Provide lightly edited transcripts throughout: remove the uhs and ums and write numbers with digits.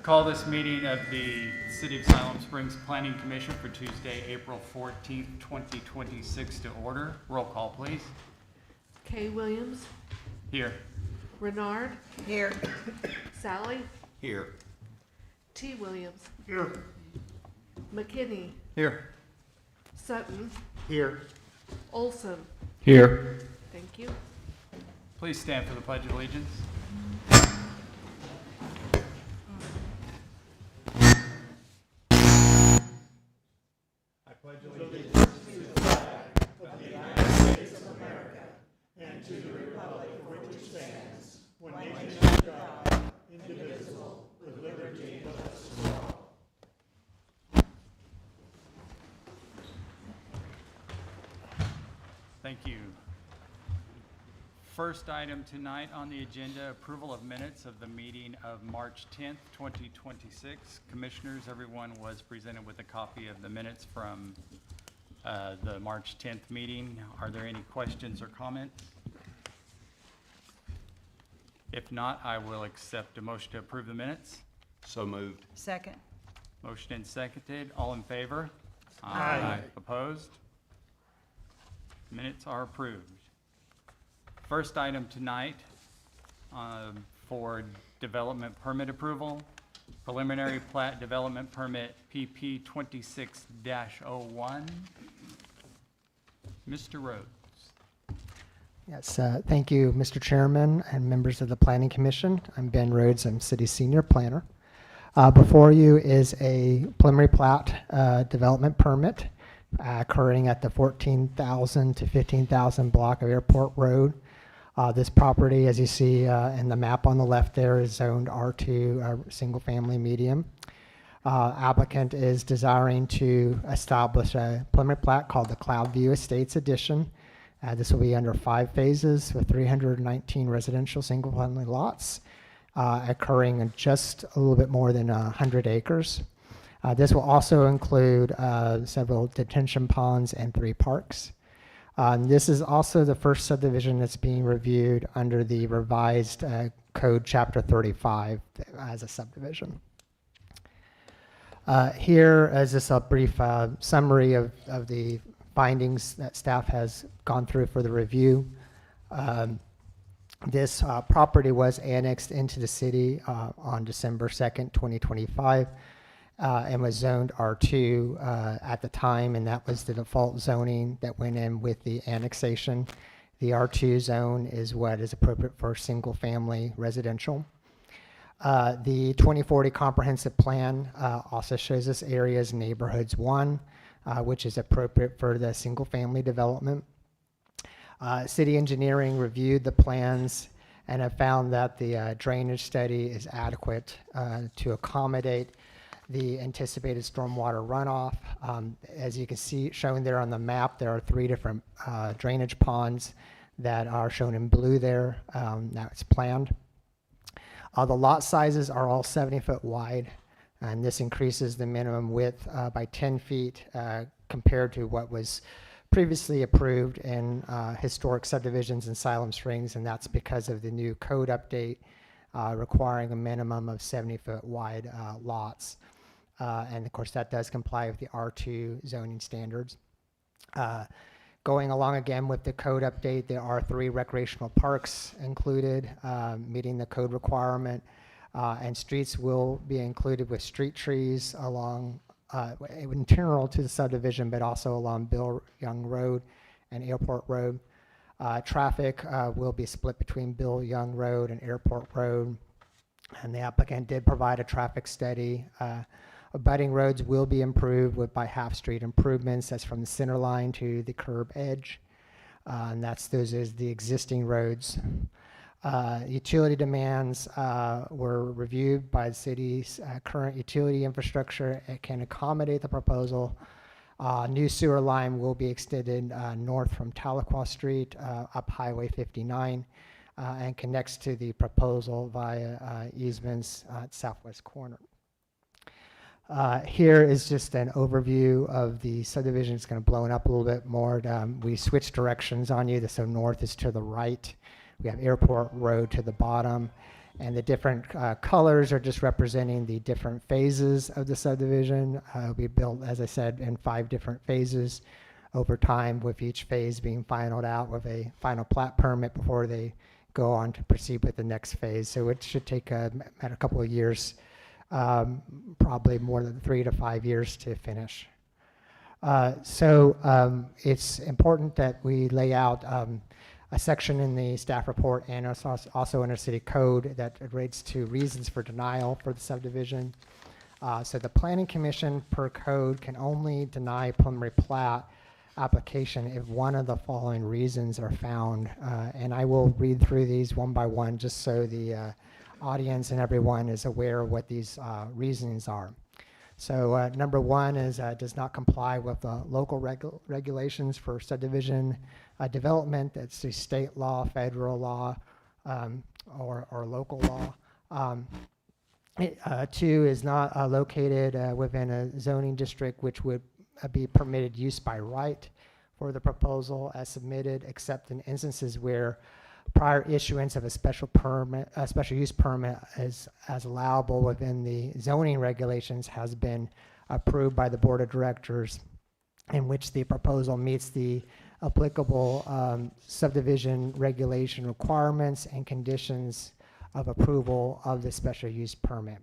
Call this meeting of the City of Siloam Springs Planning Commission for Tuesday, April 14th, 2026 to order. Roll call, please. Kay Williams. Here. Renard. Here. Sally. Here. T. Williams. Here. McKinney. Here. Sutton. Here. Olson. Here. Thank you. Please stand for the Pledge of Allegiance. I pledge allegiance to the flag of the United States of America and to the republic for which it stands, one nation under God, indivisible, with liberty and justice for all. Thank you. First item tonight on the agenda, approval of minutes of the meeting of March 10th, 2026. Commissioners, everyone was presented with a copy of the minutes from the March 10th meeting. Are there any questions or comments? If not, I will accept a motion to approve the minutes. So moved. Second. Motion and seconded. All in favor? Aye. Opposed? Minutes are approved. First item tonight for development permit approval, preliminary plat development permit PP 26-01. Mr. Rhoads. Yes, thank you, Mr. Chairman and members of the Planning Commission. I'm Ben Rhoads, I'm City Senior Planner. Before you is a preliminary plat development permit occurring at the 14,000 to 15,000 block of Airport Road. This property, as you see in the map on the left there, is zoned R2, single family medium. Applicant is desiring to establish a preliminary plat called the Cloudview Estates Edition. This will be under 5 phases with 319 residential single family lots occurring in just a little bit more than 100 acres. This will also include several detention ponds and 3 parks. This is also the first subdivision that's being reviewed under the revised code chapter 35 as a subdivision. Here is just a brief summary of the findings that staff has gone through for the review. This property was annexed into the city on December 2nd, 2025. And was zoned R2 at the time, and that was the default zoning that went in with the annexation. The R2 zone is what is appropriate for single-family residential. The 2040 comprehensive plan also shows us areas neighborhoods 1, which is appropriate for the single-family development. City engineering reviewed the plans and have found that the drainage study is adequate to accommodate the anticipated stormwater runoff. As you can see shown there on the map, there are 3 different drainage ponds that are shown in blue there. Now it's planned. The lot sizes are all 70-foot wide, and this increases the minimum width by 10 feet compared to what was previously approved in historic subdivisions in Siloam Springs, and that's because of the new code update requiring a minimum of 70-foot wide lots. And of course that does comply with the R2 zoning standards. Going along again with the code update, there are 3 recreational parks included, meeting the code requirement, and streets will be included with street trees along internal to the subdivision, but also along Bill Young Road and Airport Road. Traffic will be split between Bill Young Road and Airport Road, and the applicant did provide a traffic study. Abutting roads will be improved by half-street improvements. That's from the center line to the curb edge. And those is the existing roads. Utility demands were reviewed by the city's current utility infrastructure. It can accommodate the proposal. New sewer line will be extended north from Tahlequah Street up Highway 59 and connects to the proposal via easements at southwest corner. Here is just an overview of the subdivision. It's going to blow it up a little bit more. We switched directions on you, so north is to the right. We have Airport Road to the bottom, And the different colors are just representing the different phases of the subdivision. We built, as I said, in 5 different phases over time, with each phase being finalized out with a final plat permit before they go on to proceed with the next phase. So it should take a couple of years, probably more than 3 to 5 years to finish. It's important that we lay out a section in the staff report and also in our city code that relates to reasons for denial for the subdivision. So the planning commission per code can only deny preliminary plat application if one of the following reasons are found. And I will read through these one by one just so the audience and everyone is aware of what these reasons are. So number 1 is does not comply with local regulations for subdivision development. That's the state law, federal law, or local law. 2 is not located within a zoning district which would be permitted use by right for the proposal as submitted, except in instances where prior issuance of a special use permit as allowable within the zoning regulations has been approved by the board of directors, in which the proposal meets the applicable subdivision regulation requirements and conditions of approval of the special use permit.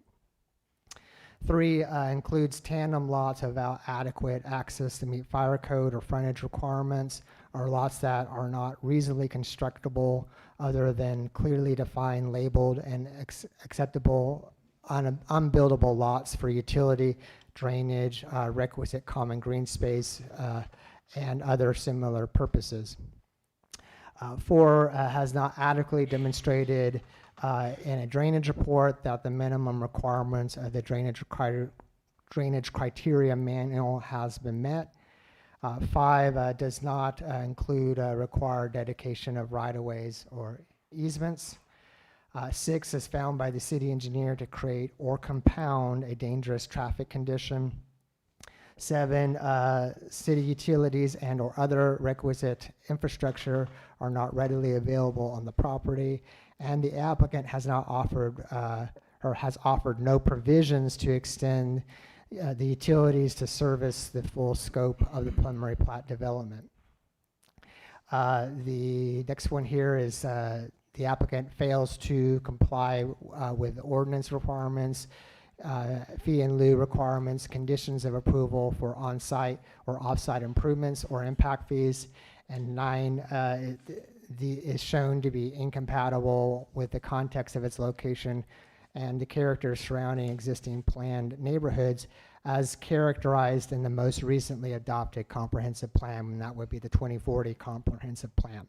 3 includes tandem lots without adequate access to meet fire code or frontage requirements, or lots that are not reasonably constructible other than clearly defined, labeled, and acceptable unbuildable lots for utility, drainage, requisite common green space, and other similar purposes. 4 has not adequately demonstrated in a drainage report that the minimum requirements of the drainage criteria manual has been met. 5 does not include required dedication of right-of-ways or easements. 6 is found by the city engineer to create or compound a dangerous traffic condition. 7, city utilities and or other requisite infrastructure are not readily available on the property, and the applicant has not offered or has offered no provisions to extend the utilities to service the full scope of the preliminary plat development. The next one here is the applicant fails to comply with ordinance requirements, fee in lieu requirements, conditions of approval for on-site or off-site improvements or impact fees, and 9 is shown to be incompatible with the context of its location and the characters surrounding existing planned neighborhoods as characterized in the most recently adopted comprehensive plan, and that would be the 2040 comprehensive plan.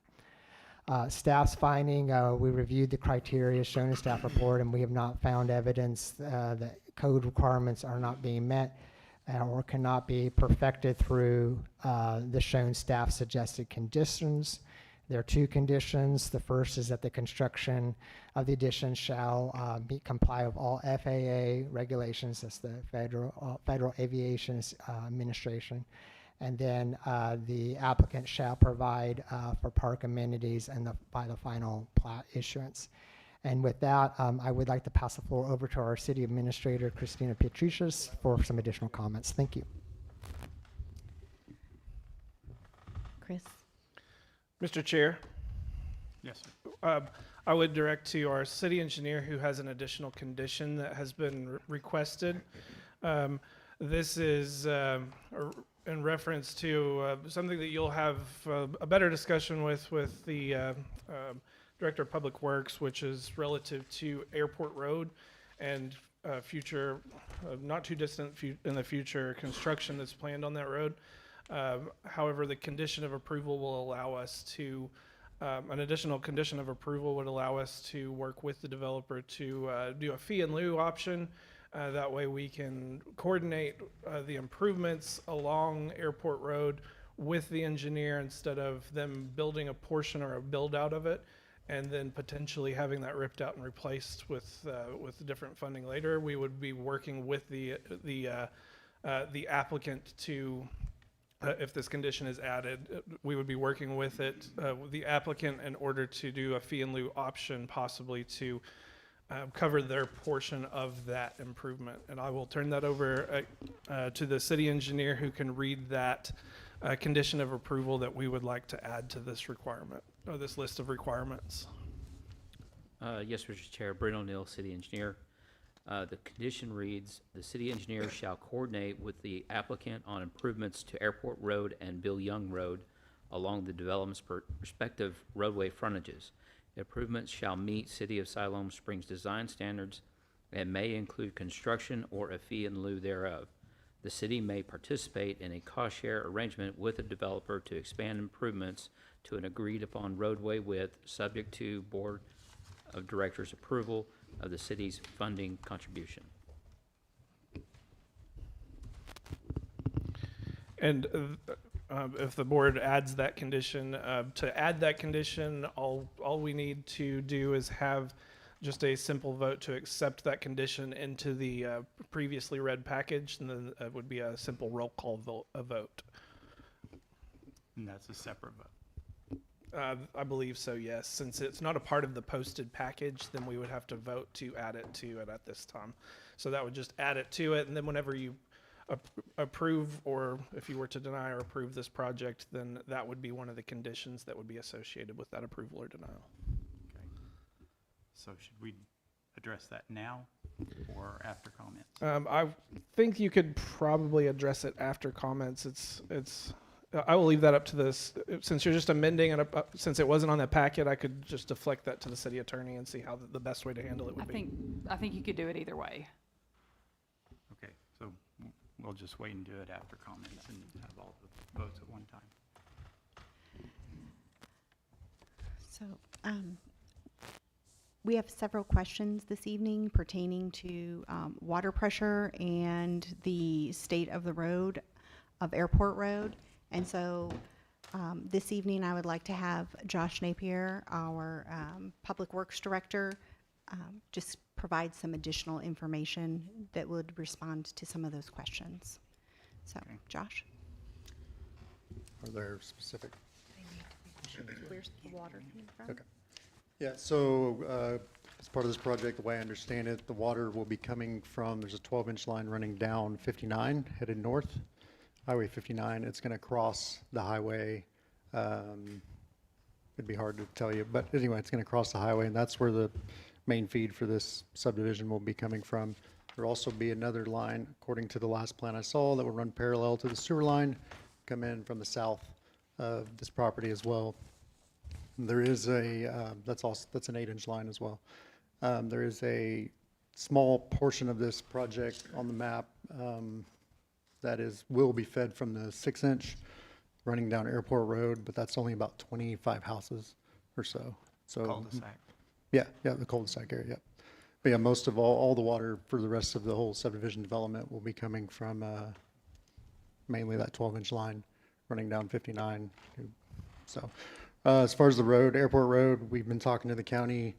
Staff's finding, we reviewed the criteria shown in staff report, and we have not found evidence that code requirements are not being met or cannot be perfected through the shown staff suggested conditions. There are 2 conditions. The first is that the construction of the addition shall comply with all FAA regulations. That's the Federal Aviation Administration. And then the applicant shall provide for park amenities and by the final plat issuance. And with that, I would like to pass the floor over to our city administrator, Christina Pietricius, for some additional comments. Thank you. Chris? Mr. Chair, Yes, sir. I would direct to our city engineer who has an additional condition that has been requested. This is in reference to something that you'll have a better discussion with the Director of Public Works, which is relative to Airport Road and future, not too distant in the future, construction that's planned on that road. However, the condition of approval will allow us to, an additional condition of approval would allow us to work with the developer to do a fee in lieu option. That way we can coordinate the improvements along Airport Road with the engineer instead of them building a portion or a build out of it and then potentially having that ripped out and replaced with different funding later. We would be working with the applicant to, if this condition is added, we would be working with the applicant in order to do a fee in lieu option, possibly to cover their portion of that improvement. And I will turn that over to the city engineer, who can read that condition of approval that we would like to add to this requirement, or this list of requirements. Yes, Mr. Chair. Brent O'Neill, city engineer. The condition reads, the city engineer shall coordinate with the applicant on improvements to Airport Road and Bill Young Road along the development's respective roadway frontages. Improvements shall meet City of Siloam Springs design standards and may include construction or a fee in lieu thereof. The city may participate in a cost-share arrangement with a developer to expand improvements to an agreed-upon roadway width, subject to Board of Directors' approval of the city's funding contribution. And if the board adds that condition, to add that condition, all we need to do is have just a simple vote to accept that condition into the previously read package, and then it would be a simple roll call vote. And that's a separate vote. I believe so, yes. Since it's not a part of the posted package, then we would have to vote to add it to it at this time. So that would just add it to it, and then whenever you approve, or if you were to deny or approve this project, then that would be one of the conditions that would be associated with that approval or denial. Okay. So should we address that now or after comments? I think you could probably address it after comments. I will leave that up to this, since you're just amending it, since it wasn't on that packet, I could just deflect that to the city attorney and see how the best way to handle it would be. I think you could do it either way. Okay, so we'll just wait and do it after comments and have all the votes at one time. So, we have several questions this evening pertaining to water pressure and the state of the road, of Airport Road. And so this evening I would like to have Josh Napier, our Public Works Director, just provide some additional information that would respond to some of those questions. So, Okay. Josh? Are there specific? Where's the water coming from? Okay. Yeah, so as part of this project, the way I understand it, the water will be coming from, there's a 12-inch line running down 59, headed north, Highway 59. It's going to cross the highway. It'd be hard to tell you, but anyway, it's going to cross the highway, and that's where the main feed for this subdivision will be coming from. There'll also be another line, according to the last plan I saw, that will run parallel to the sewer line, come in from the south of this property as well. There is a, that's an 8-inch line as well. There is a small portion of this project on the map that will be fed from the 6-inch running down Airport Road, but that's only about 25 houses or so. So Cul-de-sac. yeah, the cul-de-sac area, yeah. But yeah, most of all the water for the rest of the whole subdivision development will be coming from mainly that 12-inch line running down 59. So as far as the road, Airport Road, we've been talking to the county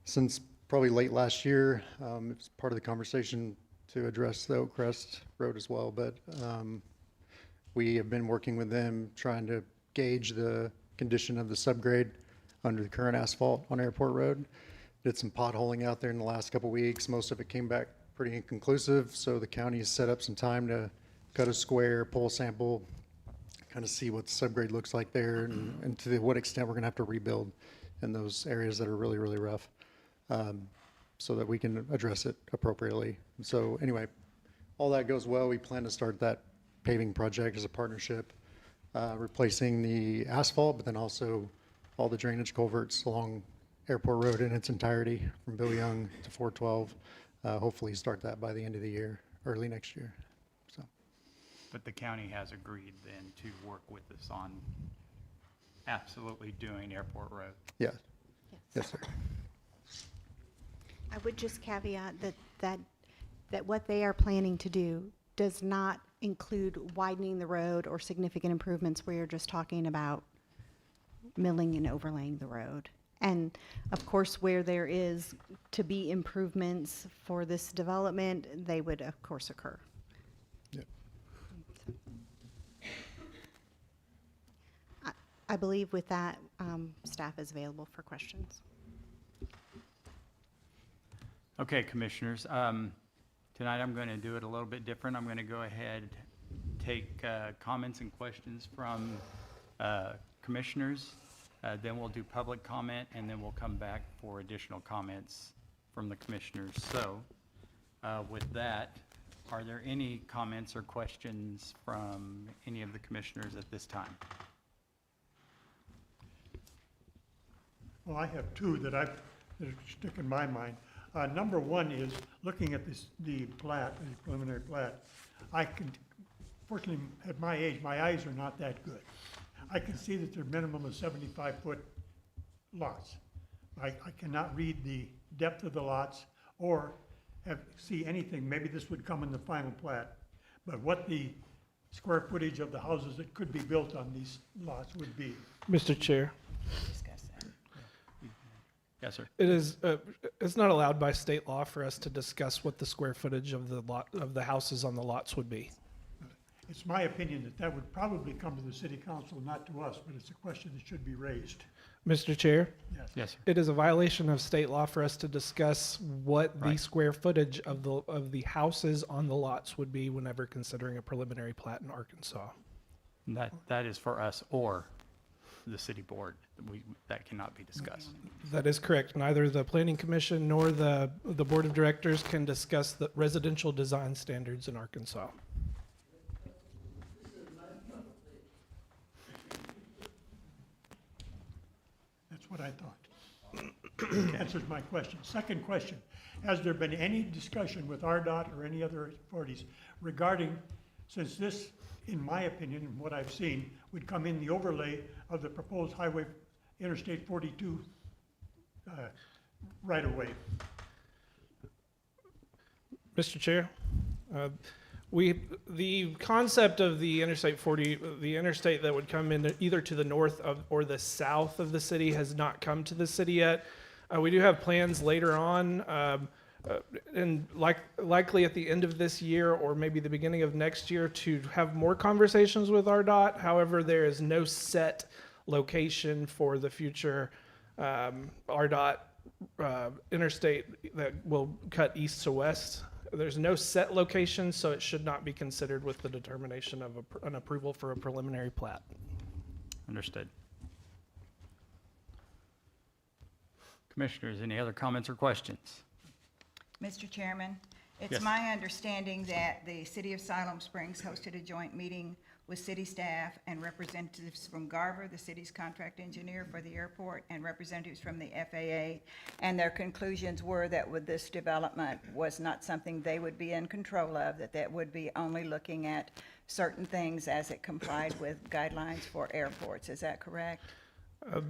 since probably late last year. It was part of the conversation to address the Oak Crest Road as well, but we have been working with them trying to gauge the condition of the subgrade under the current asphalt on Airport Road. Did some potholing out there in the last couple weeks. Most of it came back pretty inconclusive, so the county has set up some time to cut a square, pull a sample, kind of see what the subgrade looks like there, and to what extent we're going to have to rebuild in those areas that are really, really rough, so that we can address it appropriately. So anyway, all that goes well. We plan to start that paving project as a partnership, replacing the asphalt, but then also all the drainage culverts along Airport Road in its entirety from Bill Young to 412. Hopefully start that by the end of the year, early next year. So. But the county has agreed then to work with us on absolutely doing Airport Road. Yeah. Yes, sir. I would just caveat that what they are planning to do does not include widening the road or significant improvements where you're just talking about milling and overlaying the road. And of course, where there is to be improvements for this development, they would of course occur. Yeah. I believe with that, staff is available for questions. Okay, commissioners, tonight I'm going to do it a little bit different. I'm going to go ahead, take comments and questions from commissioners, then we'll do public comment, and then we'll come back for additional comments from the commissioners. So with that, are there any comments or questions from any of the commissioners at this time? Well, I have two that stick in my mind. Number one is, looking at the plat, the preliminary plat, fortunately, at my age, my eyes are not that good. I can see that they're minimum of 75-foot lots. I cannot read the depth of the lots or see anything. Maybe this would come in the final plat, but what the square footage of the houses that could be built on these lots would be. Mr. Chair, Yes, sir. it is, it's not allowed by state law for us to discuss what the square footage of the lot, of the houses on the lots would be. It's my opinion that would probably come to the city council, not to us, but it's a question that should be raised. Mr. Chair, Yes. Yes, sir. it is a violation of state law for us to discuss what the Right. square footage of the houses on the lots would be whenever considering a preliminary plat in Arkansas. That is for us or the city board. That cannot be discussed. That is correct. Neither the planning commission nor the board of directors can discuss the residential design standards in Arkansas. That's what I thought. Answers my question. Second question, has there been any discussion with RDOT or any other authorities regarding, since this, in my opinion, and what I've seen, would come in the overlay of the proposed highway Interstate 42 right-of-way? Mr. Chair, the concept of the Interstate 40, the interstate that would come in either to the north of or the south of the city has not come to the city yet. We do have plans later on, and likely at the end of this year or maybe the beginning of next year to have more conversations with RDOT. However, there is no set location for the future RDOT interstate that will cut east to west. There's no set location, so it should not be considered with the determination of an approval for a preliminary plat. Understood. Commissioners, any other comments or questions? Mr. Chairman, Yes. it's my understanding that the City of Siloam Springs hosted a joint meeting with city staff and representatives from Garver, the city's contract engineer for the airport, and representatives from the FAA. And their conclusions were that with this development was not something they would be in control of, that would be only looking at certain things as it complied with guidelines for airports. Is that correct?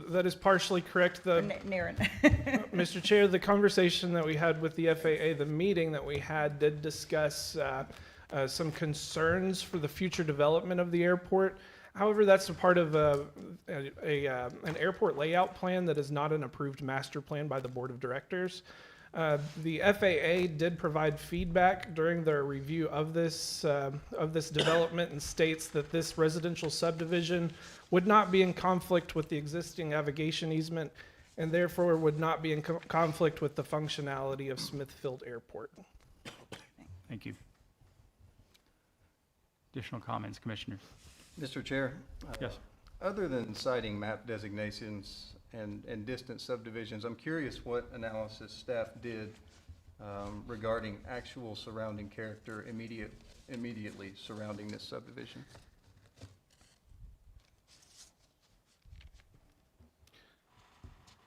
That is partially correct. Near Mr. Chair, the conversation that we had with the FAA, the meeting that we had did discuss some concerns for the future development of the airport. However, that's a part of an airport layout plan that is not an approved master plan by the board of directors. The FAA did provide feedback during their review of this development and states that this residential subdivision would not be in conflict with the existing navigation easement and therefore would not be in conflict with the functionality of Smithfield Airport. Thank you. Additional comments, commissioners? Mr. Chair? Yes. Other than citing map designations and distant subdivisions, I'm curious what analysis staff did regarding actual surrounding character immediately surrounding this subdivision.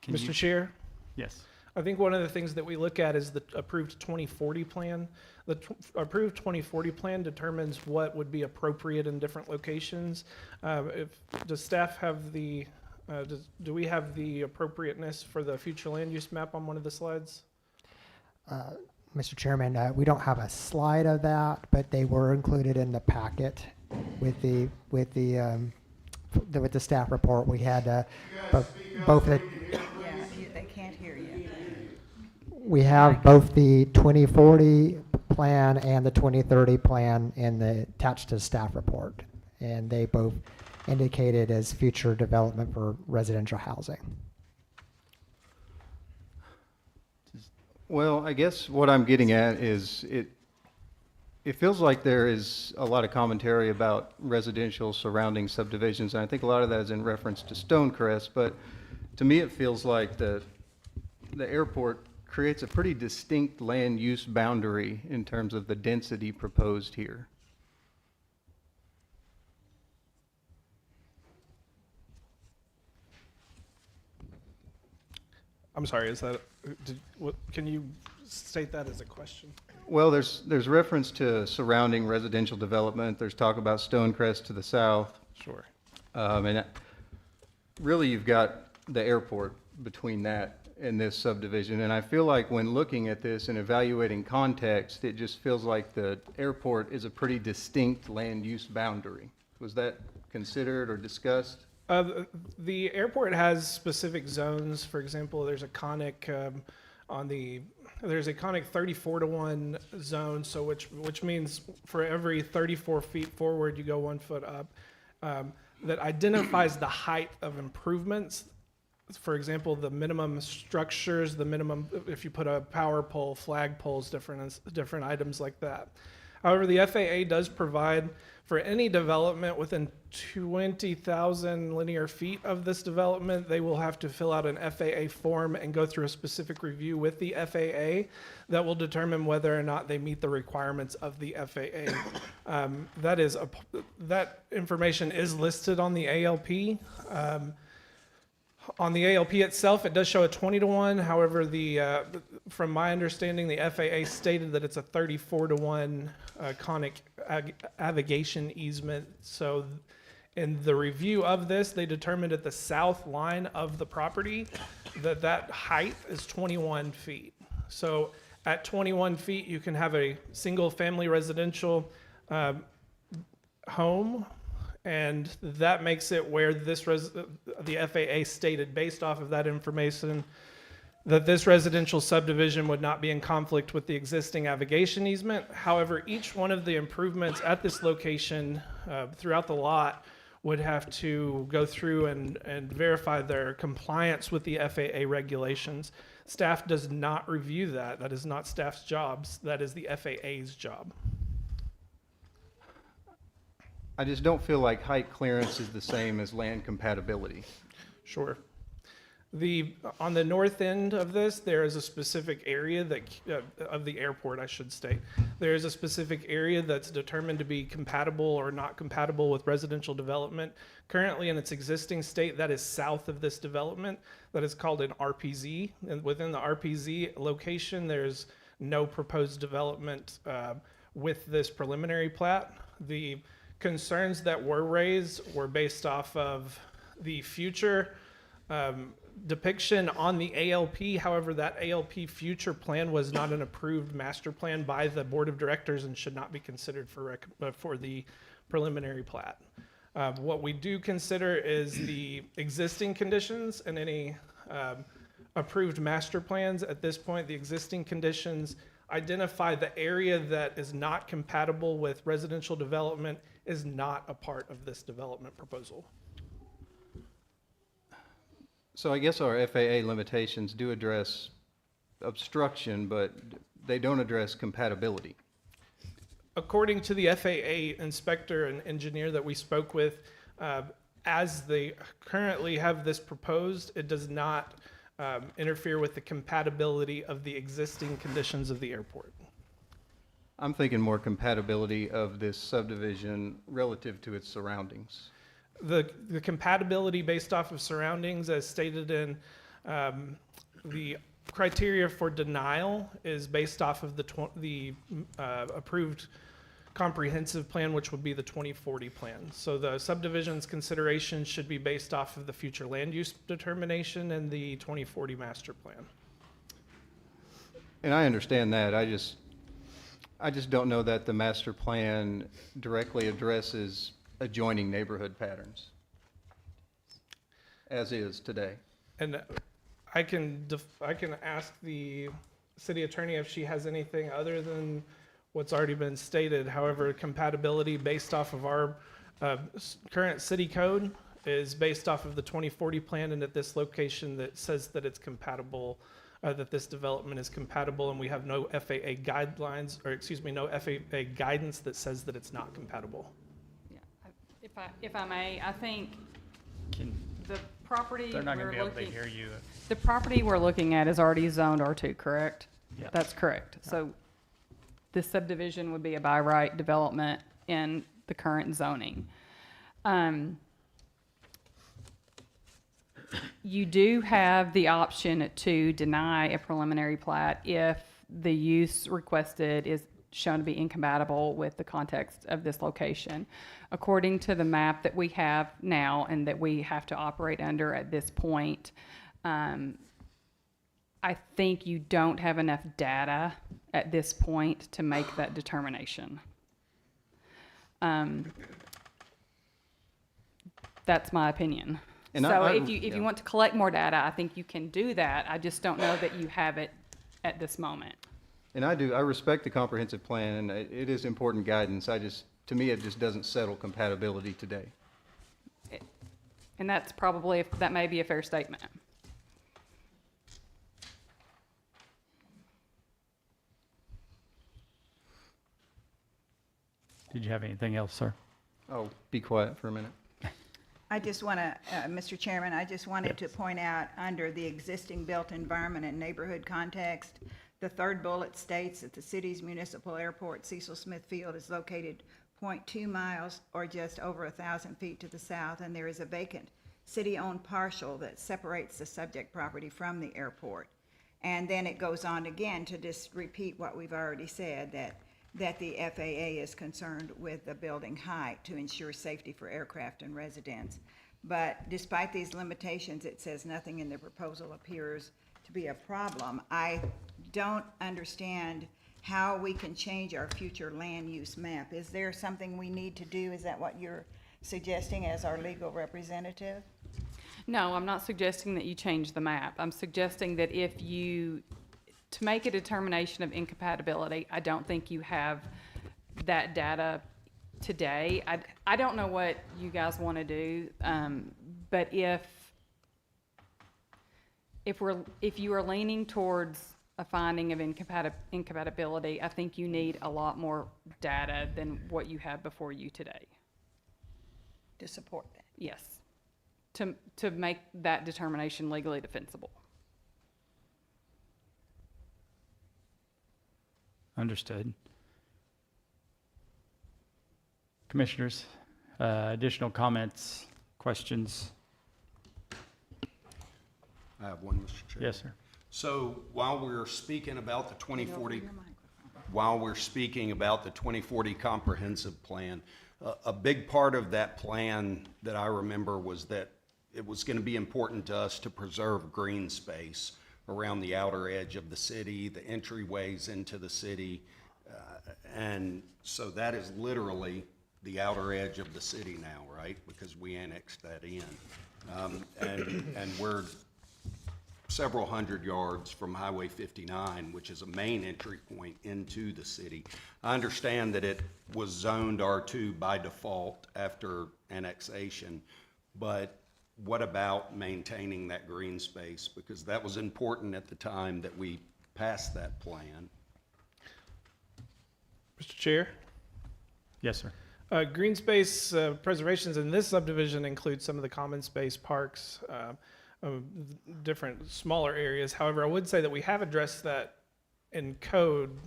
Mr. Chair? Yes. I think one of the things that we look at is the approved 2040 plan. The approved 2040 plan determines what would be appropriate in different locations. Does staff have the, do we have the appropriateness for the future land use map on one of the slides? Mr. Chairman, we don't have a slide of that, but they were included in the packet with the staff report. We had both the. Yeah, they can't hear you. We have both the 2040 plan and the 2030 plan attached to the staff report, and they both indicated as future development for residential housing. Well, I guess what I'm getting at is it feels like there is a lot of commentary about residential surrounding subdivisions, and I think a lot of that is in reference to Stonecrest, but to me, it feels like the airport creates a pretty distinct land use boundary in terms of the density proposed here. I'm sorry, is that, can you state that as a question? Well, there's reference to surrounding residential development. There's talk about Stonecrest to the south. Sure. Really, you've got the airport between that and this subdivision. And I feel like when looking at this and evaluating context, it just feels like the airport is a pretty distinct land use boundary. Was that considered or discussed? The airport has specific zones. For example, there's a conic there's a conic 34-to-1 zone, so which means for every 34 feet forward, you go 1 foot up. That identifies the height of improvements. For example, the minimum structures, the minimum, if you put a power pole, flag poles, different items like that. However, the FAA does provide for any development within 20,000 linear feet of this development, they will have to fill out an FAA form and go through a specific review with the FAA that will determine whether or not they meet the requirements of the FAA. That information is listed on the ALP. On the ALP itself, it does show a 20-to-1. However, from my understanding, the FAA stated that it's a 34-to-1 conic navigation easement. So in the review of this, they determined at the south line of the property that height is 21 feet. So at 21 feet, you can have a single-family residential home, and that makes it where the FAA stated, based off of that information, that this residential subdivision would not be in conflict with the existing navigation easement. However, each one of the improvements at this location throughout the lot would have to go through and verify their compliance with the FAA regulations. Staff does not review that. That is not staff's jobs. That is the FAA's job. I just don't feel like height clearance is the same as land compatibility. Sure. On the north end of this, there is a specific area of the airport, I should state. There is a specific area that's determined to be compatible or not compatible with residential development. Currently, in its existing state, that is south of this development. That is called an RPZ. And within the RPZ location, there's no proposed development with this preliminary plat. The concerns that were raised were based off of the future depiction on the ALP. However, that ALP future plan was not an approved master plan by the board of directors and should not be considered for the preliminary plat. What we do consider is the existing conditions and any approved master plans. At this point, the existing conditions identify the area that is not compatible with residential development is not a part of this development proposal. So I guess our FAA limitations do address obstruction, but they don't address compatibility. According to the FAA inspector and engineer that we spoke with, as they currently have this proposed, it does not interfere with the compatibility of the existing conditions of the airport. I'm thinking more compatibility of this subdivision relative to its surroundings. The compatibility based off of surroundings, as stated in the criteria for denial, is based off of the approved comprehensive plan, which would be the 2040 plan. So the subdivision's consideration should be based off of the future land use determination and the 2040 master plan. And I understand that. I just don't know that the master plan directly addresses adjoining neighborhood patterns as is today. And I can ask the city attorney if she has anything other than what's already been stated. However, compatibility based off of our current city code is based off of the 2040 plan, and at this location that says that it's compatible that this development is compatible, and we have no FAA guidelines, or excuse me, no FAA guidance that says that it's not compatible. Yeah. If I may, I think Can, the property they're not going to we're be able to looking, hear you. the property we're looking at is already zoned R2, correct? Yeah. That's correct. So this subdivision would be a by right development in the current zoning. You do have the option to deny a preliminary plat if the use requested is shown to be incompatible with the context of this location. According to the map that we have now and that we have to operate under at this point, I think you don't have enough data at this point to make that determination. That's my opinion. And So I- if you yeah. want to collect more data, I think you can do that. I just don't know that you have it at this moment. And I respect the comprehensive plan, and it is important guidance. To me, it just doesn't settle compatibility today. And that's probably, that may be a fair statement. Did you have anything else, sir? Oh, be quiet for a minute. I just want to, Mr. Chairman, I just wanted to point out, under the existing built environment and neighborhood context, the third bullet states that the city's municipal airport, Cecil Smith Field, is located 0.2 miles or just over 1,000 feet to the south, and there is a vacant city-owned parcel that separates the subject property from the airport. And then it goes on again to just repeat what we've already said, that the FAA is concerned with the building height to ensure safety for aircraft and residents. But despite these limitations, it says nothing in the proposal appears to be a problem. I don't understand how we can change our future land use map. Is there something we need to do? Is that what you're suggesting as our legal representative? No, I'm not suggesting that you change the map. I'm suggesting that to make a determination of incompatibility, I don't think you have that data today. I don't know what you guys want to do, but if you are leaning towards a finding of incompatibility, I think you need a lot more data than what you have before you today. To support that? Yes, to make that determination legally defensible. Understood. Commissioners, additional comments, questions? I have one, Mr. Chair. Yes, sir. So while we're speaking about the 2040, while we're speaking about the 2040 comprehensive plan, a big part of that plan that I remember was that it was going to be important to us to preserve green space around the outer edge of the city, the entryways into the city. And so that is literally the outer edge of the city now, right? Because we annexed that in. And we're several hundred yards from Highway 59, which is a main entry point into the city. I understand that it was zoned R2 by default after annexation, but what about maintaining that green space? Because that was important at the time that we passed that plan. Mr. Chair? Yes, sir. Green space preservations in this subdivision include some of the common space parks, different smaller areas. However, I would say that we have addressed that in code.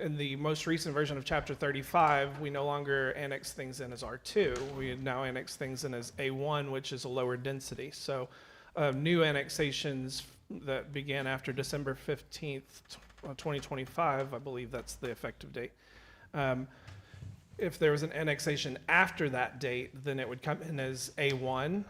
In the most recent version of Chapter 35, we no longer annex things in as R2. We now annex things in as A1, which is a lower density. So new annexations that began after December 15th, 2025, I believe that's the effective date. If there was an annexation after that date, then it would come in as A1.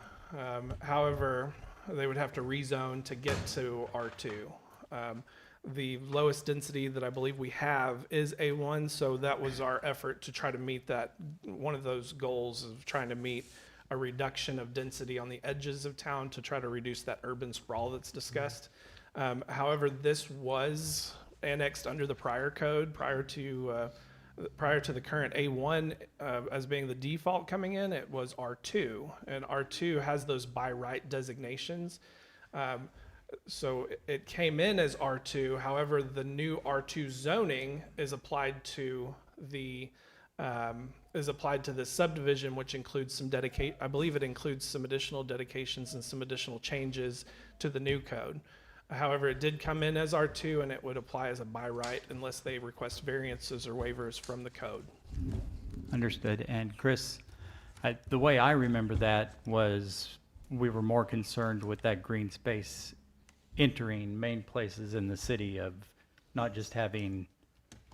However, they would have to rezone to get to R2. The lowest density that I believe we have is A1, so that was our effort to try to meet that. One of those goals of trying to meet a reduction of density on the edges of town to try to reduce that urban sprawl that's discussed. However, this was annexed under the prior code prior to the current A1 as being the default coming in. It was R2, and R2 has those by right designations. So it came in as R2. However, the new R2 zoning is applied to the subdivision, which includes I believe it includes some additional dedications and some additional changes to the new code. However, it did come in as R2, and it would apply as a by right unless they request variances or waivers from the code. Understood. And Chris, the way I remember that was we were more concerned with that green space entering main places in the city, of not just having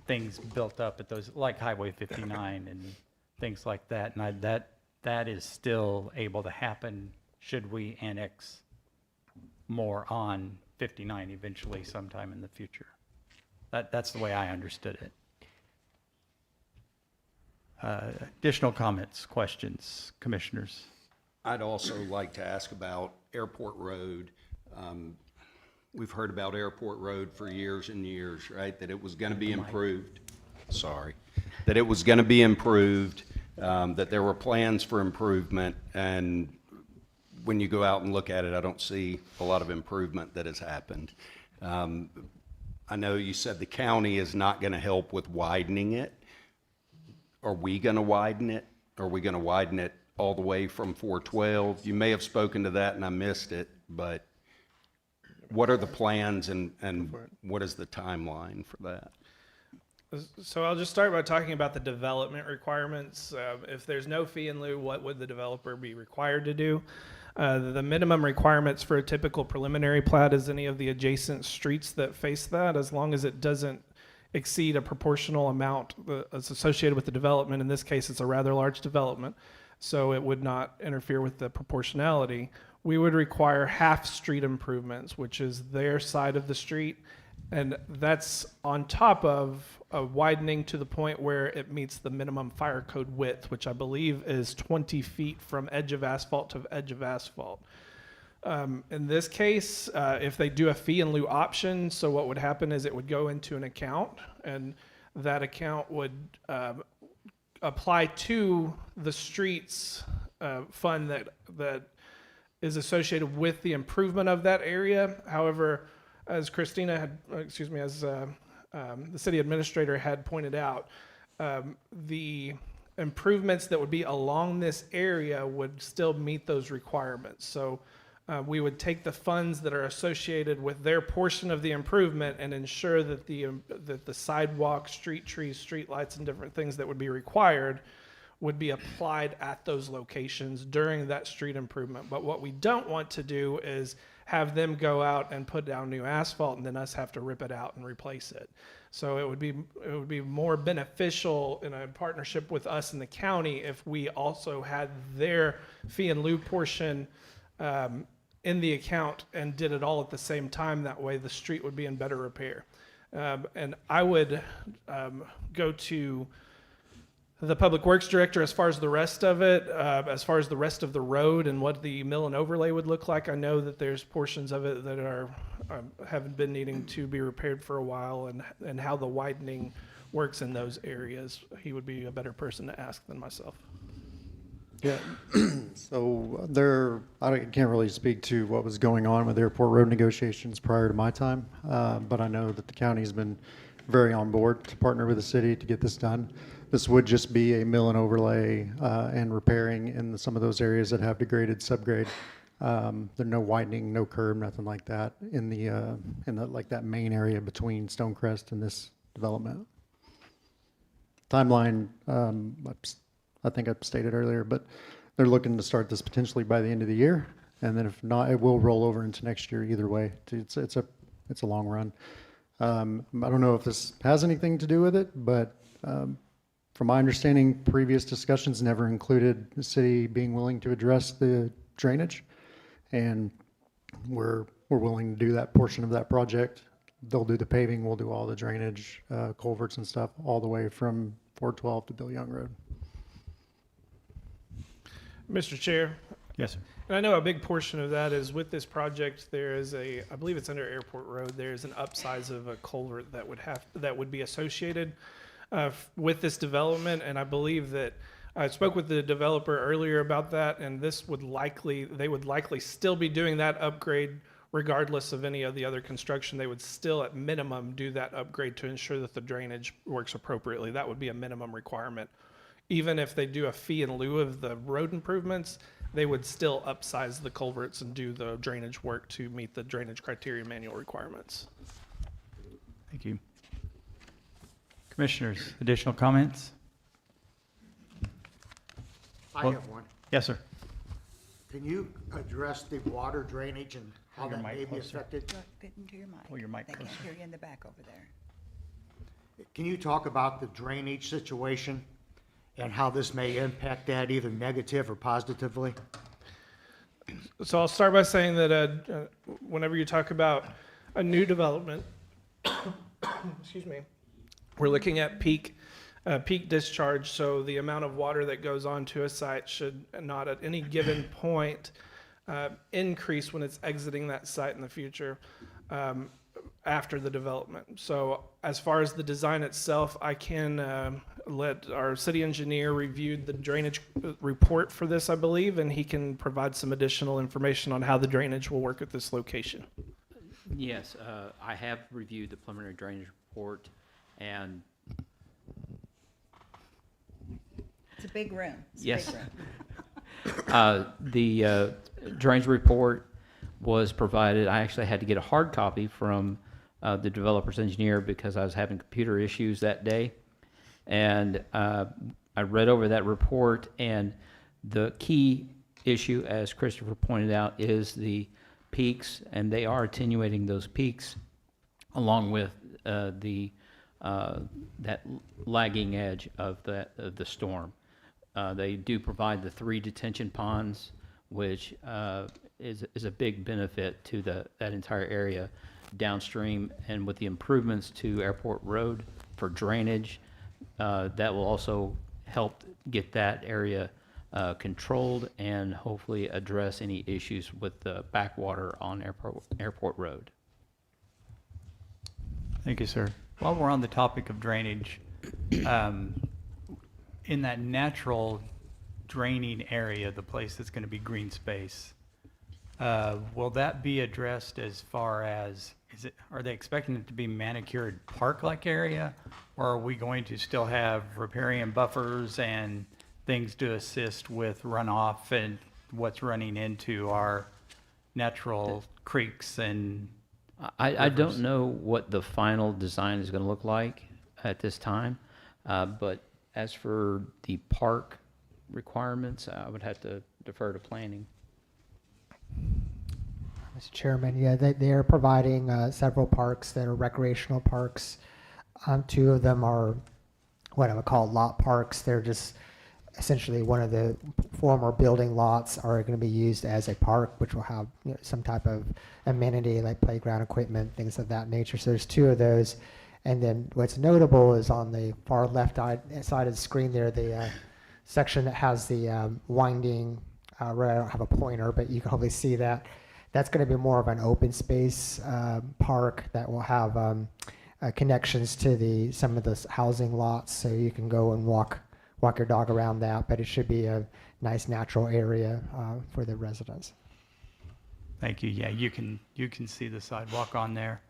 things built up at those, like Highway 59 and things like that. And that is still able to happen should we annex more on 59 eventually sometime in the future. That's the way I understood it. Additional comments, questions, commissioners? I'd also like to ask about Airport Road. We've heard about Airport Road for years and years, right? That it was going to be improved. Sorry. That it was going to be improved, that there were plans for improvement, and when you go out and look at it, I don't see a lot of improvement that has happened. I know you said the county is not going to help with widening it. Are we going to widen it? Are we going to widen it all the way from 412? You may have spoken to that and I missed it, but what are the plans and what is the timeline for that? So I'll just start by talking about the development requirements. If there's no fee in lieu, what would the developer be required to do? The minimum requirements for a typical preliminary plat is any of the adjacent streets that face that, as long as it doesn't exceed a proportional amount that's associated with the development. In this case, it's a rather large development, so it would not interfere with the proportionality. We would require half street improvements, which is their side of the street, and that's on top of a widening to the point where it meets the minimum fire code width, which I believe is 20 feet from edge of asphalt to edge of asphalt. In this case, if they do a fee in lieu option, so what would happen is it would go into an account, and that account would apply to the streets fund that is associated with the improvement of that area. However, as Christina had, as the city administrator had pointed out, the improvements that would be along this area would still meet those requirements. So we would take the funds that are associated with their portion of the improvement and ensure that the sidewalk, street trees, street lights, and different things that would be required would be applied at those locations during that street improvement. But what we don't want to do is have them go out and put down new asphalt and then us have to rip it out and replace it. So it would be more beneficial in a partnership with us and the county if we also had their fee in lieu portion in the account and did it all at the same time. That way the street would be in better repair. And I would go to the Public Works Director as far as the rest of it, as far as the rest of the road and what the mill and overlay would look like. I know that there's portions of it that haven't been needing to be repaired for a while, and how the widening works in those areas. He would be a better person to ask than myself. Yeah, so I can't really speak to what was going on with airport road negotiations prior to my time, but I know that the county's been very on board to partner with the city to get this done. This would just be a mill and overlay and repairing in some of those areas that have degraded, subgrade. There's no widening, no curb, nothing like that in the like that main area between Stonecrest and this development. Timeline, I think I stated earlier, but they're looking to start this potentially by the end of the year, and then if not, it will roll over into next year either way. It's a long run. I don't know if this has anything to do with it, but from my understanding, previous discussions never included the city being willing to address the drainage, and we're willing to do that portion of that project. They'll do the paving, we'll do all the drainage, culverts and stuff, all the way from 412 to Bill Young Road. Mr. Chair. Yes, sir. And I know a big portion of that is with this project, there is I believe it's under Airport Road, there's an upsize of a culvert that would be associated with this development, and I believe that I spoke with the developer earlier about that, and they would likely still be doing that upgrade regardless of any of the other construction, they would still at minimum do that upgrade to ensure that the drainage works appropriately. That would be a minimum requirement. Even if they do a fee in lieu of the road improvements, they would still upsize the culverts and do the drainage work to meet the drainage criteria manual requirements. Thank you. Commissioners, additional comments? I Well- have one. Yes, sir. Can you address the water drainage and how Your that mic may be closer. affected? Fit into your mic. Pull your mic They can't closer. hear you in the back over there. Can you talk about the drainage situation and how this may impact that either negative or positively? So I'll start by saying that whenever you talk about a new development, excuse me, we're looking at peak discharge. So the amount of water that goes onto a site should not at any given point increase when it's exiting that site in the future after the development. So as far as the design itself, I can let our city engineer review the drainage report for this, I believe, and he can provide some additional information on how the drainage will work at this location. Yes, I have reviewed the preliminary drainage report, and It's a big room. It's a yes, big room. the drainage report was provided. I actually had to get a hard copy from the developer's engineer because I was having computer issues that day. And I read over that report, and the key issue, as Christopher pointed out, is the peaks, and they are attenuating those peaks along with that lagging edge of the storm. They do provide the 3 detention ponds, which is a big benefit to that entire area downstream, and with the improvements to Airport Road for drainage, that will also help get that area controlled and hopefully address any issues with the backwater on Airport Road. Thank you, sir. While we're on the topic of drainage, in that natural draining area, the place that's going to be green space, will that be addressed as far as, are they expecting it to be manicured park-like area? Or are we going to still have riparian buffers and things to assist with runoff and what's running into our natural creeks and I don't rivers? know what the final design is going to look like at this time, but as for the park requirements, I would have to defer to planning. Mr. Chairman, yeah, they are providing several parks that are recreational parks. 2 of them are what I would call lot parks. They're just essentially one of the former building lots are going to be used as a park, which will have some type of amenity like playground equipment, things of that nature. So there's 2 of those. And then what's notable is on the far left side of the screen there, the section that has the winding road. I don't have a pointer, but you can probably see that. That's going to be more of an open space park that will have connections to some of the housing lots, so you can go and walk your dog around that. But it should be a nice natural area for the residents. Thank you. Yeah, you can see the sidewalk on there.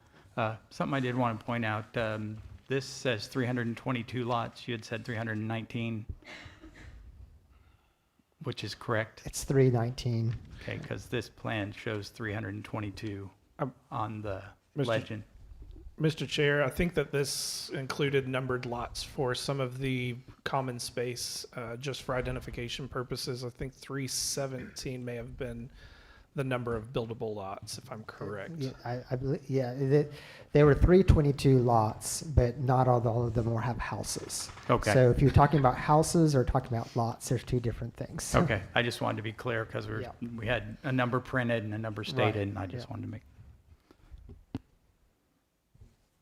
Something I did want to point out, this says 322 lots. You had said 319, which is correct. It's 319. Okay, because this plan shows 322 on the Mr. legend. Mr. Chair, I think that this included numbered lots for some of the common space, just for identification purposes. I think 317 may have been the number of buildable lots, if I'm correct. Yeah, I believe, yeah, there were 322 lots, but not all of them will have houses. Okay. So if you're talking about houses or talking about lots, there's 2 different things. Okay, I just wanted to be clear because Yeah. we had a number printed and a number stated, and I just wanted to make.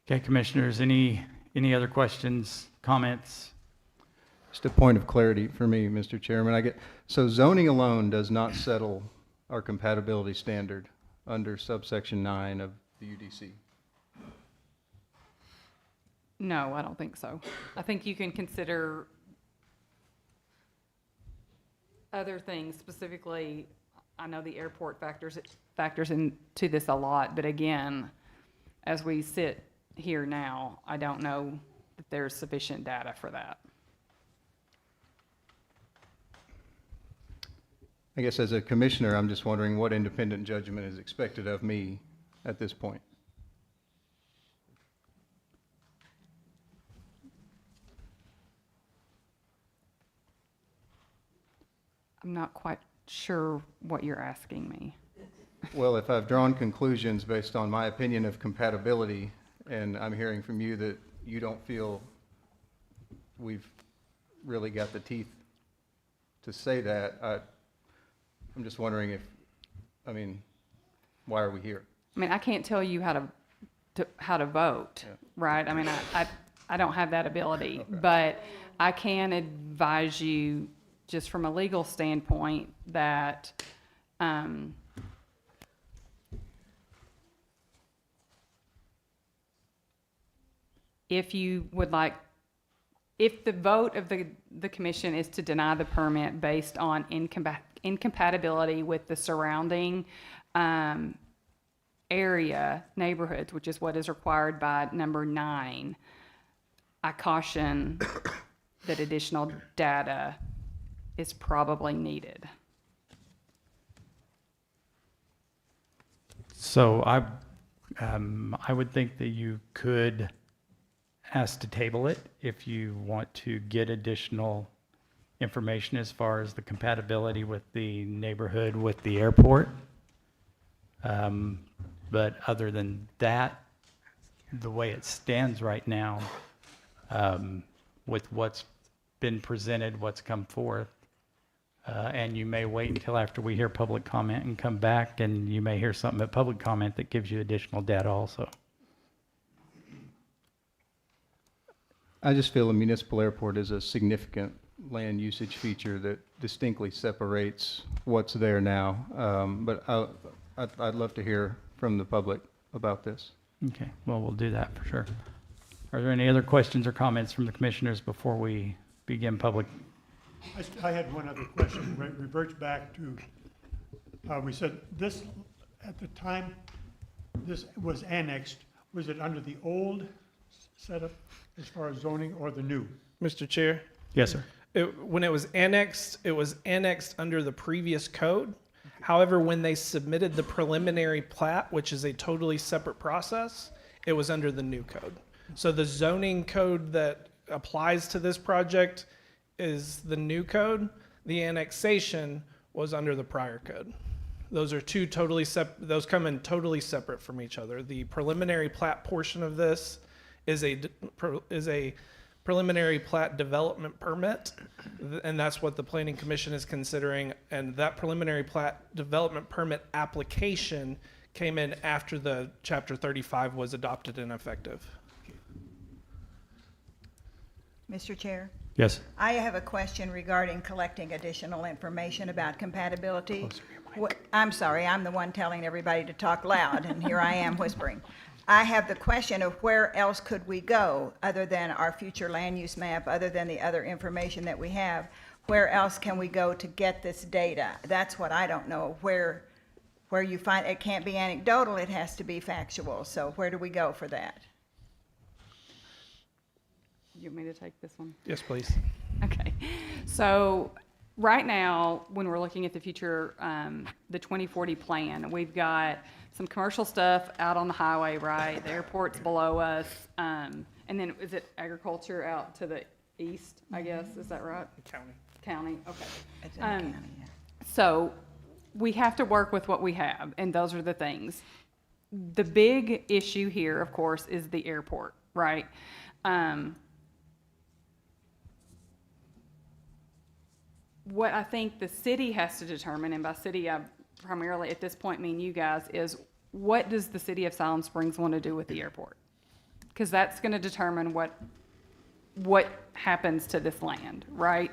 Okay, commissioners, any other questions, comments? Just a point of clarity for me, Mr. Chairman. So zoning alone does not settle our compatibility standard under subsection 9 of the UDC. No, I don't think so. I think you can consider other things, specifically I know the airport factors into this a lot, but again, as we sit here now, I don't know that there's sufficient data for that. I guess as a commissioner, I'm just wondering what independent judgment is expected of me at this point. I'm not quite sure what you're asking me. Well, if I've drawn conclusions based on my opinion of compatibility, and I'm hearing from you that you don't feel we've really got the teeth to say that, I'm just wondering if, why are we here? I mean, I can't tell you how to vote, Yeah. right? I mean, I don't have that ability, but I can advise you, just from a legal standpoint, that if you would like, if the vote of the commission is to deny the permit based on incompatibility with the surrounding area, neighborhoods, which is what is required by number 9, I caution that additional data is probably needed. So I would think that you could ask to table it if you want to get additional information as far as the compatibility with the neighborhood with the airport. But other than that, the way it stands right now, with what's been presented, what's come forth, and you may wait until after we hear public comment and come back, and you may hear something at public comment that gives you additional data also. I just feel a municipal airport is a significant land usage feature that distinctly separates what's there now. But I'd love to hear from the public about this. Okay, well, we'll do that for sure. Are there any other questions or comments from the commissioners before we begin public? I had one other question. Reverts back to, we said this, at the time this was annexed, was it under the old setup as far as zoning or the new? Mr. Chair, Yes, sir. when it was annexed under the previous code. However, when they submitted the preliminary plat, which is a totally separate process, it was under the new code. So the zoning code that applies to this project is the new code. The annexation was under the prior code. Those are two totally those come in totally separate from each other. The preliminary plat portion of this is a preliminary plat development permit, and that's what the Planning Commission is considering. And that preliminary plat development permit application came in after the Chapter 35 was adopted and effective. Mr. Chair, Yes. I have a question regarding collecting additional information about compatibility. I'm sorry, I'm the one telling everybody to talk loud, and here I am whispering. I have the question of where else could we go other than our future land use map, other than the other information that we have? Where else can we go to get this data? That's what I don't know, where you find, it can't be anecdotal, it has to be factual. So where do we go for that? You want me to take this one? Yes, please. Okay. So right now, when we're looking at the future, the 2040 plan, we've got some commercial stuff out on the highway, right? The airport's below us. And then is it agriculture out to the east, I guess? Is that right? County. County, okay. It's in the county, yeah. So we have to work with what we have, and those are the things. The big issue here, of course, is the airport, right? What I think the city has to determine, and by city I primarily at this point mean you guys, is what does the city of Siloam Springs want to do with the airport? Because that's going to determine what happens to this land, right?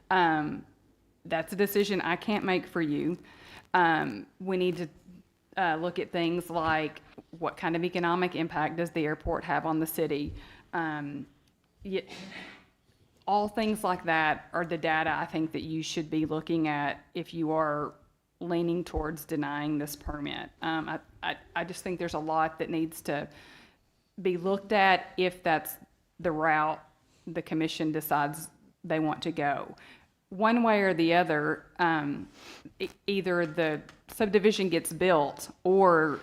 That's a decision I can't make for you. We need to look at things like what kind of economic impact does the airport have on the city? All things like that are the data I think that you should be looking at if you are leaning towards denying this permit. I just think there's a lot that needs to be looked at if that's the route the commission decides they want to go. One way or the other, either the subdivision gets built or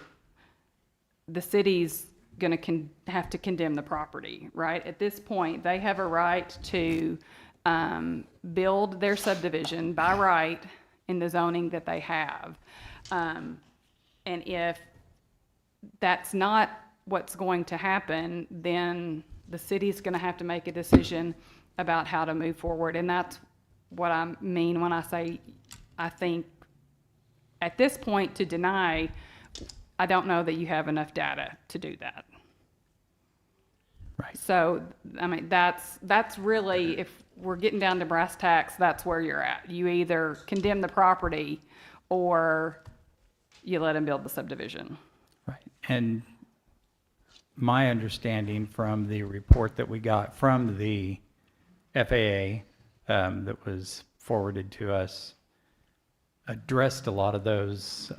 the city's going to have to condemn the property, right? At this point, they have a right to build their subdivision by right in the zoning that they have. And if that's not what's going to happen, then the city's going to have to make a decision about how to move forward. And that's what I mean when I say I think at this point to deny, I don't know that you have enough data to do that. Right. So, I mean, that's really, if we're getting down to brass tacks, that's where you're at. You either condemn the property or you let them build the subdivision. Right. And my understanding from the report that we got from the FAA that was forwarded to us addressed a lot of those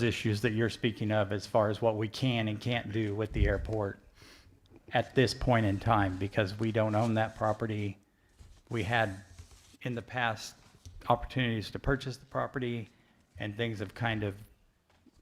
issues that you're speaking of as far as what we can and can't do with the airport at this point in time, because we don't own that property. We had in the past opportunities to purchase the property, and things have kind of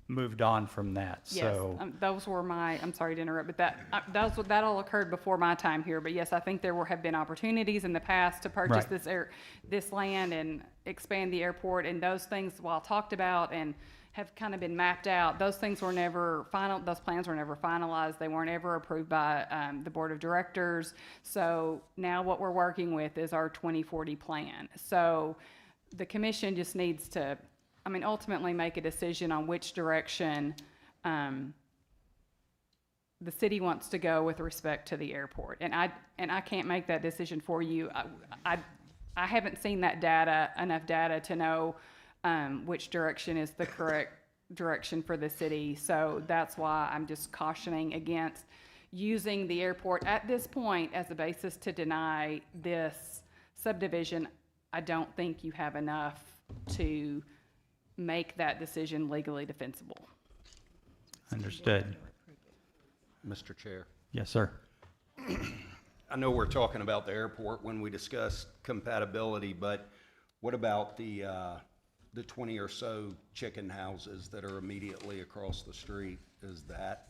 moved on from that. Yes, So those were I'm sorry to interrupt, but that all occurred before my time here. But yes, I think there have been opportunities in the past to purchase Right. this land and expand the airport, and those things, while talked about and have kind of been mapped out, those things were never final. Those plans were never finalized. They weren't ever approved by the board of directors. So now what we're working with is our 2040 plan. So the commission just needs to, I mean, ultimately make a decision on which direction the city wants to go with respect to the airport. And I can't make that decision for you. I haven't seen that enough data to know which direction is the correct direction for the city. So that's why I'm just cautioning against using the airport at this point as a basis to deny this subdivision. I don't think you have enough to make that decision legally defensible. understood. Mr. Chair. Yes, sir. I know we're talking about the airport when we discuss compatibility, but what about the 20 or so chicken houses that are immediately across the street? Is that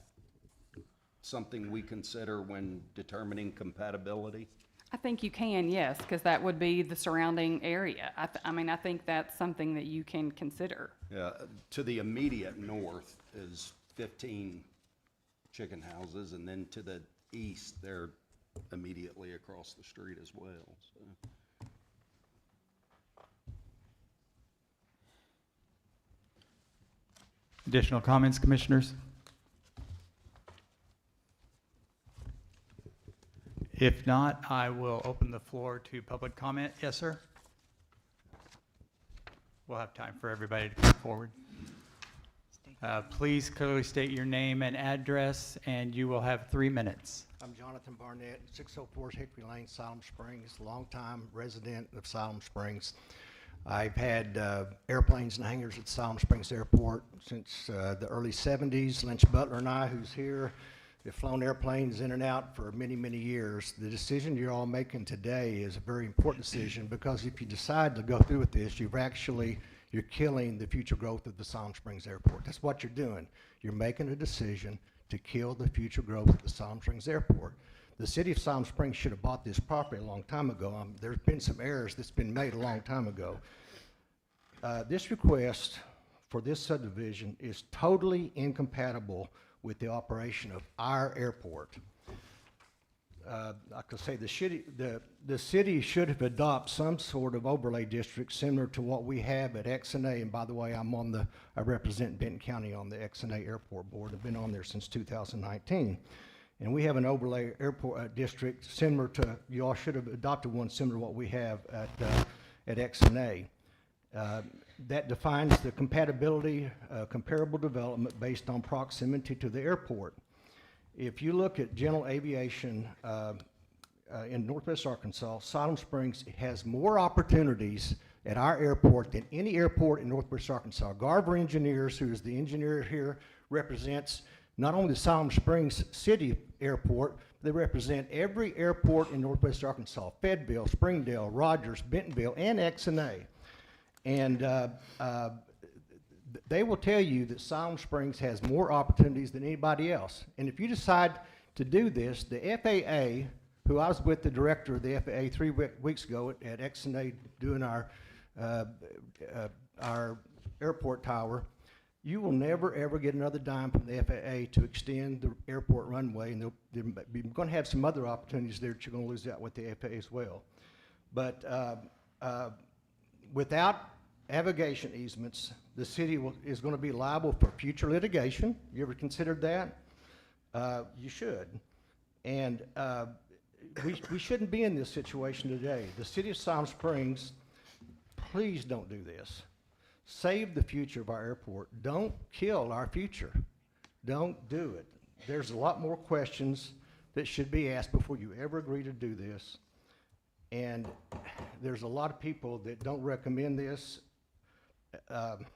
something we consider when determining compatibility? I think you can, yes, because that would be the surrounding area. I mean, I think that's something that you can consider. Yeah, to the immediate north is 15 chicken houses, and then to the east, they're immediately across the street as well, so. Additional comments, commissioners? If not, I will open the floor to public comment. Yes, sir? We'll have time for everybody to come forward. Please clearly state your name and address, and you will have 3 minutes. I'm Jonathan Barnett, 604 Hickory Lane, Siloam Springs, longtime resident of Siloam Springs. I've had airplanes and hangars at Siloam Springs Airport since the early 70s. Lynch Butler and I, who's here, have flown airplanes in and out for many, many years. The decision you're all making today is a very important decision, because if you decide to go through with this, you're killing the future growth of the Siloam Springs Airport. That's what you're doing. You're making a decision to kill the future growth of the Siloam Springs Airport. The city of Siloam Springs should have bought this property a long time ago. There's been some errors that's been made a long time ago. This request for this subdivision is totally incompatible with the operation of our airport. I could say the city should have adopted some sort of overlay district similar to what we have at XNA. And by the way, I represent Benton County on the XNA Airport Board. I've been on there since 2019. And we have an overlay airport district similar to, you all should have adopted one similar to what we have at XNA. That defines the compatibility, comparable development based on proximity to the airport. If you look at general aviation in Northwest Arkansas, Siloam Springs has more opportunities at our airport than any airport in Northwest Arkansas. Garver Engineers, who is the engineer here, represents not only the Siloam Springs City Airport, they represent every airport in Northwest Arkansas: Fayetteville, Springdale, Rogers, Bentonville, and XNA. And they will tell you that Siloam Springs has more opportunities than anybody else. And if you decide to do this, the FAA, who I was with the director of the FAA 3 weeks ago at XNA doing our airport tower, you will never, ever get another dime from the FAA to extend the airport runway, and they're going to have some other opportunities there that you're going to lose out with the FAA as well. But without abrogation easements, the city is going to be liable for future litigation. You ever considered that? You should. And we shouldn't be in this situation today. The city of Siloam Springs, please don't do this. Save the future of our airport. Don't kill our future. Don't do it. There's a lot more questions that should be asked before you ever agree to do this. And there's a lot of people that don't recommend this. Like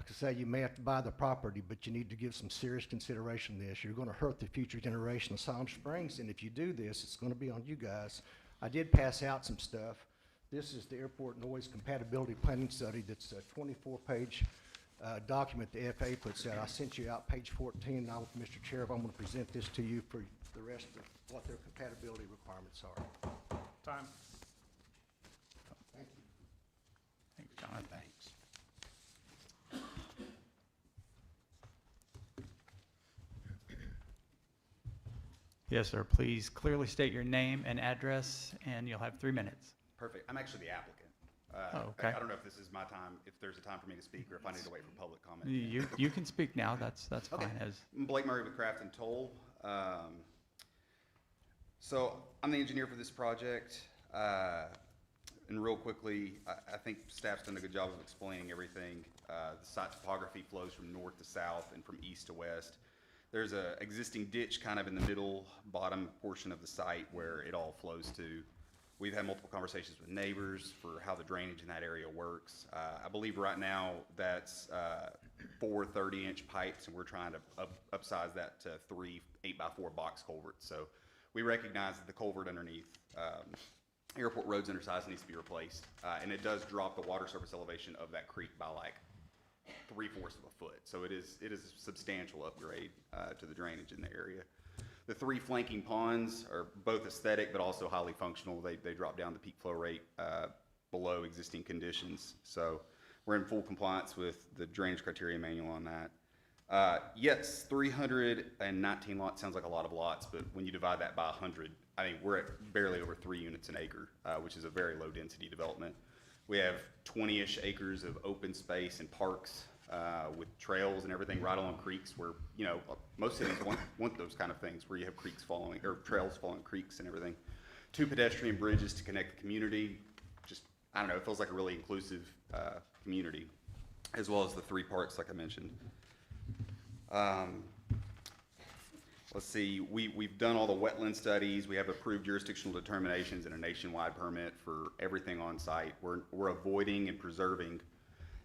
I say, you may have to buy the property, but you need to give some serious consideration to this. You're going to hurt the future generation of Siloam Springs, and if you do this, it's going to be on you guys. I did pass out some stuff. This is the airport noise compatibility planning study. That's a 24-page document the FAA puts out. I sent you out page 14. Now, Mr. Chair, I'm going to present this to you for the rest of what their compatibility requirements are. Time. Thank you. Thanks, John. Thanks. Yes, sir. Please clearly state your name and address, and you'll have 3 minutes. Perfect. I'm actually the applicant. Okay. I don't know if this is my time, if there's a time for me to speak, or if I need to wait for public comment. You can speak now. That's Okay. fine. As I'm Blake Murray with Crafton Tull. So I'm the engineer for this project. And real quickly, I think staff's done a good job of explaining everything. The site topography flows from north to south and from east to west. There's a existing ditch kind of in the middle, bottom portion of the site where it all flows to. We've had multiple conversations with neighbors for how the drainage in that area works. I believe right now that's 4 30-inch pipes, and we're trying to upsize that to 3 8x4 box culverts. So we recognize that the culvert underneath Airport Road's undersized needs to be replaced, and it does drop the water surface elevation of that creek by like 3/4 of a foot. So it is a substantial upgrade to the drainage in the area. The 3 flanking ponds are both aesthetic but also highly functional. They drop down the peak flow rate below existing conditions. So we're in full compliance with the drainage criteria manual on that. Yes, 319 lots sounds like a lot of lots, but when you divide that by 100, I think we're at barely over 3 units an acre, which is a very low density development. We have 20-ish acres of open space and parks with trails and everything right along creeks where, you know, most cities want those kind of things where you have creeks following, or trails following creeks and everything. 2 pedestrian bridges to connect the community. Just, I don't know, it feels like a really inclusive community, as well as the 3 parks like I mentioned. Let's see, we've done all the wetland studies. We have approved jurisdictional determinations and a nationwide permit for everything on site. We're avoiding and preserving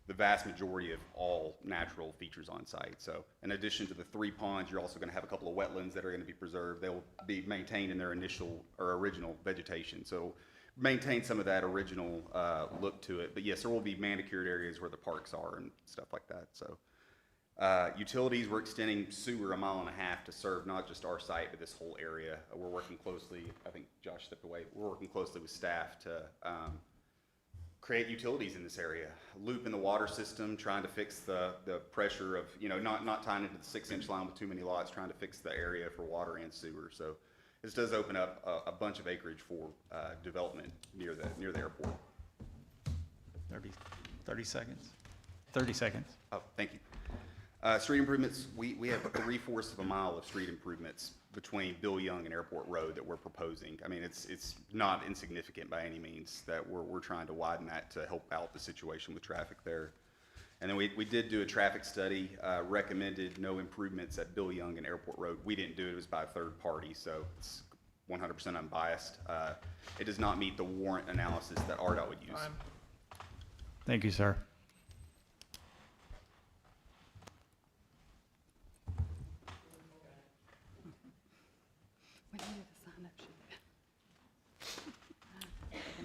the vast majority of all natural features on site. So in addition to the 3 ponds, you're also going to have a couple of wetlands that are going to be preserved. They'll be maintained in their initial or original vegetation. So maintain some of that original look to it. But yes, there will be manicured areas where the parks are and stuff like that. So utilities, we're extending sewer 1.5 miles to serve not just our site, but this whole area. We're working closely, I think Josh stepped away, we're working closely with staff to create utilities in this area. Loop in the water system, trying to fix the pressure of, you know, not tying into the 6-inch line with too many lots, trying to fix the area for water and sewer. So this does open up a bunch of acreage for development near the airport. 30 seconds. 30 seconds. Oh, thank you. Street improvements, we have 3/4 of a mile of street improvements between Bill Young and Airport Road that we're proposing. I mean, it's not insignificant by any means that we're trying to widen that to help out the situation with traffic there. And then we did do a traffic study, recommended no improvements at Bill Young and Airport Road. We didn't do it, it was by a third party, so it's 100% unbiased. It does not meet the warrant analysis that RDOT would use. Thank you, sir.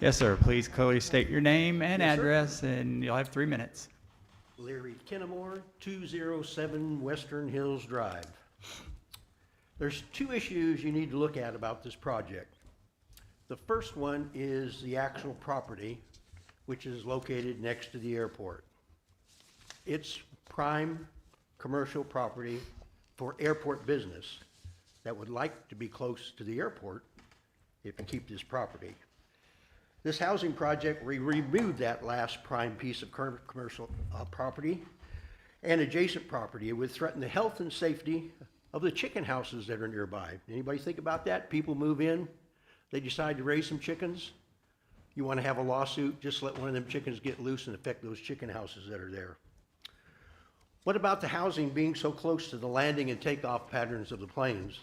Yes, sir. Please clearly state your name and Yes, sir. address, and you'll have 3 minutes. Larry Kennemore, 207 Western Hills Drive. There's 2 issues you need to look at about this project. The first one is the actual property, which is located next to the airport. It's prime commercial property for airport business that would like to be close to the airport if you keep this property. This housing project, we removed that last prime piece of commercial property and adjacent property. It would threaten the health and safety of the chicken houses that are nearby. Anybody think about that? People move in, they decide to raise some chickens. You want to have a lawsuit, just let one of them chickens get loose and affect those chicken houses that are there. What about the housing being so close to the landing and takeoff patterns of the planes?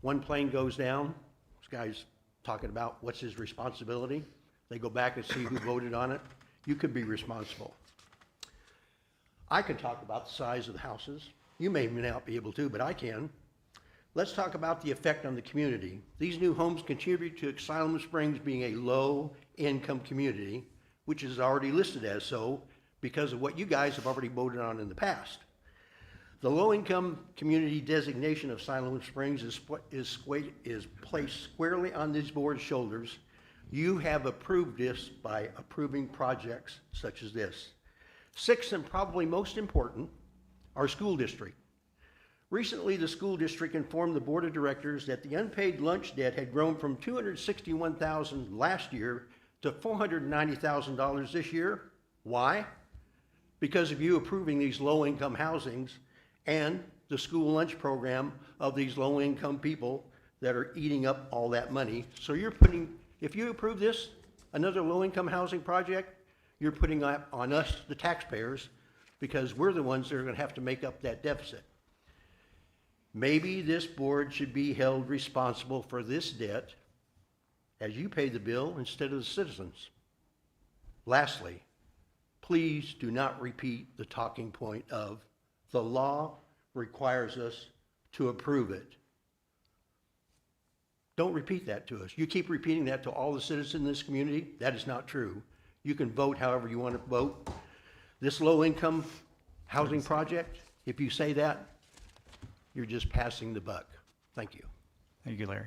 One plane goes down, this guy's talking about what's his responsibility. They go back and see who voted on it. You could be responsible. I can talk about the size of the houses. You may not be able to, but I can. Let's talk about the effect on the community. These new homes contribute to Siloam Springs being a low-income community, which is already listed as so because of what you guys have already voted on in the past. The low-income community designation of Siloam Springs is placed squarely on this board's shoulders. You have approved this by approving projects such as this. 6th, and probably most important, our school district. Recently, the school district informed the board of directors that the unpaid lunch debt had grown from $261,000 last year to $490,000 this year. Why? Because of you approving these low-income housings and the school lunch program of these low-income people that are eating up all that money. So you're putting, if you approve this, another low-income housing project, you're putting that on us, the taxpayers, because we're the ones that are going to have to make up that deficit. Maybe this board should be held responsible for this debt as you pay the bill instead of the citizens. Lastly, please do not repeat the talking point of the law requires us to approve it. Don't repeat that to us. You keep repeating that to all the citizens in this community. That is not true. You can vote however you want to vote. This low-income housing project, if you say that, you're just passing the buck. Thank you. Thank you, Larry.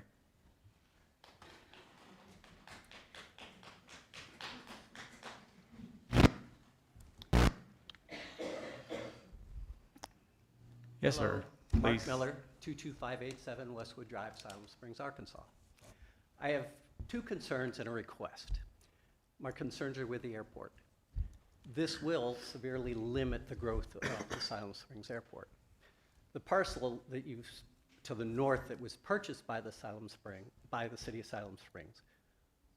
Yes, sir. Mark Please. Miller, 22587 Westwood Drive, Siloam Springs, Arkansas. I have 2 concerns and a request. My concerns are with the airport. This will severely limit the growth of the Siloam Springs Airport. The parcel that to the north that was purchased by the city of Siloam Springs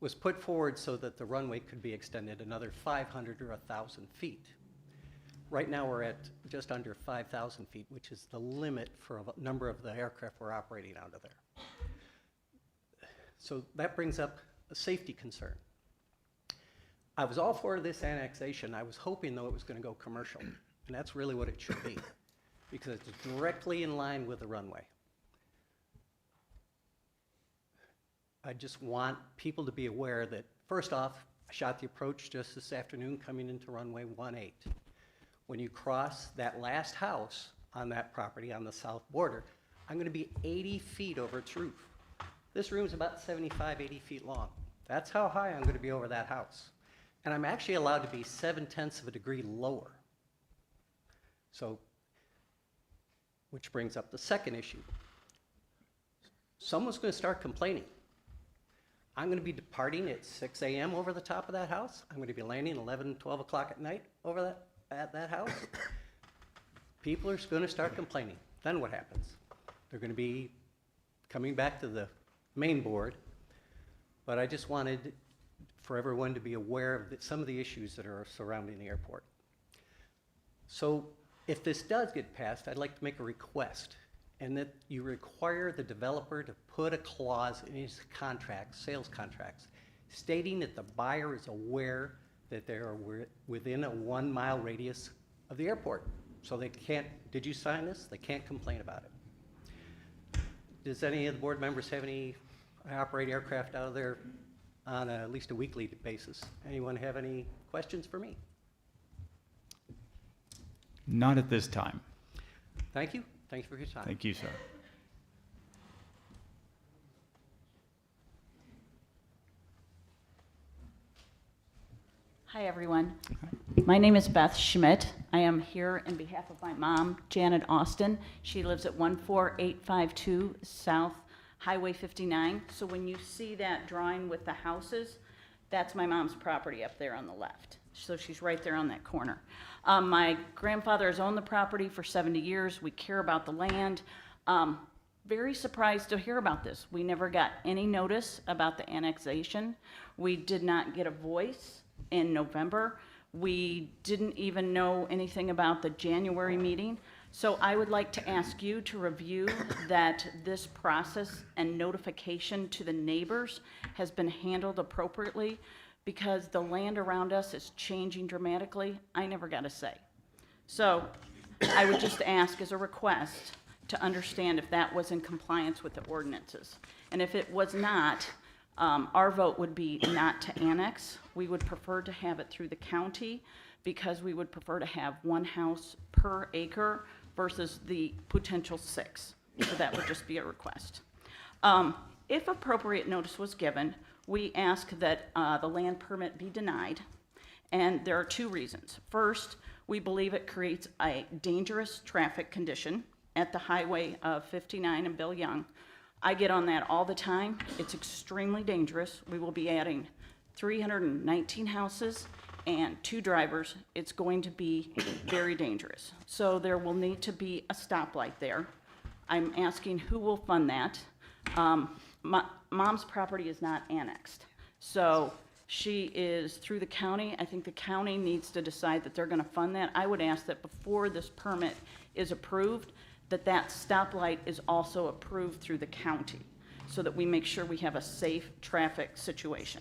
was put forward so that the runway could be extended another 500 or 1,000 feet. Right now, we're at just under 5,000 feet, which is the limit for a number of the aircraft we're operating out of there. So that brings up a safety concern. I was all for this annexation. I was hoping, though, it was going to go commercial, and that's really what it should be, because it's directly in line with the runway. I just want people to be aware that, first off, I shot the approach just this afternoon coming into runway 18. When you cross that last house on that property on the south border, I'm going to be 80 feet over its roof. This room is about 75, 80 feet long. That's how high I'm going to be over that house. And I'm actually allowed to be 0.7 of a degree lower. So, which brings up the second issue. Someone's going to start complaining. I'm going to be departing at 6 a.m. over the top of that house. I'm going to be landing 11, 12 o'clock at night over at that house. People are going to start complaining. Then what happens? They're going to be coming back to the main board. But I just wanted for everyone to be aware of some of the issues that are surrounding the airport. So if this does get passed, I'd like to make a request. and that you require the developer to put a clause in his contracts, sales contracts, stating that the buyer is aware that they are within a 1 mile radius of the airport. So they can't, did you sign this? They can't complain about it. Does any of the board members have any, operate aircraft out of there on at least a weekly basis? Anyone have any questions for me? Not at this time. Thank you. Thank you for your time. Thank you, sir. Hi, everyone. My name is Beth Schmidt. I am here in behalf of my mom, Janet Austin. She lives at 14852 South Highway 59. So when you see that drawing with the houses, that's my mom's property up there on the left. So she's right there on that corner. My grandfather has owned the property for 70 years. We care about the land. Very surprised to hear about this. We never got any notice about the annexation. We did not get a voice in November. We didn't even know anything about the January meeting. So I would like to ask you to review that this process and notification to the neighbors has been handled appropriately, because the land around us is changing dramatically. I never got a say. So I would just ask as a request to understand if that was in compliance with the ordinances. And if it was not, our vote would be not to annex. We would prefer to have it through the county, because we would prefer to have 1 house per acre versus the potential 6. So that would just be a request. If appropriate notice was given, we ask that the land permit be denied, and there are 2 reasons. First, we believe it creates a dangerous traffic condition at the highway of 59 and Bill Young. I get on that all the time. It's extremely dangerous. We will be adding 319 houses and 2 drivers. It's going to be very dangerous. So there will need to be a stoplight there. I'm asking who will fund that. Mom's property is not annexed. So she is through the county. I think the county needs to decide that they're going to fund that. I would ask that before this permit is approved, that stoplight is also approved through the county, so that we make sure we have a safe traffic situation.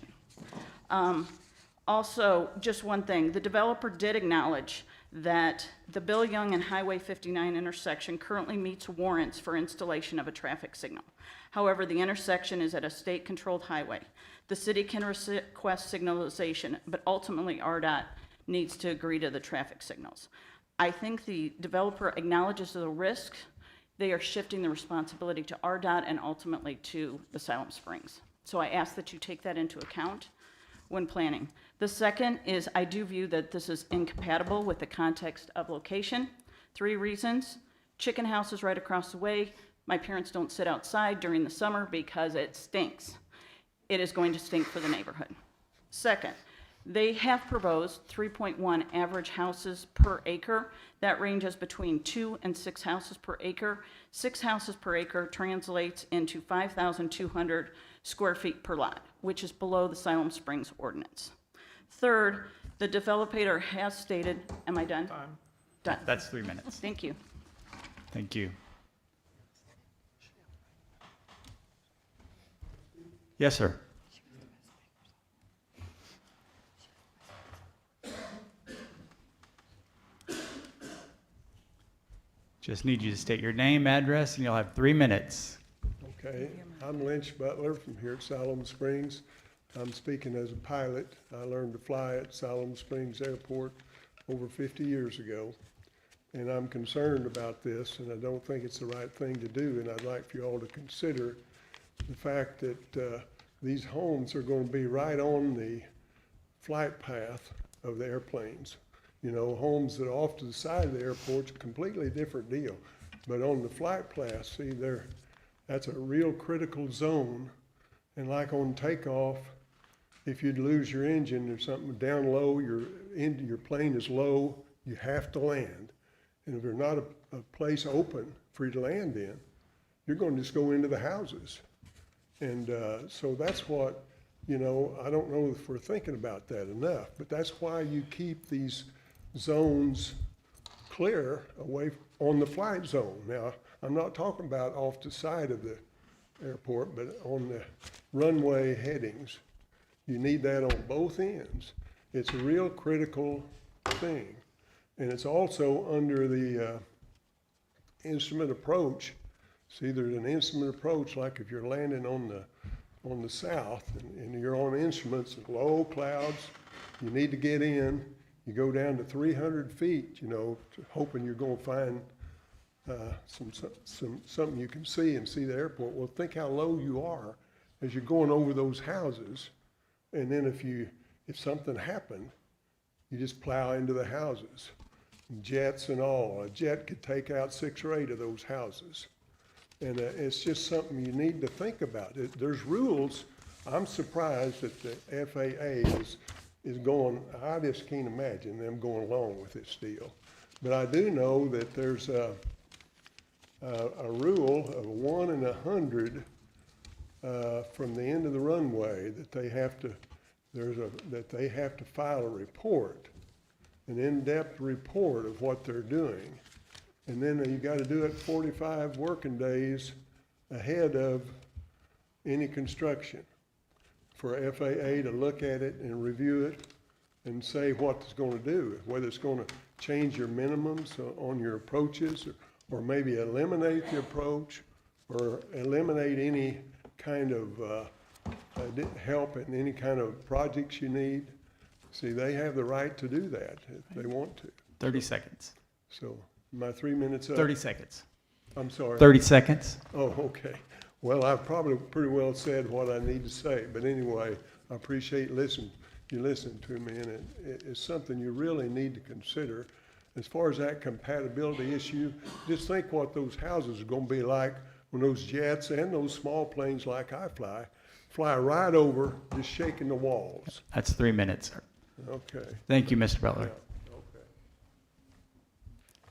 Also, just one thing, the developer did acknowledge that the Bill Young and Highway 59 intersection currently meets warrants for installation of a traffic signal. However, the intersection is at a state-controlled highway. The city can request signalization, but ultimately RDOT needs to agree to the traffic signals. I think the developer acknowledges the risk. They are shifting the responsibility to RDOT and ultimately to the Siloam Springs. So I ask that you take that into account when planning. The second is I do view that this is incompatible with the context of location. 3 reasons. Chicken house is right across the way. My parents don't sit outside during the summer because it stinks. It is going to stink for the neighborhood. Second, they have proposed 3.1 average houses per acre. That ranges between 2 and 6 houses per acre. 6 houses per acre translates into 5,200 square feet per lot, which is below the Siloam Springs ordinance. Third, the developer has stated, am I done? Time. Done. That's 3 minutes. Thank you. Thank you. Yes, sir. Just need you to state your name, address, and you'll have 3 minutes. Okay, I'm Lynch Butler from here at Siloam Springs. I'm speaking as a pilot. I learned to fly at Siloam Springs Airport over 50 years ago. And I'm concerned about this, and I don't think it's the right thing to do. And I'd like for you all to consider the fact that these homes are going to be right on the flight path of the airplanes. You know, homes that are off to the side of the airport's a completely different deal. But on the flight path, see, that's a real critical zone. And like on takeoff, if you'd lose your engine or something down low, your plane is low, you have to land. And if there's not a place open for you to land in, you're going to just go into the houses. And so that's what, you know, I don't know if we're thinking about that enough, but that's why you keep these zones clear away on the flight zone. Now, I'm not talking about off the side of the airport, but on the runway headings. You need that on both ends. It's a real critical thing. And it's also under the instrument approach. See, there's an instrument approach, like if you're landing on the south and you're on instruments and low clouds, you need to get in. You go down to 300 feet, you know, hoping you're going to find something you can see and see the airport. Well, think how low you are as you're going over those houses. And then if something happened, you just plow into the houses, jets and all. A jet could take out 6 or 8 of those houses. And it's just something you need to think about. There's rules. I'm surprised that the FAA is going, I just can't imagine them going along with this deal. But I do know that there's a rule of 1 in 100 from the end of the runway that they have to file a report, an in-depth report of what they're doing. And then you got to do it 45 working days ahead of any construction for FAA to look at it and review it and say what it's going to do, whether it's going to change your minimums on your approaches or maybe eliminate the approach or eliminate any kind of help in any kind of projects you need. See, they have the right to do that if they want to. 30 seconds. So my 3 minutes up. 30 seconds. I'm sorry. 30 seconds. Oh, okay. Well, I've probably pretty well said what I need to say, but anyway, I appreciate you listening to me, and it's something you really need to consider. As far as that compatibility issue, just think what those houses are going to be like when those jets and those small planes like I fly right over, just shaking the walls. That's 3 minutes, sir. Okay. Thank you, Mr. Butler. Yeah, okay.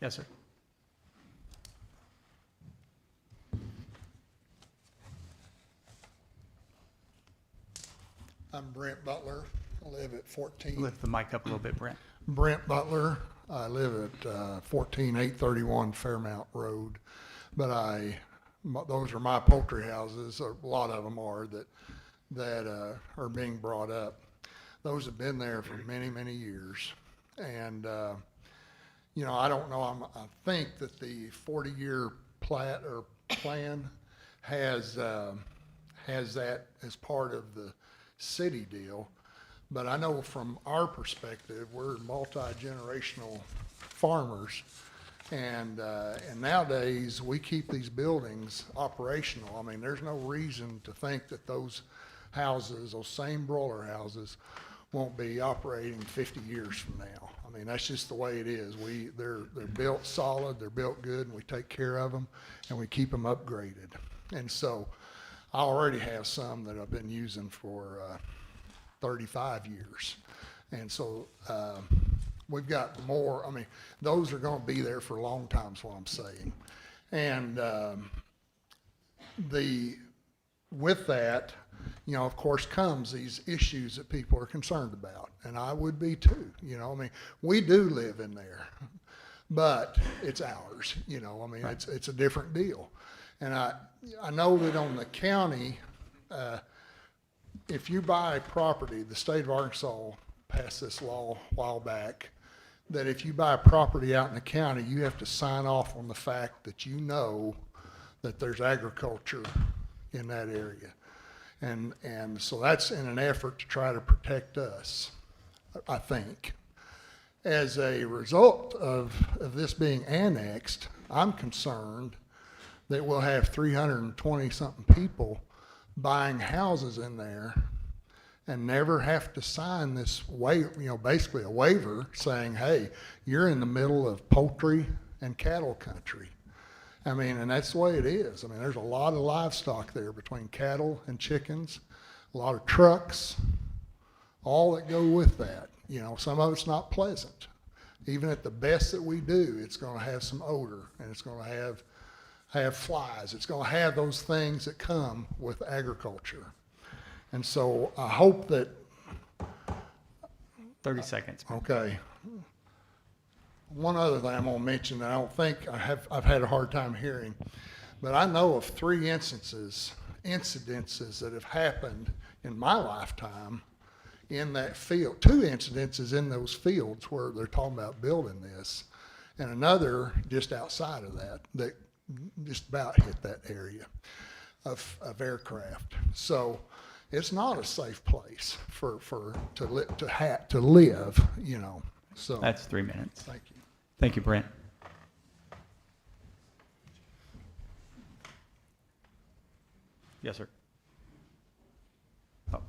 Yes, sir. I'm Brent Butler. I live at 14. Lift the mic up a little bit, Brent. Brent Butler. I live at 14831 Fairmount Road. But those are my poultry houses. A lot of them are that are being brought up. Those have been there for many, many years. And, you know, I don't know. I think that the 40-year Plat or plan has that as part of the city deal. But I know from our perspective, we're multi-generational farmers. And nowadays, we keep these buildings operational. I mean, there's no reason to think that those houses, those same broiler houses, won't be operating 50 years from now. I mean, that's just the way it is. They're built solid, they're built good, and we take care of them, and we keep them upgraded. And so I already have some that I've been using for 35 years. And so we've got more. I mean, those are going to be there for a long time is what I'm saying. And with that, you know, of course, comes these issues that people are concerned about. And I would be too, you know. I mean, we do live in there, but it's ours, you know. I mean, right. It's a different deal. And I know that on the county, if you buy property, the state of Arkansas passed this law a while back, that if you buy property out in the county, you have to sign off on the fact that you know that there's agriculture in that area. And so that's in an effort to try to protect us, I think. As a result of this being annexed, I'm concerned that we'll have 320-something people buying houses in there and never have to sign this basically a waiver saying, hey, you're in the middle of poultry and cattle country. I mean, and that's the way it is. I mean, there's a lot of livestock there between cattle and chickens, a lot of trucks, all that go with that. You know, some of it's not pleasant. Even at the best that we do, it's going to have some odor, and it's going to have flies. It's going to have those things that come with agriculture. And so I hope that... 30 seconds. Okay. one other thing I'm gonna mention that I don't think I've had a hard time hearing, but I know of 3 incidences that have happened in my lifetime in that field. 2 incidences in those fields where they're talking about building this, and another just outside of that just about hit that area of aircraft. So it's not a safe place to live, you know, so. That's 3 minutes. Thank you. Thank you, Brent. Yes, sir. Oh,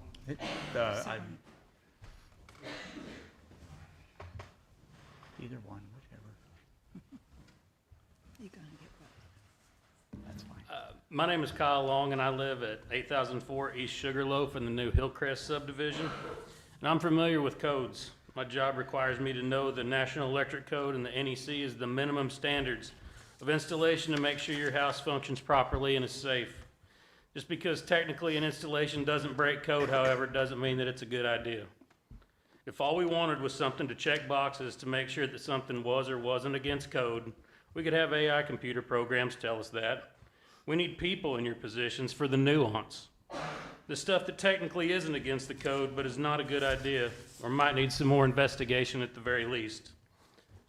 either one, whichever. That's fine. My name is Kyle Long, and I live at 8004 East Sugarloaf in the new Hillcrest subdivision. And I'm familiar with codes. My job requires me to know the National Electric Code, and the NEC is the minimum standards of installation to make sure your house functions properly and is safe. Just because technically an installation doesn't break code, however, doesn't mean that it's a good idea. If all we wanted was something to check boxes to make sure that something was or wasn't against code, we could have AI computer programs tell us that. We need people in your positions for the nuance. The stuff that technically isn't against the code but is not a good idea or might need some more investigation at the very least.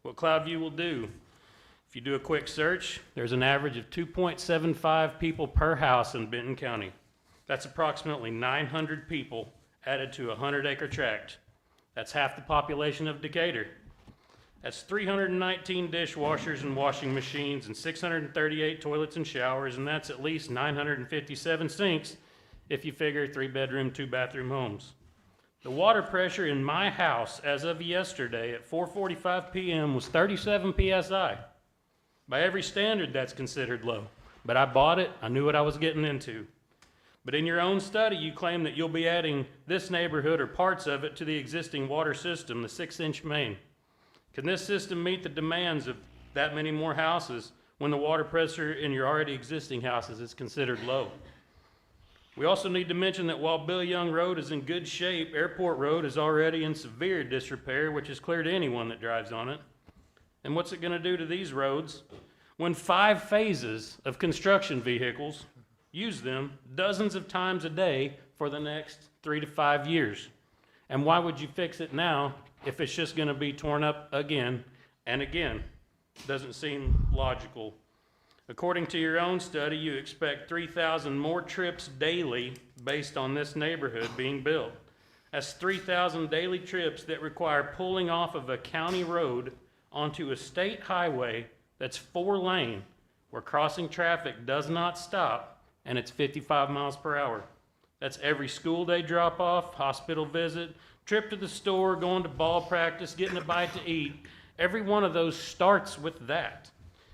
What CloudView will do, if you do a quick search, there's an average of 2.75 people per house in Benton County. That's approximately 900 people added to a 100-acre tract. That's half the population of Decatur. That's 319 dishwashers and washing machines and 638 toilets and showers, and that's at least 957 sinks if you figure 3-bedroom, 2-bathroom homes. The water pressure in my house as of yesterday at 4:45 p.m. was 37 psi. By every standard, that's considered low. But I bought it, I knew what I was getting into. But in your own study, you claim that you'll be adding this neighborhood or parts of it to the existing water system, the 6-inch main. Can this system meet the demands of that many more houses when the water pressure in your already existing houses is considered low? We also need to mention that while Bill Young Road is in good shape, Airport Road is already in severe disrepair, which is clear to anyone that drives on it. And what's it going to do to these roads when 5 phases of construction vehicles use them dozens of times a day for the next 3 to 5 years? And why would you fix it now if it's just going to be torn up again and again? Doesn't seem logical. According to your own study, you expect 3,000 more trips daily based on this neighborhood being built. That's 3,000 daily trips that require pulling off of a county road onto a state highway that's 4-lane, where crossing traffic does not stop, and it's 55 miles per hour. That's every school day drop off, hospital visit, trip to the store, going to ball practice, getting a bite to eat. Every one of those starts with that.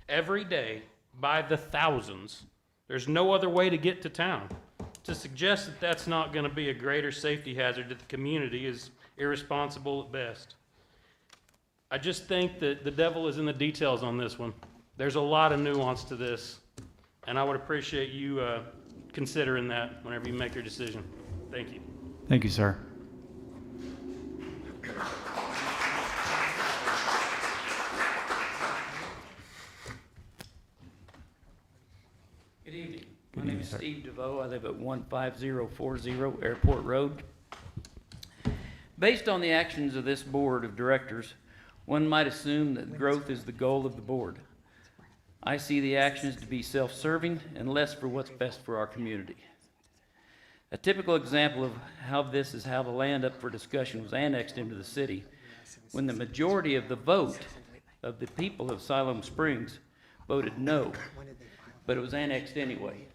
Every day, by the thousands. There's no other way to get to town. To suggest that that's not going to be a greater safety hazard to the community is irresponsible at best. I just think that the devil is in the details on this one. There's a lot of nuance to this, and I would appreciate you considering that whenever you make your decision. Thank you. Thank you, sir. Good evening. My name is Steve DeVoe. I live at 15040 Airport Road. Based on the actions of this board of directors, one might assume that growth is the goal of the board. I see the actions to be self-serving and less for what's best for our community. A typical example of how this is how the land up for discussion was annexed into the city when the majority of the vote of the people of Siloam Springs voted no, but it was annexed anyway.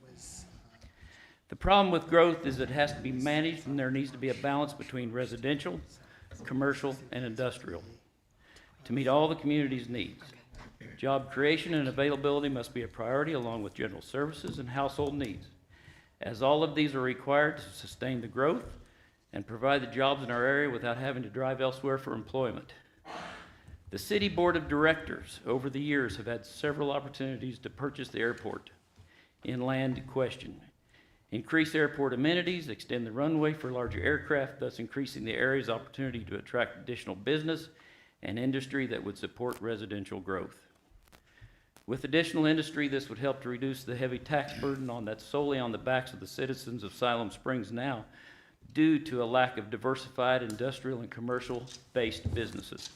The problem with growth is it has to be managed, and there needs to be a balance between residential, commercial, and industrial to meet all the community's needs. Job creation and availability must be a priority along with general services and household needs, as all of these are required to sustain the growth and provide the jobs in our area without having to drive elsewhere for employment. The City Board of Directors over the years have had several opportunities to purchase the airport in land in question, increase airport amenities, extend the runway for larger aircraft, thus increasing the area's opportunity to attract additional business and industry that would support residential growth. With additional industry, this would help to reduce the heavy tax burden that's solely on the backs of the citizens of Siloam Springs now due to a lack of diversified industrial and commercial-based businesses.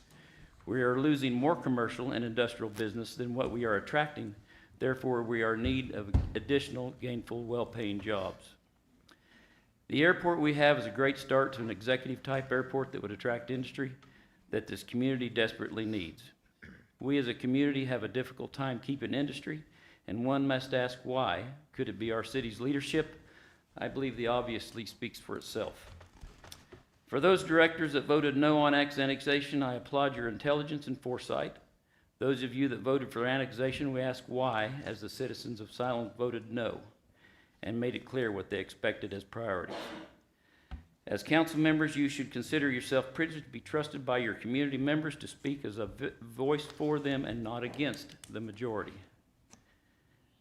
We are losing more commercial and industrial business than what we are attracting. Therefore, we are in need of additional gainful, well-paying jobs. The airport we have is a great start to an executive-type airport that would attract industry that this community desperately needs. We as a community have a difficult time keeping industry, and one must ask why. Could it be our city's leadership? I believe the obviously speaks for itself. For those directors that voted no on annexation, I applaud your intelligence and foresight. Those of you that voted for annexation, we ask why, as the citizens of Siloam voted no, and made it clear what they expected as priorities. As council members, you should consider yourself privileged to be trusted by your community members to speak as a voice for them and not against the majority.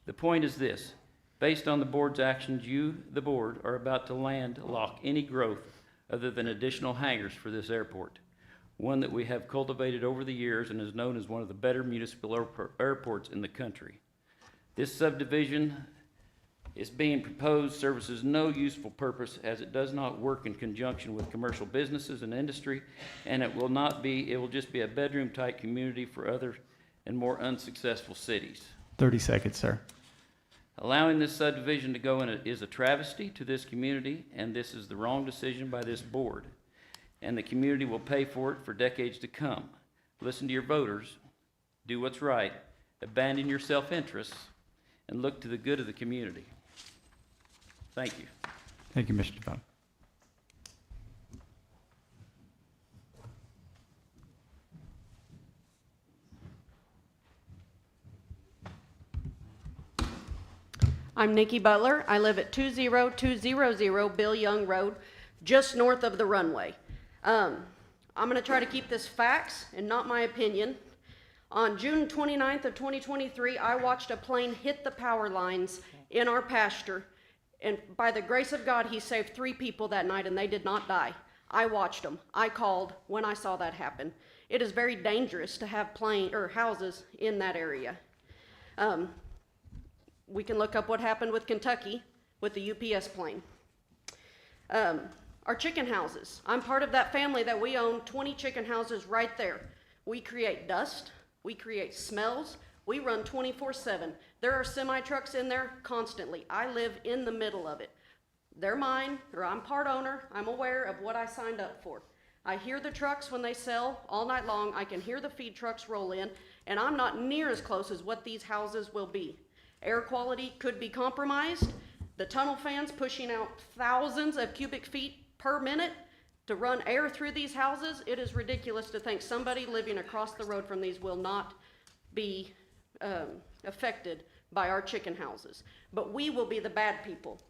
The point is this: based on the board's actions, you, the board, are about to landlock any growth other than additional hangars for this airport, one that we have cultivated over the years and is known as one of the better municipal airports in the country. This subdivision is being proposed services no useful purpose, as it does not work in conjunction with commercial businesses and industry, and it will just be a bedroom-type community for other and more unsuccessful cities. 30 seconds, sir. Allowing this subdivision to go in is a travesty to this community, and this is the wrong decision by this board, and the community will pay for it for decades to come. Listen to your voters, do what's right, abandon your self-interests, and look to the good of the community. Thank you. Thank you, Mr. Devon. I'm Nikki Butler. I live at 20200 Bill Young Road, just north of the runway. I'm going to try to keep this facts and not my opinion. On June 29th of 2023, I watched a plane hit the power lines in our pasture, and by the grace of God, he saved 3 people that night, and they did not die. I watched them. I called when I saw that happen. It is very dangerous to have houses in that area. We can look up what happened with Kentucky with the UPS plane. Our chicken houses. I'm part of that family that we own 20 chicken houses right there. We create dust. We create smells. We run 24/7. There are semi-trucks in there constantly. I live in the middle of it. They're mine, or I'm part owner. I'm aware of what I signed up for. I hear the trucks when they sell all night long. I can hear the feed trucks roll in, and I'm not near as close as what these houses will be. Air quality could be compromised. The tunnel fans pushing out thousands of cubic feet per minute to run air through these houses. It is ridiculous to think somebody living across the road from these will not be affected by our chicken houses. But we will be the bad people.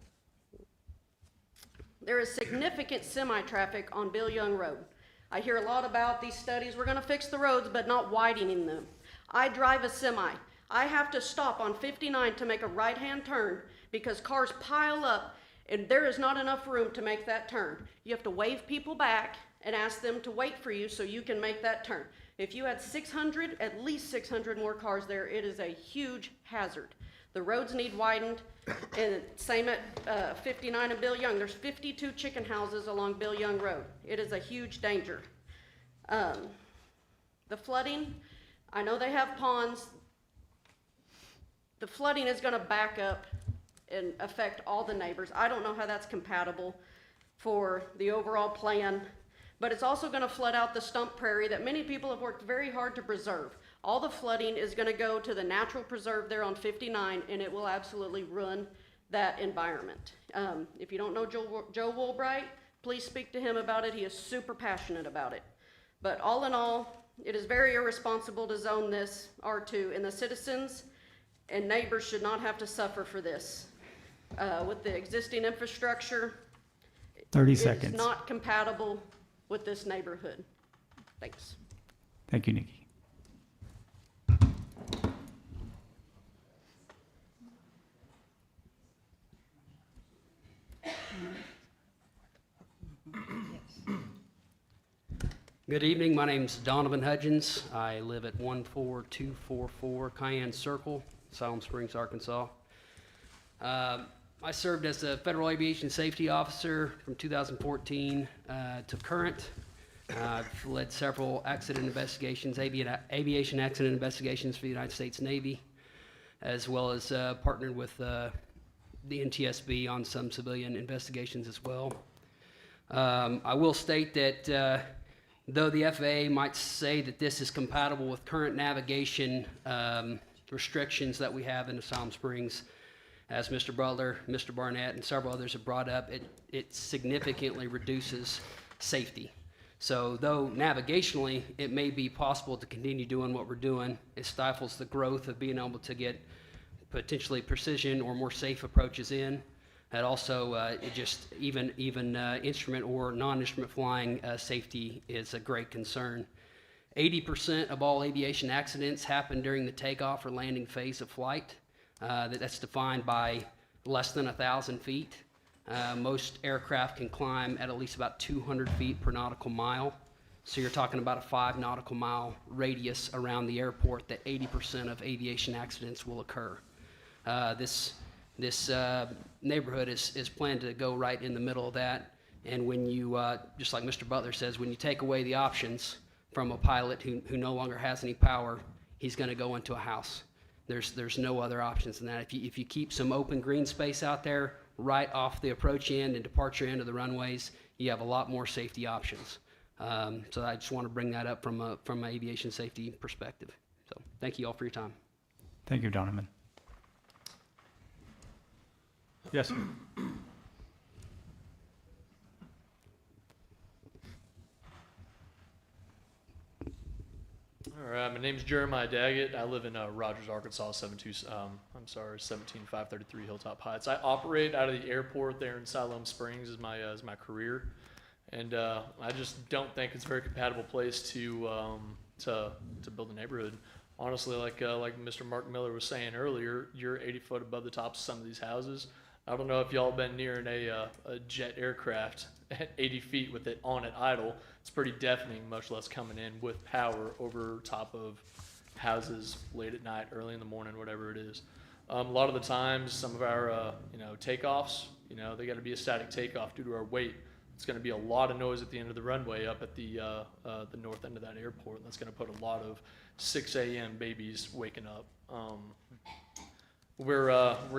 There is significant semi-traffic on Bill Young Road. I hear a lot about these studies. We're going to fix the roads, but not widening them. I drive a semi. I have to stop on 59 to make a right-hand turn because cars pile up and there is not enough room to make that turn. You have to wave people back and ask them to wait for you so you can make that turn. If you had at least 600 more cars there, it is a huge hazard. The roads need widened, and same at 59 and Bill Young. There's 52 chicken houses along Bill Young Road. It is a huge danger. The flooding, I know they have ponds. The flooding is gonna back up and affect all the neighbors. I don't know how that's compatible for the overall plan, but it's also gonna flood out the stump prairie that many people have worked very hard to preserve. All the flooding is gonna go to the natural preserve there on 59, and it will absolutely ruin that environment. If you don't know Joe Woolbright, please speak to him about it. He is super passionate about it. But all in all, it is very irresponsible to zone this R2, and the citizens and neighbors should not have to suffer for this. With the existing infrastructure, 30 seconds. It's not compatible with this neighborhood. Thanks. Thank you, Nikki. Good evening. My name's Donovan Hudgens. I live at 14244 Cayenne Circle, Siloam Springs, Arkansas. I served as a Federal Aviation Safety Officer from 2014 to current. I've led several accident investigations, aviation accident investigations for the United States Navy, as well as partnered with the NTSB on some civilian investigations as well. I will state that though the FAA might say that this is compatible with current navigation restrictions that we have in Siloam Springs, as Mr. Butler, Mr. Barnett, and several others have brought up, it significantly reduces safety. So though navigationally it may be possible to continue doing what we're doing, it stifles the growth of being able to get potentially precision or more safe approaches in. And also, it just even instrument or non-instrument flying safety is a great concern. 80% of all aviation accidents happen during the takeoff or landing phase of flight. That's defined by less than 1,000 feet. Most aircraft can climb at least about 200 feet per nautical mile. So you're talking about a 5 nautical mile radius around the airport that 80% of aviation accidents will occur. This neighborhood is planned to go right in the middle of that. And when you, just like Mr. Butler says, when you take away the options from a pilot who no longer has any power, he's going to go into a house. There's no other options than that. If you keep some open green space out there right off the approach end and departure end of the runways, you have a lot more safety options. So I just want to bring that up from an aviation safety perspective. So thank you all for your time. Thank you, Donovan. Yes, sir. All right, my name's Jeremiah Daggett. I live in Rogers, Arkansas, 17533 Hilltop Heights. I operate out of the airport there in Siloam Springs as my career, and I just don't think it's a very compatible place to build a neighborhood. Honestly, like Mr. Mark Miller was saying earlier, you're 80 foot above the tops of some of these houses. I don't know if y'all been near a jet aircraft at 80 feet with it on at idle. It's pretty deafening, much less coming in with power over top of houses late at night, early in the morning, whatever it is. A lot of the times, some of our takeoffs, they got to be a static takeoff due to our weight. It's going to be a lot of noise at the end of the runway up at the north end of that airport. That's going to put a lot of 6 a.m. babies waking up. We're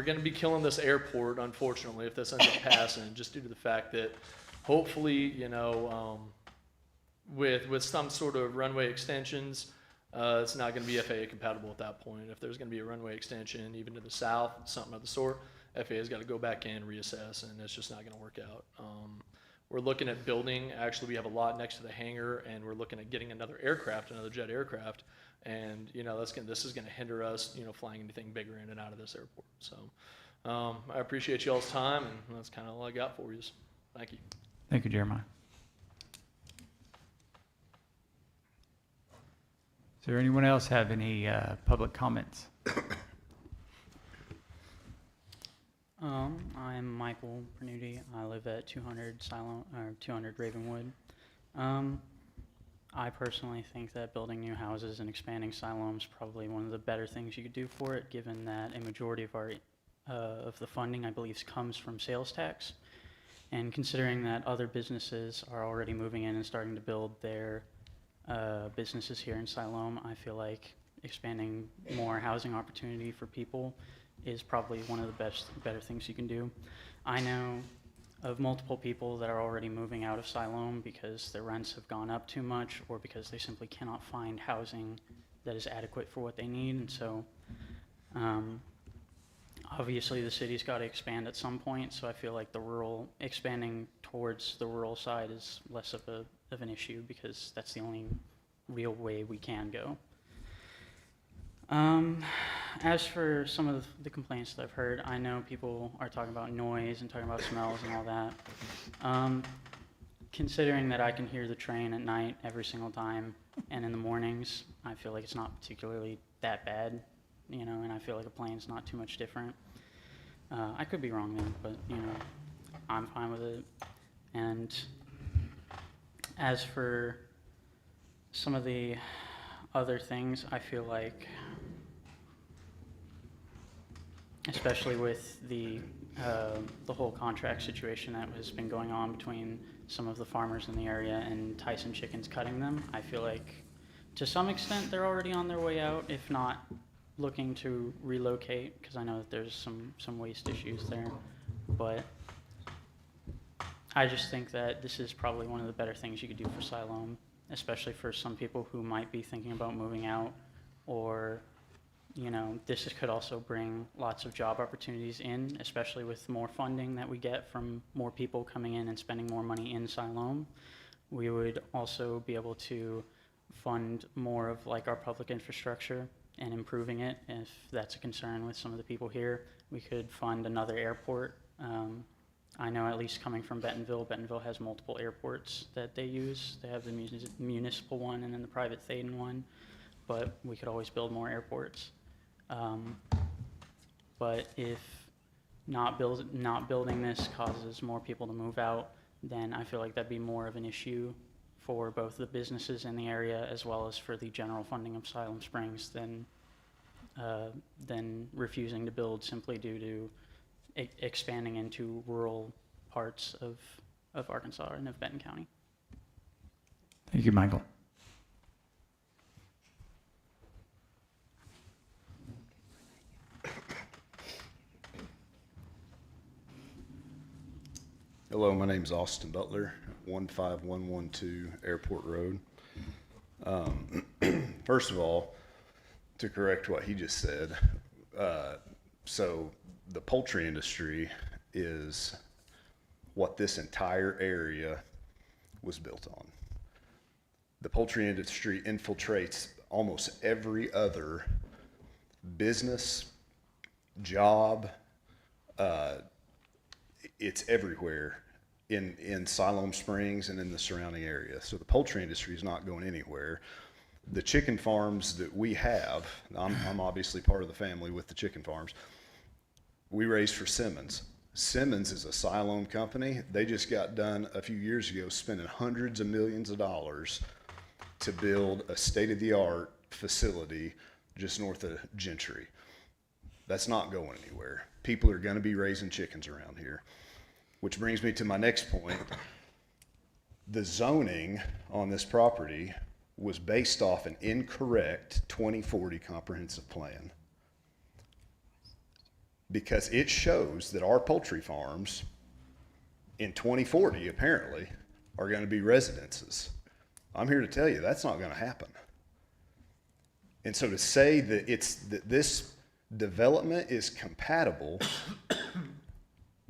going to be killing this airport, unfortunately, if this ends up passing, just due to the fact that hopefully, with some sort of runway extensions, it's not going to be FAA compatible at that point. If there's going to be a runway extension, even to the south, something of the sort, FAA's got to go back in, reassess, and it's just not going to work out. We're looking at building, actually we have a lot next to the hangar, and we're looking at getting another aircraft, another jet aircraft, and this is going to hinder us, flying anything bigger in and out of this airport. So I appreciate y'all's time, and that's kind of all I got for you. Thank you. Thank you, Jeremiah. Is there anyone else have any public comments? I'm Michael Pernuti. I live at 200 Ravenwood. I personally think that building new houses and expanding Siloam is probably one of the better things you could do for it, given that a majority of of the funding, I believe, comes from sales tax. And considering that other businesses are already moving in and starting to build their businesses here in Siloam, I feel like expanding more housing opportunity for people is probably one of the better things you can do. I know of multiple people that are already moving out of Siloam because their rents have gone up too much or because they simply cannot find housing that is adequate for what they need. And so obviously the city's got to expand at some point, so I feel like expanding towards the rural side is less of an issue because that's the only real way we can go. As for some of the complaints that I've heard, I know people are talking about noise and talking about smells and all that. Considering that I can hear the train at night every single time and in the mornings, I feel like it's not particularly that bad, and I feel like a plane's not too much different. I could be wrong there, but, I'm fine with it. And as for some of the other things, I feel like, especially with the whole contract situation that has been going on between some of the farmers in the area and Tyson Chickens cutting them, I feel like to some extent they're already on their way out, if not looking to relocate, because I know that there's some waste issues there. But I just think that this is probably one of the better things you could do for Siloam, especially for some people who might be thinking about moving out, or, you know, could also bring lots of job opportunities in, especially with more funding that we get from more people coming in and spending more money in Siloam. We would also be able to fund more of like our public infrastructure and improving it, if that's a concern with some of the people here. We could fund another airport. I know, at least coming from Bentonville has multiple airports that they use. They have the municipal one and then the private Thaden one, but we could always build more airports. But if not building this causes more people to move out, then I feel like that'd be more of an issue for both the businesses in the area as well as for the general funding of Siloam Springs than refusing to build simply due to expanding into rural parts of Arkansas and of Benton County. Thank you, Michael. Hello, my name's Austin Butler, 15112 Airport Road. First of all, to correct what he just said, so the poultry industry is what this entire area was built on. The poultry industry infiltrates almost every other business, job. It's everywhere in Siloam Springs and in the surrounding area. So the poultry industry is not going anywhere. The chicken farms that we have, I'm obviously part of the family with the chicken farms, we raise for Simmons. Simmons is a Siloam company. They just got done a few years ago spending hundreds of millions of dollars to build a state-of-the-art facility just north of Gentry. That's not going anywhere. People are going to be raising chickens around here, which brings me to my next point. The zoning on this property was based off an incorrect 2040 comprehensive plan, because it shows that our poultry farms in 2040 apparently are going to be residences. I'm here to tell you that's not going to happen. And so to say that that this development is compatible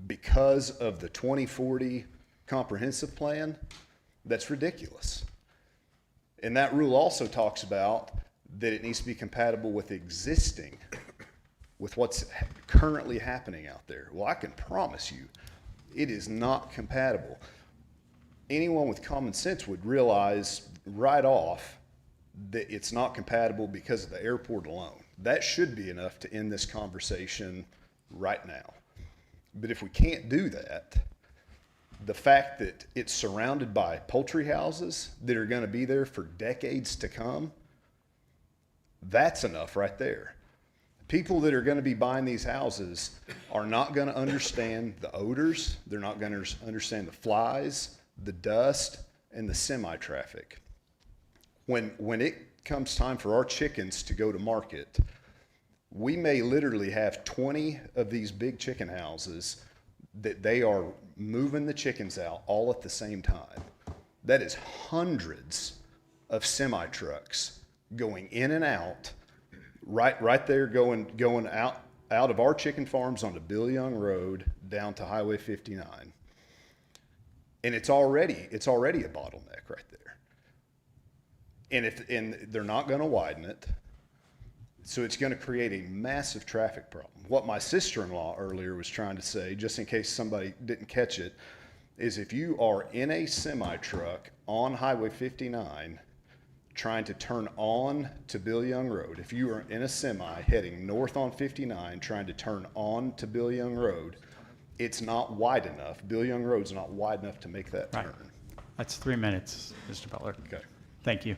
because of the 2040 comprehensive plan, that's ridiculous. And that rule also talks about that it needs to be compatible with existing, with what's currently happening out there. Well, I can promise you, it is not compatible. Anyone with common sense would realize right off that it's not compatible because of the airport alone. That should be enough to end this conversation right now. But if we can't do that, the fact that it's surrounded by poultry houses that are going to be there for decades to come, that's enough right there. People that are going to be buying these houses are not going to understand the odors. They're not going to understand the flies, the dust, and the semi-traffic. When it comes time for our chickens to go to market, we may literally have 20 of these big chicken houses that they are moving the chickens out all at the same time. That is hundreds of semi-trucks going in and out, right there going out of our chicken farms onto Bill Young Road down to Highway 59. And it's already a bottleneck right there. And they're not going to widen it. So it's going to create a massive traffic problem. What my sister-in-law earlier was trying to say, just in case somebody didn't catch it, is if you are in a semi-truck on Highway 59 trying to turn on to Bill Young Road, if you are in a semi heading north on 59 trying to turn on to Bill Young Road, it's not wide enough. Bill Young Road's not wide enough to make that turn. That's 3 minutes, Mr. Butler. Okay. Thank you.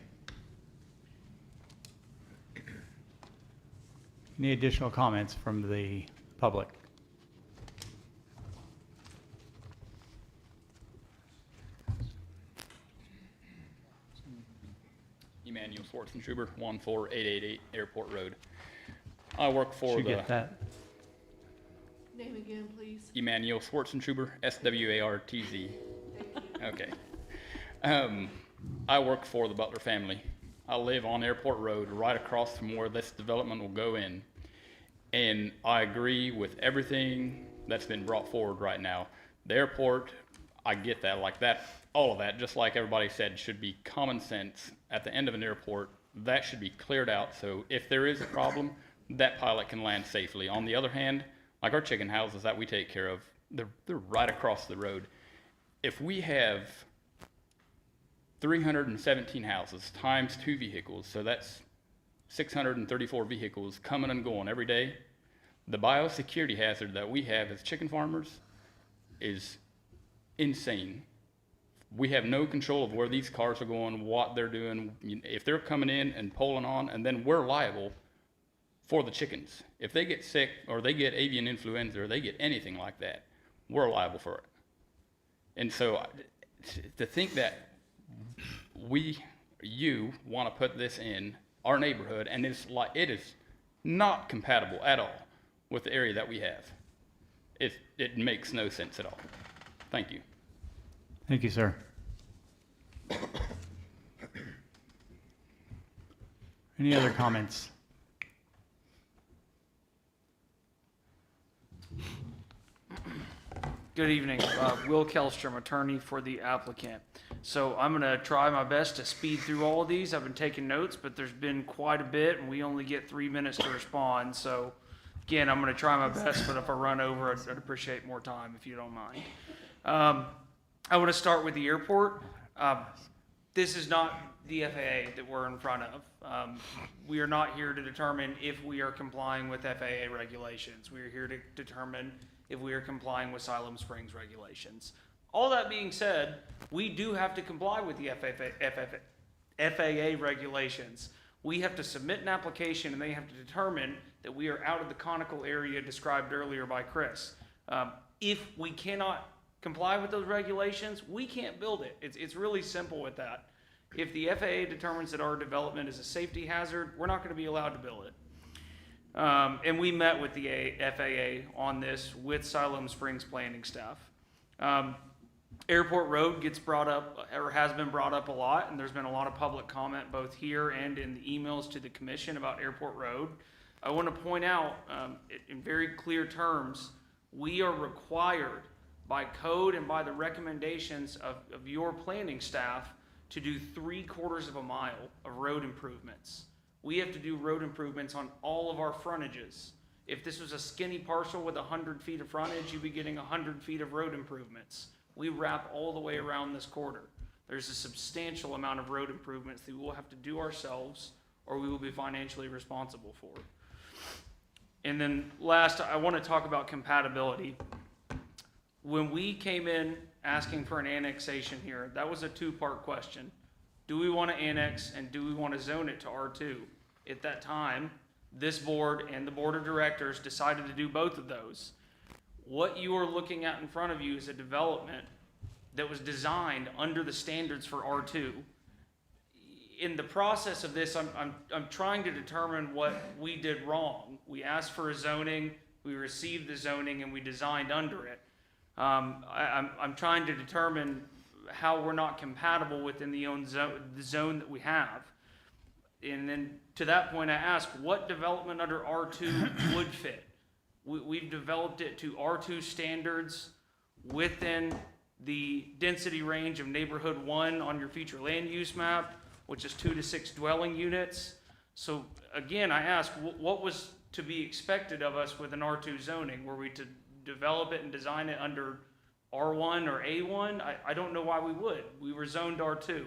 Any additional comments from the public? Emmanuel Schwartzenschuber, 14888 Airport Road. I work for Should the get that. Name again, please. Emmanuel Schwartzenschuber, SWARTZ. Okay. I work for the Butler family. I live on Airport Road, right across from where this development will go in. And I agree with everything that's been brought forward right now. The airport, I get that, like that, all of that, just like everybody said, should be common sense. At the end of an airport, that should be cleared out, so if there is a problem, that pilot can land safely. On the other hand, like our chicken houses that we take care of, they're right across the road. If we have 317 houses times 2 vehicles, so that's 634 vehicles coming and going every day, the biosecurity hazard that we have as chicken farmers is insane. We have no control of where these cars are going, what they're doing. If they're coming in and pulling on, and then we're liable for the chickens. If they get sick or they get avian influenza or they get anything like that, we're liable for it. And so to think that you want to put this in our neighborhood, and it is not compatible at all with the area that we have. It makes no sense at all. Thank you. Thank you, sir. Any other comments? Good evening. Will Kellstrom, attorney for the applicant. So I'm going to try my best to speed through all of these. I've been taking notes, but there's been quite a bit, and we only get 3 minutes to respond. So again, I'm going to try my best, but if I run over, I'd appreciate more time if you don't mind. I want to start with the airport. This is not the FAA that we're in front of. We are not here to determine if we are complying with FAA regulations. We are here to determine if we are complying with Siloam Springs regulations. All that being said, we do have to comply with the FAA regulations. We have to submit an application, and they have to determine that we are out of the conical area described earlier by Chris. If we cannot comply with those regulations, we can't build it. It's really simple with that. If the FAA determines that our development is a safety hazard, we're not going to be allowed to build it. And we met with the FAA on this with Siloam Springs planning staff. Airport Road gets brought up, or has been brought up a lot, and there's been a lot of public comment both here and in the emails to the commission about Airport Road. I want to point out in very clear terms, we are required by code and by the recommendations of your planning staff to do 3/4 of a mile of road improvements. We have to do road improvements on all of our frontages. If this was a skinny parcel with 100 feet of frontage, you'd be getting 100 feet of road improvements. We wrap all the way around this corridor. There's a substantial amount of road improvements that we will have to do ourselves, or we will be financially responsible for. And then last, I want to talk about compatibility. When we came in asking for an annexation here, that was a 2-part question. Do we want to annex, and do we want to zone it to R2? At that time, this board and the board of directors decided to do both of those. What you are looking at in front of you is a development that was designed under the standards for R2. In the process of this, I'm trying to determine what we did wrong. We asked for a zoning, we received the zoning, and we designed under it. I'm trying to determine how we're not compatible within the zone that we have. And then to that point, I ask, what development under R2 would fit? We've developed it to R2 standards within the density range of neighborhood 1 on your future land use map, which is 2 to 6 dwelling units. So again, I ask, what was to be expected of us with an R2 zoning? Were we to develop it and design it under R1 or A1? I don't know why we would. We were zoned R2.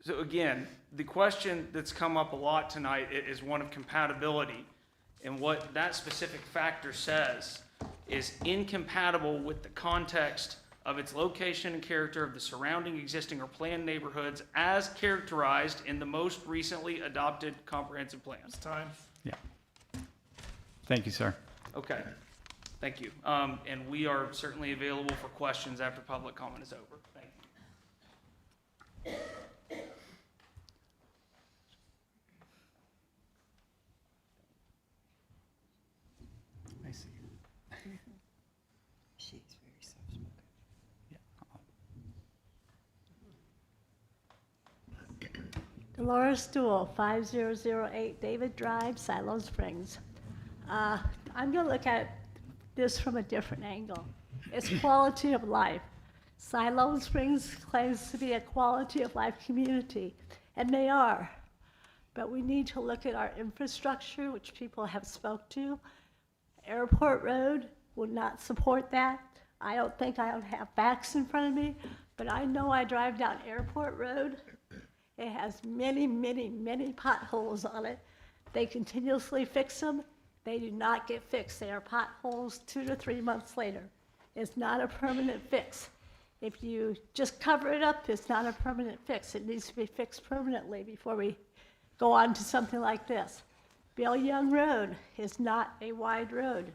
So again, the question that's come up a lot tonight is one of compatibility. And what that specific factor says is incompatible with the context of its location and character of the surrounding existing or planned neighborhoods as characterized in the most recently adopted comprehensive plan. It's time. Yeah. Thank you, sir. Okay, thank you. And we are certainly available for questions after public comment is over. Thank you. I see. She's very soft-spoken. Dolores Stuhl, 5008 David Drive, Siloam Springs. I'm going to look at this from a different angle. It's quality of life. Siloam Springs claims to be a quality of life community, and they are. But we need to look at our infrastructure, which people have spoke to. Airport Road will not support that. I don't think I don't have facts in front of me, but I know I drive down Airport Road. It has many, many, many potholes on it. They continuously fix them. They do not get fixed. They are potholes 2 to 3 months later. It's not a permanent fix. If you just cover it up, it's not a permanent fix. It needs to be fixed permanently before we go on to something like this. Bill Young Road is not a wide road.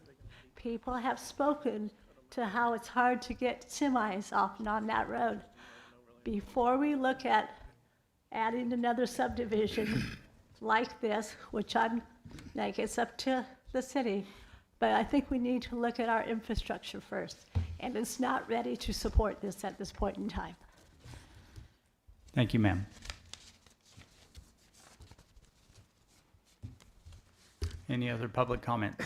People have spoken to how it's hard to get semis off and on that road. Before we look at adding another subdivision like this, which like it's up to the city, but I think we need to look at our infrastructure first, and it's not ready to support this at this point in time. Thank you, ma'am. Any other public comments?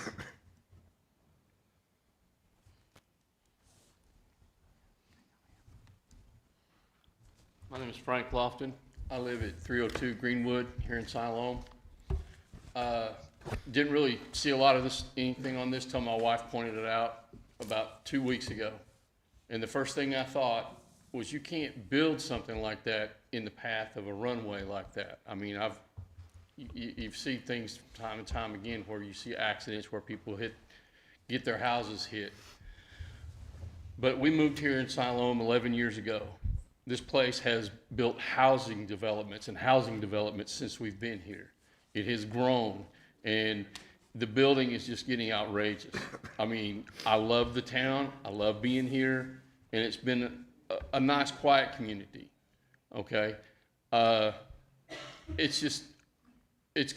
My name is Frank Lofton. I live at 302 Greenwood here in Siloam. Didn't really see a lot of anything on this till my wife pointed it out about 2 weeks ago. And the first thing I thought was, you can't build something like that in the path of a runway like that. I mean, you've seen things time and time again where you see accidents where people get their houses hit. But we moved here in Siloam 11 years ago. This place has built housing developments since we've been here. It has grown, and the building is just getting outrageous. I mean, I love the town, I love being here, and it's been a nice, quiet community, okay? It's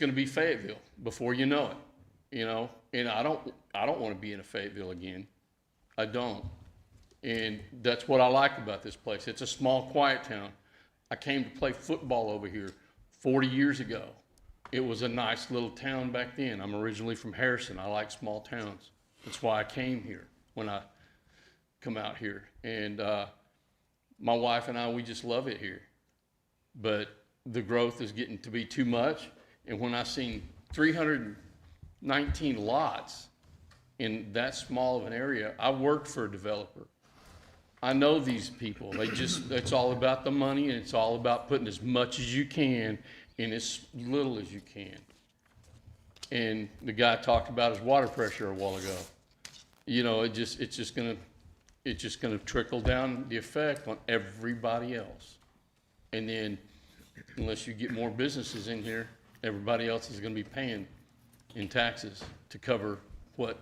gonna be Fayetteville before you know it, you know? And I don't wanna be in a Fayetteville again. I don't. And that's what I like about this place. It's a small, quiet town. I came to play football over here 40 years ago. It was a nice little town back then. I'm originally from Harrison. I like small towns. That's why I came here when I come out here. And my wife and I, we just love it here. But the growth is getting to be too much. And when I seen 319 lots in that small of an area, I worked for a developer. I know these people. It's all about the money, and it's all about putting as much as you can in as little as you can. And the guy talked about his water pressure a while ago. You know, it's just gonna trickle down the effect on everybody else. And then, unless you get more businesses in here, everybody else is gonna be paying in taxes to cover what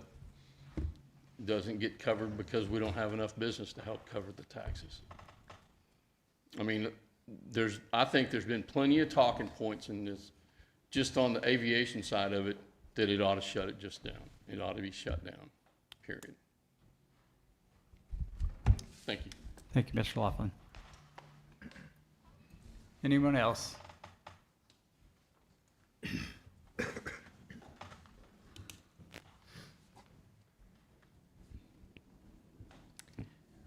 doesn't get covered because we don't have enough business to help cover the taxes. I mean, I think there's been plenty of talking points in this, just on the aviation side of it, that it ought to shut it just down. It ought to be shut down, period. Thank you. Thank you, Mr. Laughlin. Anyone else?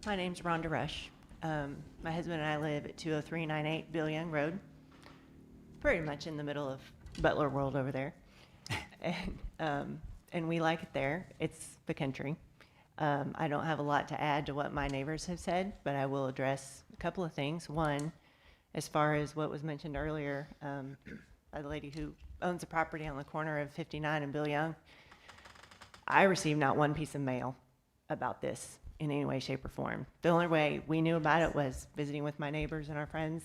My name's Rhonda Rush. My husband and I live at 20398 Bill Young Road, pretty much in the middle of Butler World over there. And we like it there. It's the country. I don't have a lot to add to what my neighbors have said, but I will address a couple of things. One, as far as what was mentioned earlier, by the lady who owns a property on the corner of 59 and Bill Young, I received not one piece of mail about this in any way, shape, or form. The only way we knew about it was visiting with my neighbors and our friends,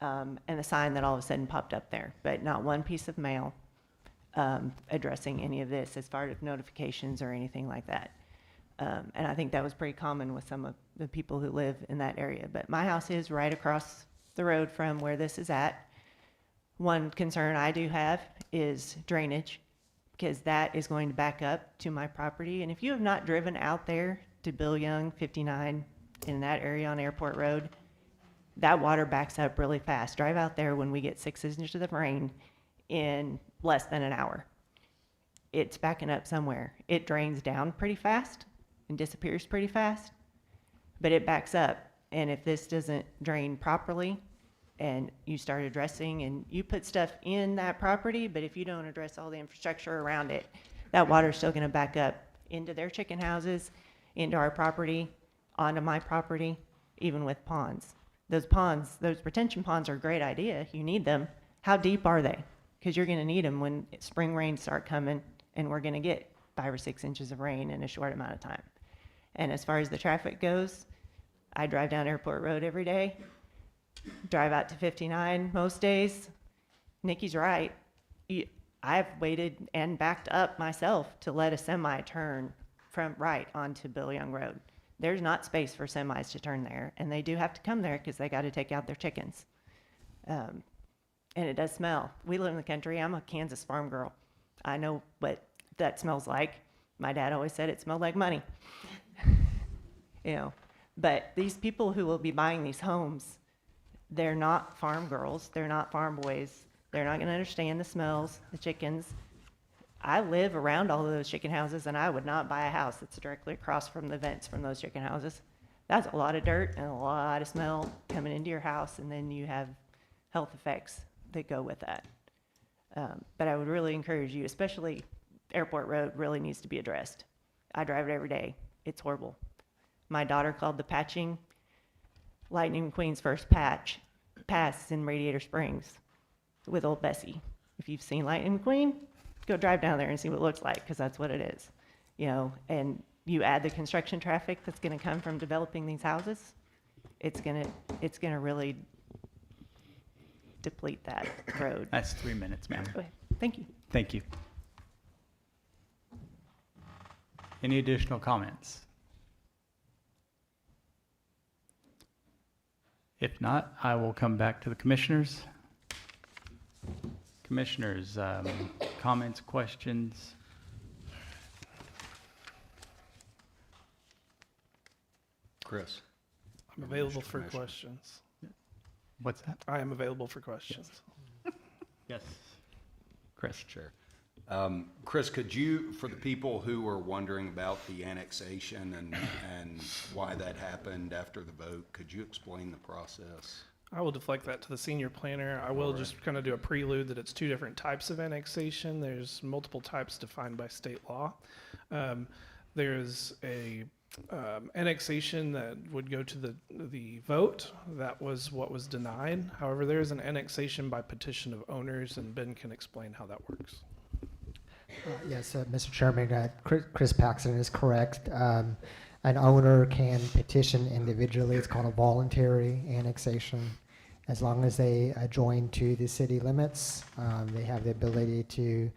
and the sign that all of a sudden popped up there, but not one piece of mail addressing any of this as far as notifications or anything like that. And I think that was pretty common with some of the people who live in that area. But my house is right across the road from where this is at. One concern I do have is drainage, because that is going to back up to my property. And if you have not driven out there to Bill Young 59 in that area on Airport Road, that water backs up really fast. Drive out there when we get 6 inches of rain in less than an hour. It's backing up somewhere. It drains down pretty fast and disappears pretty fast, but it backs up. And if this doesn't drain properly and you start addressing and you put stuff in that property, but if you don't address all the infrastructure around it, that water's still gonna back up into their chicken houses, into our property, onto my property, even with ponds. Those ponds, those retention ponds are a great idea. You need them. How deep are they? Because you're gonna need them when spring rains start coming and we're gonna get 5 or 6 inches of rain in a short amount of time. And as far as the traffic goes, I drive down Airport Road every day, drive out to 59 most days. Nikki's right. I've waited and backed up myself to let a semi turn from right onto Bill Young Road. There's not space for semis to turn there, and they do have to come there because they got to take out their chickens. And it does smell. We live in the country. I'm a Kansas farm girl. I know what that smells like. My dad always said it smelled like money. You know, but these people who will be buying these homes, they're not farm girls. They're not farm boys. They're not going to understand the smells, the chickens. I live around all of those chicken houses, and I would not buy a house that's directly across from the vents from those chicken houses. That's a lot of dirt and a lot of smell coming into your house, and then you have health effects that go with that. But I would really encourage you, especially Airport Road really needs to be addressed. I drive it every day. It's horrible. My daughter called the patching Lightning McQueen's first pass in Radiator Springs with old Bessie. If you've seen Lightning McQueen, go drive down there and see what it looks like, because that's what it is. You know, and you add the construction traffic that's going to come from developing these houses, it's gonna really deplete that road. That's 3 minutes, ma'am. Go ahead. Thank you. Thank you. Any additional comments? If not, I will come back to the commissioners. Commissioners, comments, questions? Chris. I'm available for Commissioner. questions. What's that? I am available for questions. Yes. Chris. Chair. Chris, could you, for the people who are wondering about the annexation and why that happened after the vote, could you explain the process? I will deflect that to the senior planner. I will just kind of do a prelude that it's 2 different types of annexation. There's multiple types defined by state law. There's a annexation that would go to the vote. That was what was denied. However, there is an annexation by petition of owners, and Ben can explain how that works. Yes, Mr. Chairman, Chris Paxton is correct. An owner can petition individually. It's called a voluntary annexation. As long as they adjoin to the city limits, they have the ability to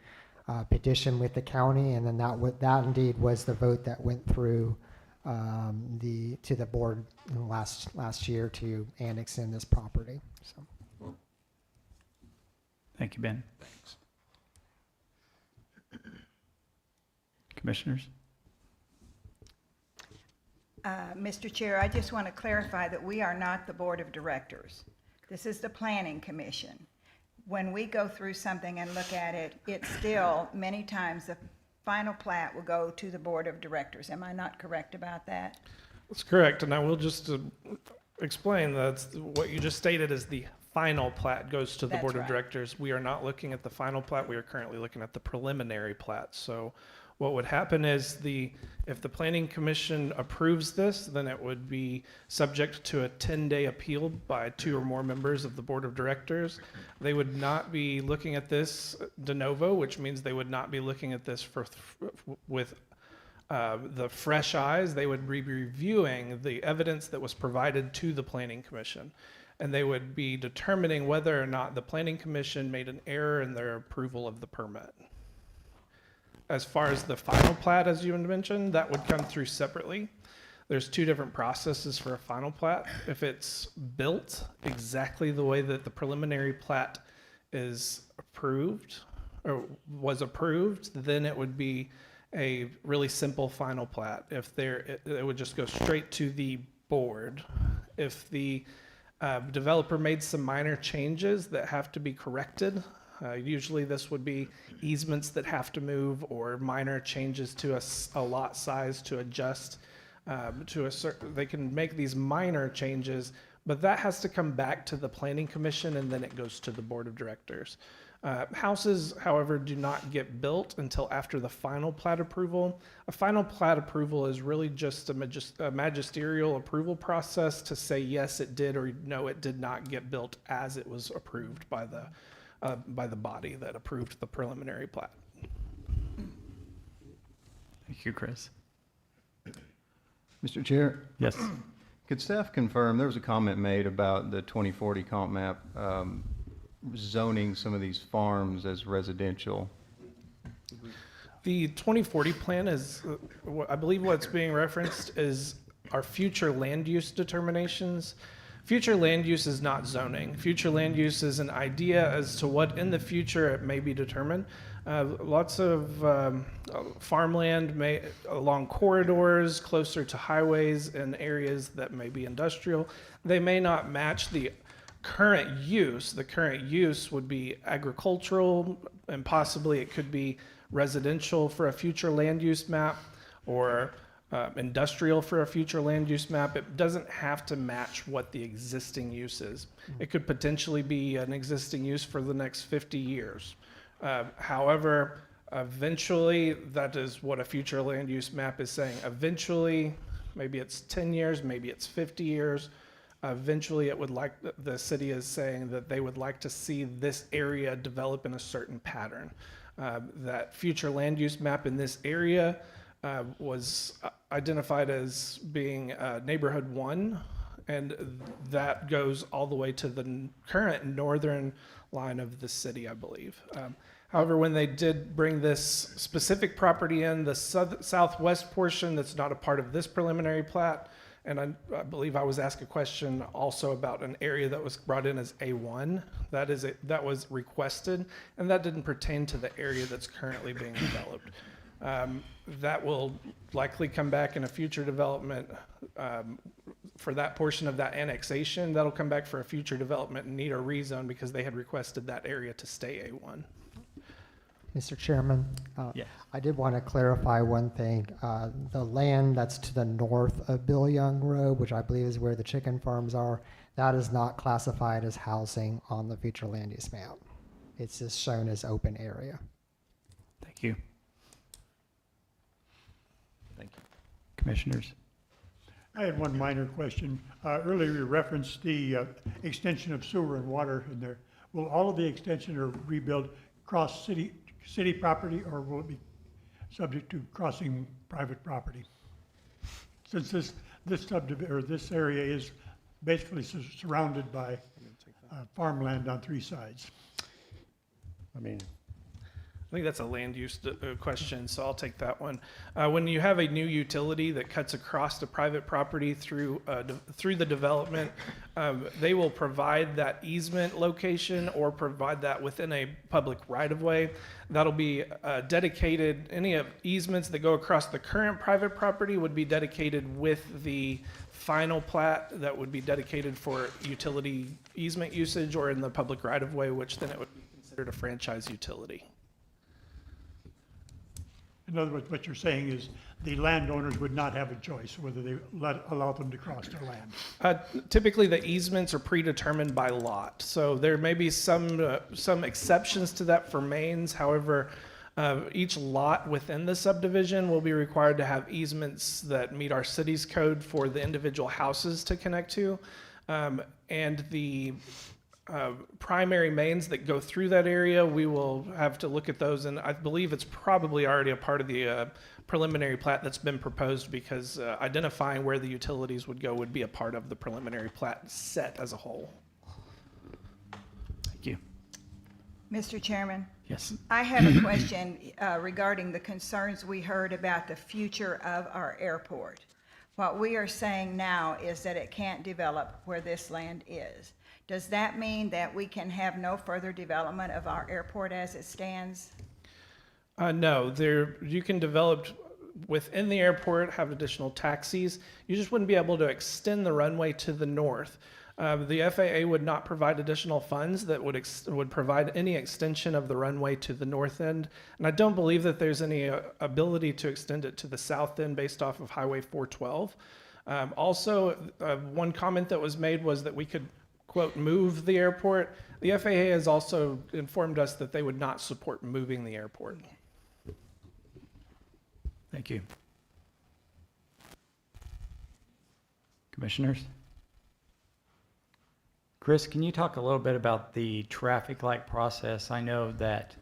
petition with the county, and then that indeed was the vote that went through to the board last year to annex in this property. So. Thank you, Ben. Thanks. Commissioners? Mr. Chair, I just want to clarify that we are not the Board of Directors. This is the Planning Commission. When we go through something and look at it, it's still, many times, the final plat will go to the Board of Directors. Am I not correct about that? That's correct, and I will just explain that what you just stated is the final plat goes to the That's Board of right. Directors. We are not looking at the final plat. We are currently looking at the preliminary plat. So what would happen is if the Planning Commission approves this, then it would be subject to a 10-day appeal by 2 or more members of the Board of Directors. They would not be looking at this de novo, which means they would not be looking at this with the fresh eyes, they would be reviewing the evidence that was provided to the Planning Commission. And they would be determining whether or not the Planning Commission made an error in their approval of the permit. As far as the final plat, as you had mentioned, that would come through separately. There's two different processes for a final plat. If it's built exactly the way that the preliminary plat is approved or was approved, then it would be a really simple final plat. If it would just go straight to the board. If the developer made some minor changes that have to be corrected, usually this would be easements that have to move or minor changes to a lot size to adjust to a certain, they can make these minor changes, but that has to come back to the Planning Commission and then it goes to the Board of Directors. Houses, however, do not get built until after the final plat approval. A final plat approval is really just a magisterial approval process to say yes, it did, or no, it did not get built as it was approved by the body that approved the preliminary plat. Thank you, Chris. Mr. Chair? Yes. Could staff confirm, there was a comment made about the 2040 comp map zoning some of these farms as residential. The 2040 plan is, I believe what's being referenced is our future land use determinations. Future land use is not zoning. Future land use is an idea as to what in the future it may be determined. Lots of farmland along corridors, closer to highways and areas that may be industrial. They may not match the current use. The current use would be agricultural, and possibly it could be residential for a future land use map, or industrial for a future land use map. It doesn't have to match what the existing use is. It could potentially be an existing use for the next 50 years. However, eventually, that is what a future land use map is saying. Eventually, maybe it's 10 years, maybe it's 50 years. Eventually, it would the city is saying that they would like to see this area develop in a certain pattern. That future land use map in this area was identified as being neighborhood 1, and that goes all the way to the current northern line of the city, I believe. However, when they did bring this specific property in, the southwest portion that's not a part of this preliminary plat, and I believe I was asked a question also about an area that was brought in as A1. That was requested, and that didn't pertain to the area that's currently being developed. That will likely come back in a future development for that portion of that annexation. That'll come back for a future development and need a rezone because they had requested that area to stay A1. Mr. Chairman, Yes. I did want to clarify one thing. The land that's to the north of Bill Young Road, which I believe is where the chicken farms are, that is not classified as housing on the future land use map. It's just shown as open area. Thank you. Thank you. Commissioners? I had one minor question. Earlier you referenced the extension of sewer and water in there. Will all of the extension or rebuild cross city property, or will it be subject to crossing private property? Since this area is basically surrounded by farmland on 3 sides. I think that's a land use question, so I'll take that one. When you have a new utility that cuts across the private property through the development, they will provide that easement location or provide that within a public right-of-way. That'll be dedicated. Any easements that go across the current private property would be dedicated with the final plat that would be dedicated for utility easement usage or in the public right-of-way, which then it would be considered a franchise utility. In other words, what you're saying is the landowners would not have a choice whether they allow them to cross their land. Typically, the easements are predetermined by lot, so there may be some exceptions to that for mains. However, each lot within the subdivision will be required to have easements that meet our city's code for the individual houses to connect to, and the primary mains that go through that area. We will have to look at those, and I believe it's probably already a part of the preliminary plat that's been proposed, because identifying where the utilities would go would be a part of the preliminary plat set as a whole. Thank you. Mr. Chairman, Yes. I have a question regarding the concerns we heard about the future of our airport. What we are saying now is that it can't develop where this land is. Does that mean that we can have no further development of our airport as it stands? No, you can develop within the airport, have additional taxis. You just wouldn't be able to extend the runway to the north. The FAA would not provide additional funds that would provide any extension of the runway to the north end. And I don't believe that there's any ability to extend it to the south end based off of Highway 412. Also, one comment that was made was that we could, quote, move the airport. The FAA has also informed us that they would not support moving the airport. Thank you. Commissioners? Chris, can you talk a little bit about the traffic light process? I know that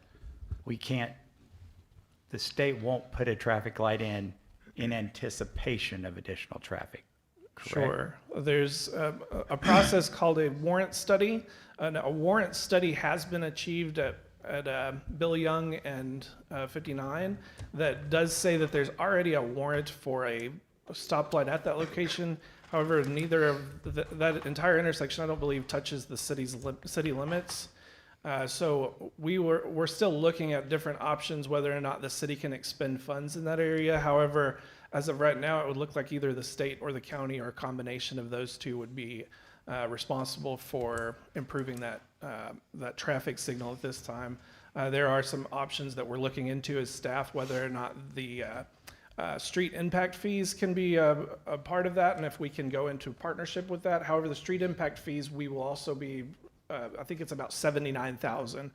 the state won't put a traffic light in anticipation of additional traffic, correct? Sure. There's a process called a warrant study. And a warrant study has been achieved at Bill Young and 59 that does say that there's already a warrant for a stoplight at that location. However, neither of that entire intersection, I don't believe, touches the city limits. So we're still looking at different options, whether or not the city can expend funds in that area. However, as of right now, it would look like either the state or the county or a combination of those two would be responsible for improving that traffic signal at this time. There are some options that we're looking into as staff, whether or not the street impact fees can be a part of that, and if we can go into partnership with that. However, the street impact fees, we will also be, I think it's about $79,000.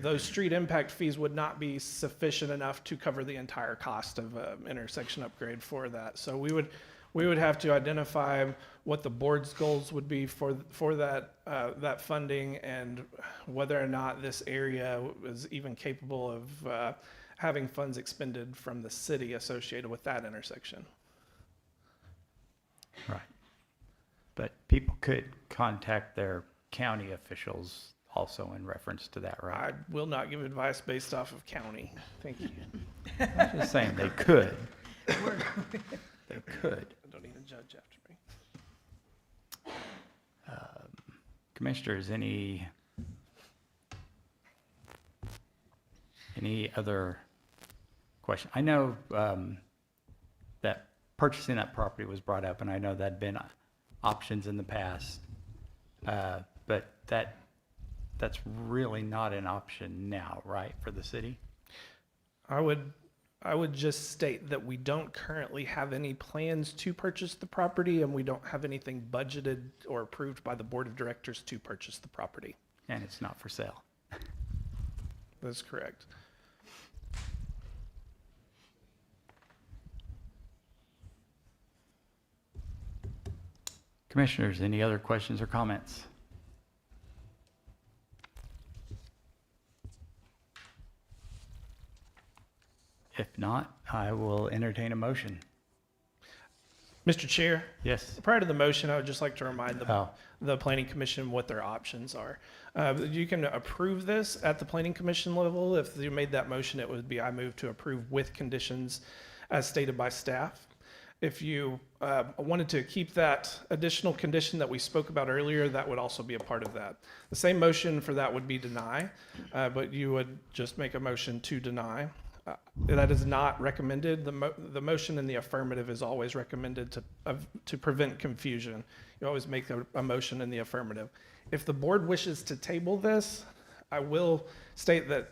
Those street impact fees would not be sufficient enough to cover the entire cost of intersection upgrade for that. So we would have to identify what the board's goals would be for that funding, and whether or not this area is even capable of having funds expended from the city associated with that intersection. Right. But people could contact their county officials also in reference to that, right? I will not give advice based off of county. Thank you. I'm just saying they could. They could. Don't even judge after me. Commissioners, any other question? I know that purchasing that property was brought up, and I know that had been options in the past, but that's really not an option now, right, for the city? I would just state that we don't currently have any plans to purchase the property, and we don't have anything budgeted or approved by the board of directors to purchase the property. And it's not for sale. That's correct. Commissioners, any other questions or comments? If not, I will entertain a motion. Mr. Chair? Yes. Prior to the motion, I would just like to remind the Planning Commission what their options are. You can approve this at the Planning Commission level. If you made that motion, it would be I move to approve with conditions as stated by staff. If you wanted to keep that additional condition that we spoke about earlier, that would also be a part of that. The same motion for that would be deny, but you would just make a motion to deny. That is not recommended. The motion in the affirmative is always recommended to prevent confusion. You always make a motion in the affirmative. If the board wishes to table this, I will state that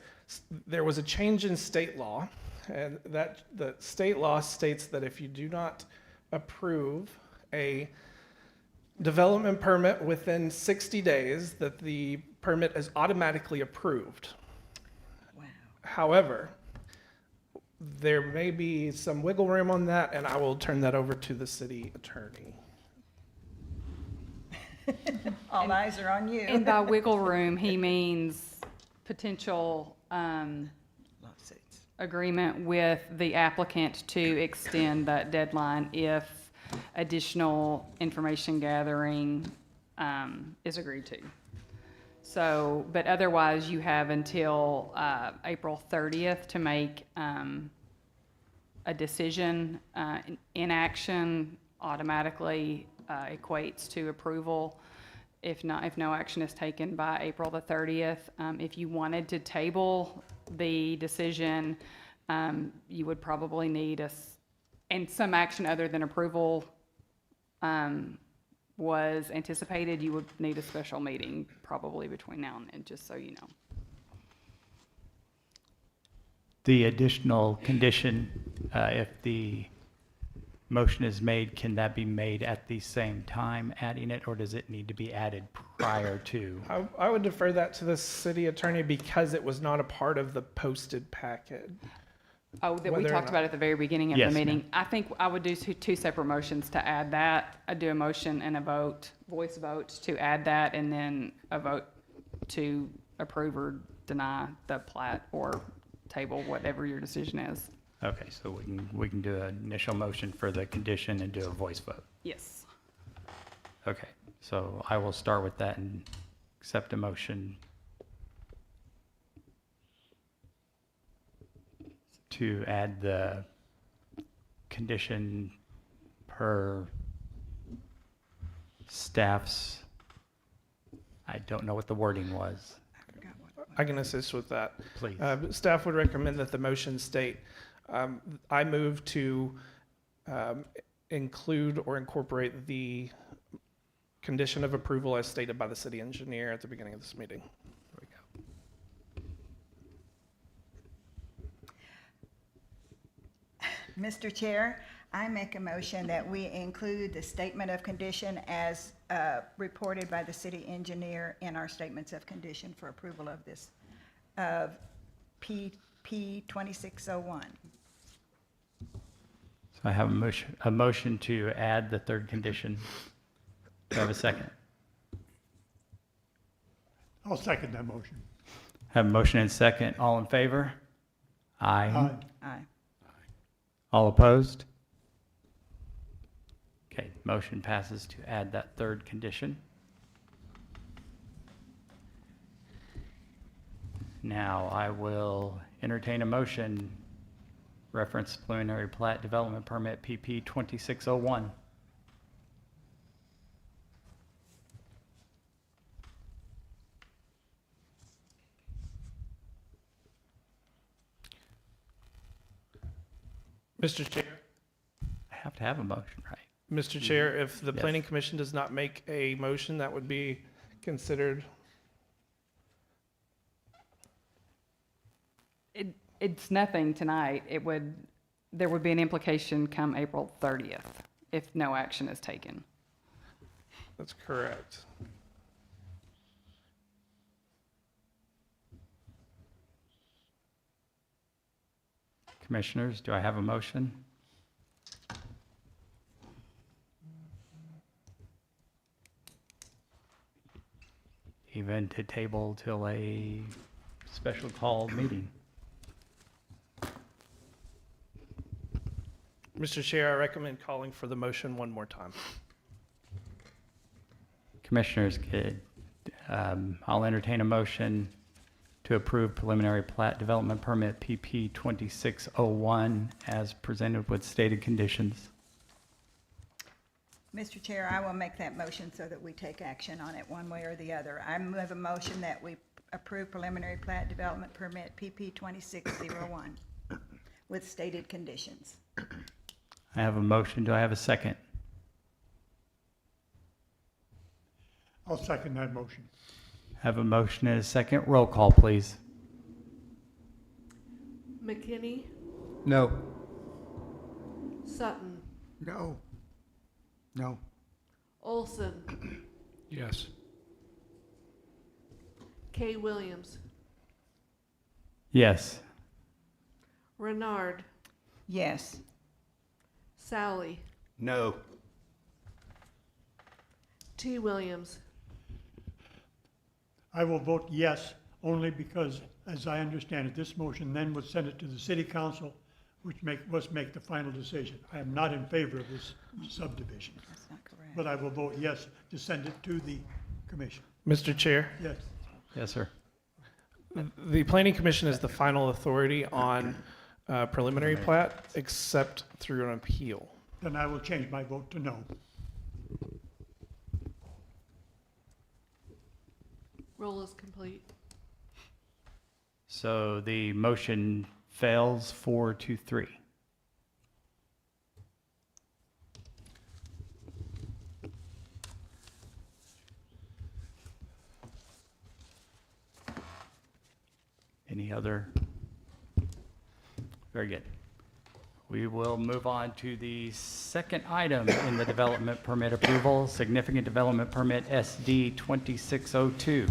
there was a change in state law, and that the state law states that if you do not approve a development permit within 60 days, that the permit is automatically approved. Wow. However, there may be some wiggle room on that, and I will turn that over to the city attorney. All eyes are on you. And by wiggle room, he means potential agreement with the applicant to extend that deadline if additional information gathering is agreed to. So, but otherwise, you have until April 30th to make a decision. Inaction automatically equates to approval if no action is taken by April the 30th. If you wanted to table the decision, you would probably need and some action other than approval was anticipated, you would need a special meeting probably between now and then, just so you know. The additional condition, if the motion is made, can that be made at the same time adding it, or does it need to be added prior to? I would defer that to the city attorney because it was not a part of the posted packet. Oh, that we Whether or talked not- about at the very beginning of Yes, the meeting. ma'am. I think I would do two separate motions to add that. I'd do a motion and a vote, voice vote to add that, and then a vote to approve or deny the plat or table, whatever your decision is. Okay, so we can do an initial motion for the condition and do a voice vote. Yes. Okay, so I will start with that and accept a motion to add the condition per staff's, I don't know what the wording was. I can assist with that. Please. Staff would recommend that the motion state, I move to include or incorporate the condition of approval as stated by the city engineer at the beginning of this meeting. Mr. Chair, I make a motion that we include the statement of condition as reported by the city engineer in our statements of condition for approval of this, of PP 2601. So I have a motion to add the third condition. Do I have a second? I'll second that motion. Have a motion and second. All in favor? Aye. Aye. All opposed? Okay, motion passes to add that third condition. Now I will entertain a motion, reference preliminary plat development permit PP 2601. Mr. Chair. I have to have a motion, right? Mr. Chair, if the Yes. planning commission does not make a motion, that would be considered. It's nothing tonight. There would be an implication come April 30th if no action is taken. That's correct. Commissioners, do I have a motion? Even to table till a special call meeting. Mr. Chair, I recommend calling for the motion one more time. Commissioners, I'll entertain a motion to approve preliminary plat development permit PP 2601 as presented with stated conditions. Mr. Chair, I will make that motion so that we take action on it one way or the other. I move a motion that we approve preliminary plat development permit PP 2601 with stated conditions. I have a motion. Do I have a second? I'll second that motion. Have a motion and a second. Roll call, please. McKinney, No. Sutton, No. No. Olson, Yes. Kay Williams, Yes. Renard, Yes. Sally, No. T. Williams. I will vote yes, only because, as I understand it, this motion then would send it to the city council, which must make the final decision. I am not in favor of this subdivision. That's not correct. But I will vote yes to send it to the commission. Mr. Chair, Yes. Yes, sir. the Planning Commission is the final authority on preliminary plat, except through an appeal. Then I will change my vote to no. Roll is complete. So the motion fails 4-3. Any other? Very good. We will move on to the second item in the development permit approval, significant development permit SD 2602.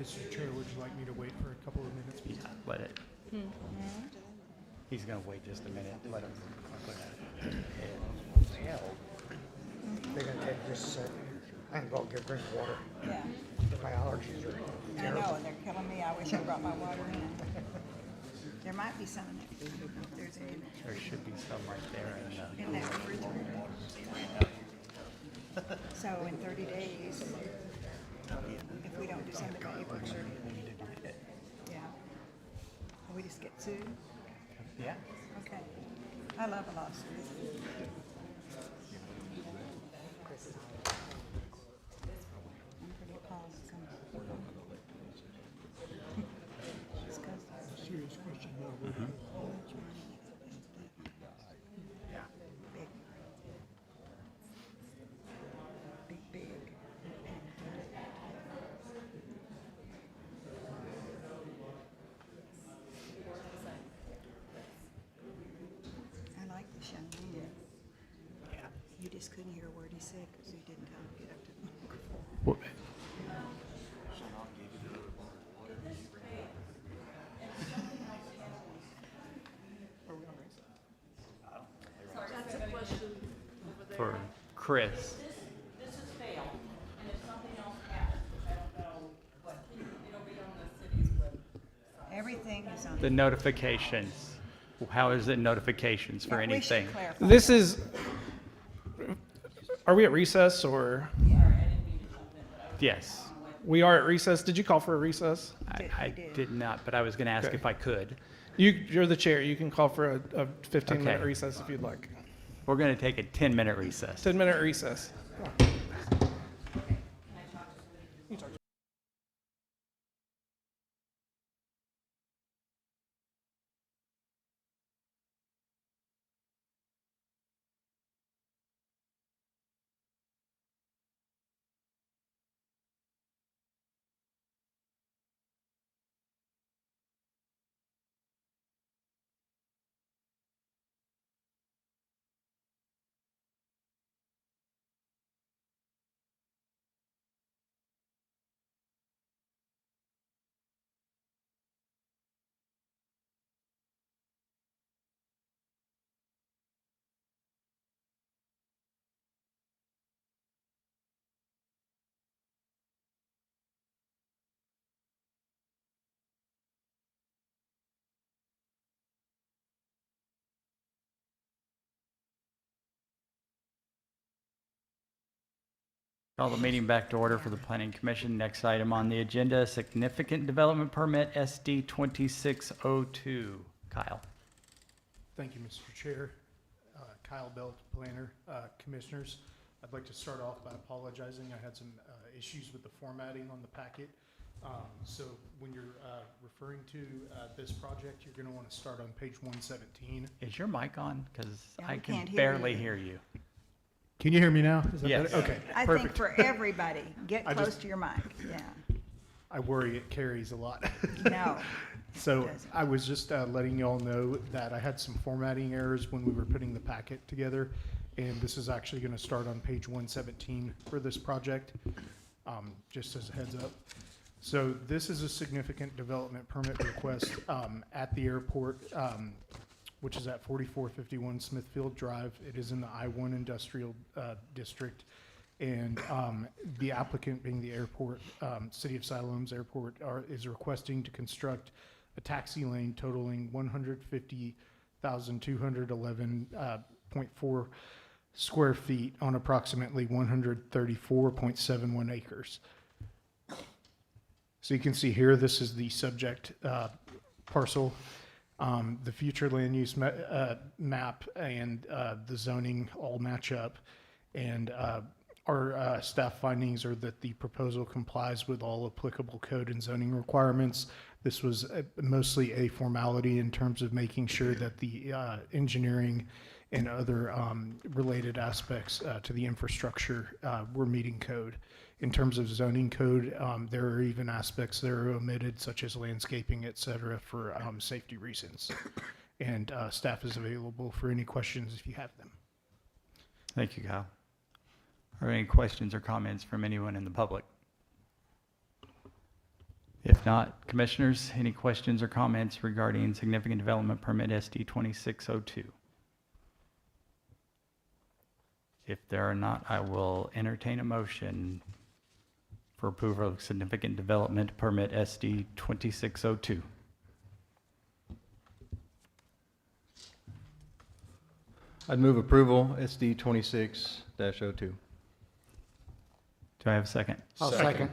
Mr. Chair, would you like me to wait for a couple of minutes? Yeah, let it. He's gonna wait just a minute. Let him. They're gonna take just a second. I can go get a drink of water. Yeah. My allergies are I know, and they're killing me. I wish I brought my water in. There might be some in there. If there's any. There should be some right there. In that refrigerator. So in 30 days, if we don't do something by April 30th. Yeah. Will we just get sued? Yeah. Okay. I love a lawsuit. I'm pretty appalled. It's 'cause Serious question now. how much money Yeah. big. I like the young man. Yeah. You just couldn't hear a word he said because you didn't come get up to the microphone. What- That's a question over there. For Chris. This has failed, and if something else happens, I don't know what, it'll be on the city's website. Everything is on. The notifications. How is it notifications for Yeah, we should anything? clarify This that. is, are we at recess or? Yes. We are at recess. Did you call for a recess? I did not, but I was gonna ask Okay. if I could. You're the chair. You can call for a 15-minute Okay. recess if you'd like. We're gonna take a 10-minute recess. 10-minute recess. Call the meeting back to order for the Planning Commission. Next item on the agenda, significant development permit SD 2602. Kyle. Thank you, Mr. Chair. Kyle Belt, planner, commissioners. I'd like to start off by apologizing. I had some issues with the formatting on the packet. So when you're referring to this project, you're going to want to start on page 117. Is your mic on? Because Yeah, I we can can't hear barely you. hear you. Can you hear me now? Is that Yes. better? Okay, I perfect. think for everybody, get I close just- to your mic, yeah. I worry it carries a lot. No. So doesn't. I was just letting y'all know that I had some formatting errors when we were putting the packet together. And this is actually going to start on page 117 for this project, just as a heads up. So this is a significant development permit request at the airport, which is at 4451 Smithfield Drive. It is in the I-1 Industrial District. And the applicant, being the airport, City of Siloam's airport, is requesting to construct a taxi lane totaling 150,211.4 square feet on approximately 134.71 acres. So you can see here, this is the subject parcel. The future land use map and the zoning all match up. And our staff findings are that the proposal complies with all applicable code and zoning requirements. This was mostly a formality in terms of making sure that the engineering and other related aspects to the infrastructure were meeting code. In terms of zoning code, there are even aspects that are omitted, such as landscaping, et cetera, for safety reasons. And staff is available for any questions if you have them. Thank you, Kyle. Are there any questions or comments from anyone in the public? If not, commissioners, any questions or comments regarding significant development permit SD 2602? If there are not, I will entertain a motion for approval of significant development permit SD 2602. I'd move approval, SD 26-02. Do I have a second? I'll second.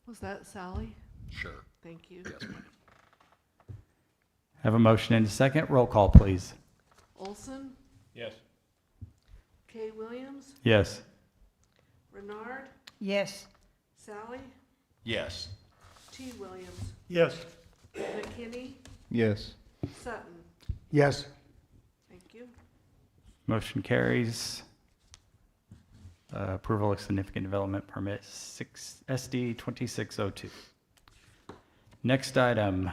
Was that Sally? Sure. Thank you. Yes, ma'am. Have a motion and a second. Roll call, please. Olson, Yes. Kay Williams, Yes. Renard, Yes. Sally, Yes. T. Williams, Yes. McKinney, Yes. Sutton. Yes. Thank you. Motion carries. Approval of significant development permit SD 2602. Next item,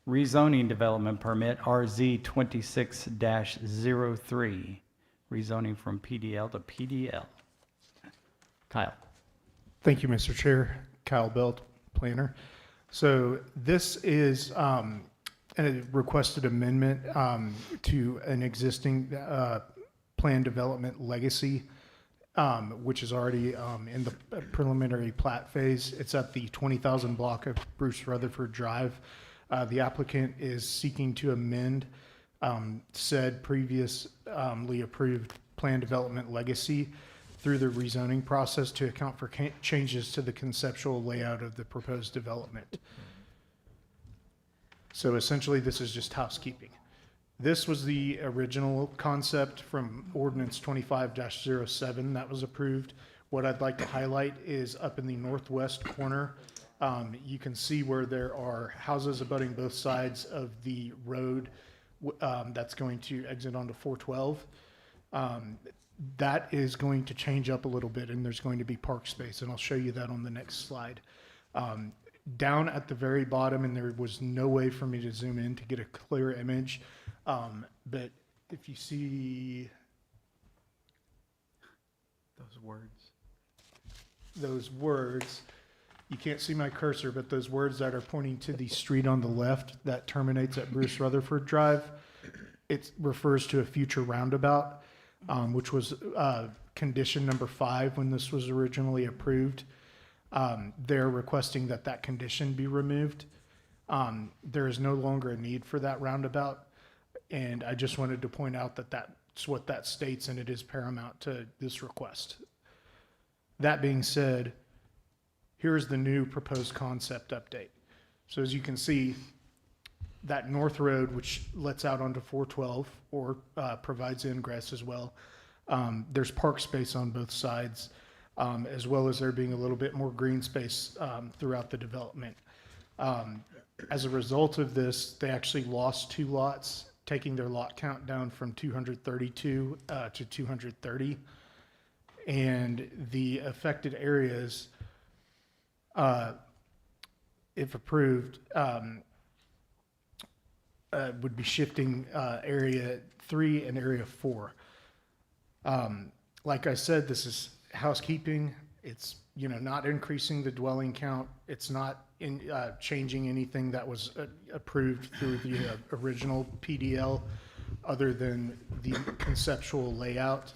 rezoning development permit RZ 26-03, rezoning from PDL to PDL. Kyle. Thank you, Mr. Chair. Kyle Belt, planner. So this is a requested amendment to an existing plan development legacy, which is already in the preliminary plat phase. It's at the 20,000 block of Bruce Rutherford Drive. The applicant is seeking to amend said previously approved plan development legacy through the rezoning process to account for changes to the conceptual layout of the proposed development. So essentially, this is just housekeeping. This was the original concept from ordinance 25-07 that was approved. What I'd like to highlight is up in the northwest corner. You can see where there are houses abutting both sides of the road that's going to exit onto 412. That is going to change up a little bit, and there's going to be park space, and I'll show you that on the next slide. Down at the very bottom, and there was no way for me to zoom in to get a clear image, but if you see those words, you can't see my cursor, but those words that are pointing to the street on the left that terminates at Bruce Rutherford Drive, it refers to a future roundabout, which was condition number 5 when this was originally approved. They're requesting that that condition be removed. There is no longer a need for that roundabout, and I just wanted to point out that that's what that states, and it is paramount to this request. That being said, here's the new proposed concept update. So as you can see, that north road, which lets out onto 412 or provides ingress as well, there's park space on both sides, as well as there being a little bit more green space throughout the development. As a result of this, they actually lost 2 lots, taking their lot count down from 232 to 230. And the affected areas, if approved, would be shifting area 3 and area 4. Like I said, this is housekeeping. It's not increasing the dwelling count. It's not changing anything that was approved through the original PDL other than the conceptual layout.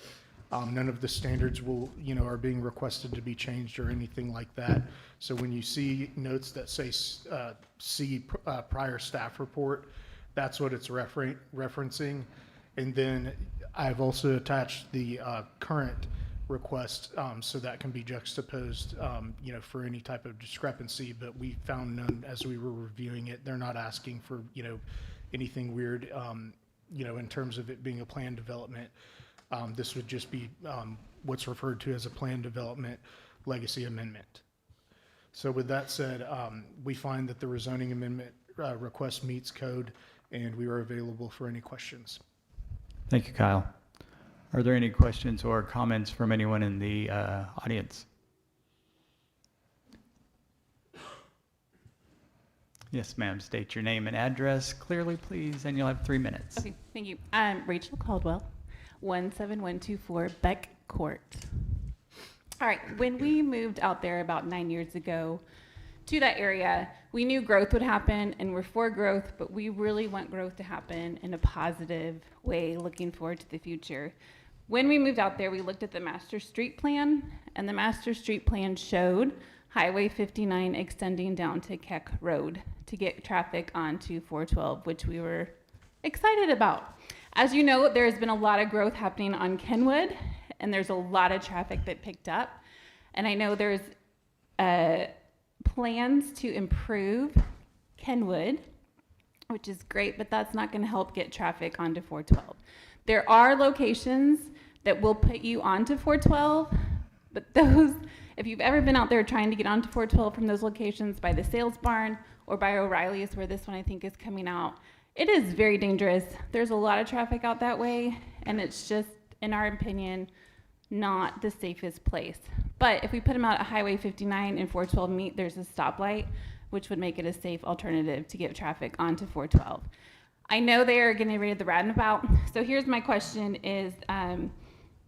None of the standards are being requested to be changed or anything like that. So when you see notes that say see prior staff report, that's what it's referencing. And then I've also attached the current request so that can be juxtaposed, for any type of discrepancy, but we found none as we were reviewing it. They're not asking for, anything weird, in terms of it being a planned development. This would just be what's referred to as a planned development legacy amendment. So with that said, we find that the rezoning amendment request meets code, and we are available for any questions. Thank you, Kyle. Are there any questions or comments from anyone in the audience? Yes, ma'am. State your name and address clearly, please, and you'll have 3 minutes. Okay, thank you. I'm Rachel Caldwell, 17124 Beck Court. All right, when we moved out there about 9 years ago to that area, we knew growth would happen, and we're for growth, but we really want growth to happen in a positive way, looking forward to the future. When we moved out there, we looked at the master street plan, and the master street plan showed Highway 59 extending down to Keck Road to get traffic onto 412, which we were excited about. As you know, there's been a lot of growth happening on Kenwood, and there's a lot of traffic that picked up. And I know there's plans to improve Kenwood, which is great, but that's not going to help get traffic onto 412. There are locations that will put you onto 412, but those, if you've ever been out there trying to get onto 412 from those locations by the sales barn or by O'Reilly's, where this one I think is coming out, it is very dangerous. There's a lot of traffic out that way, and it's just, in our opinion, not the safest place. But if we put them out at Highway 59 and 412 meet, there's a stoplight, which would make it a safe alternative to get traffic onto 412. I know they are getting rid of the roundabout. So here's my question is,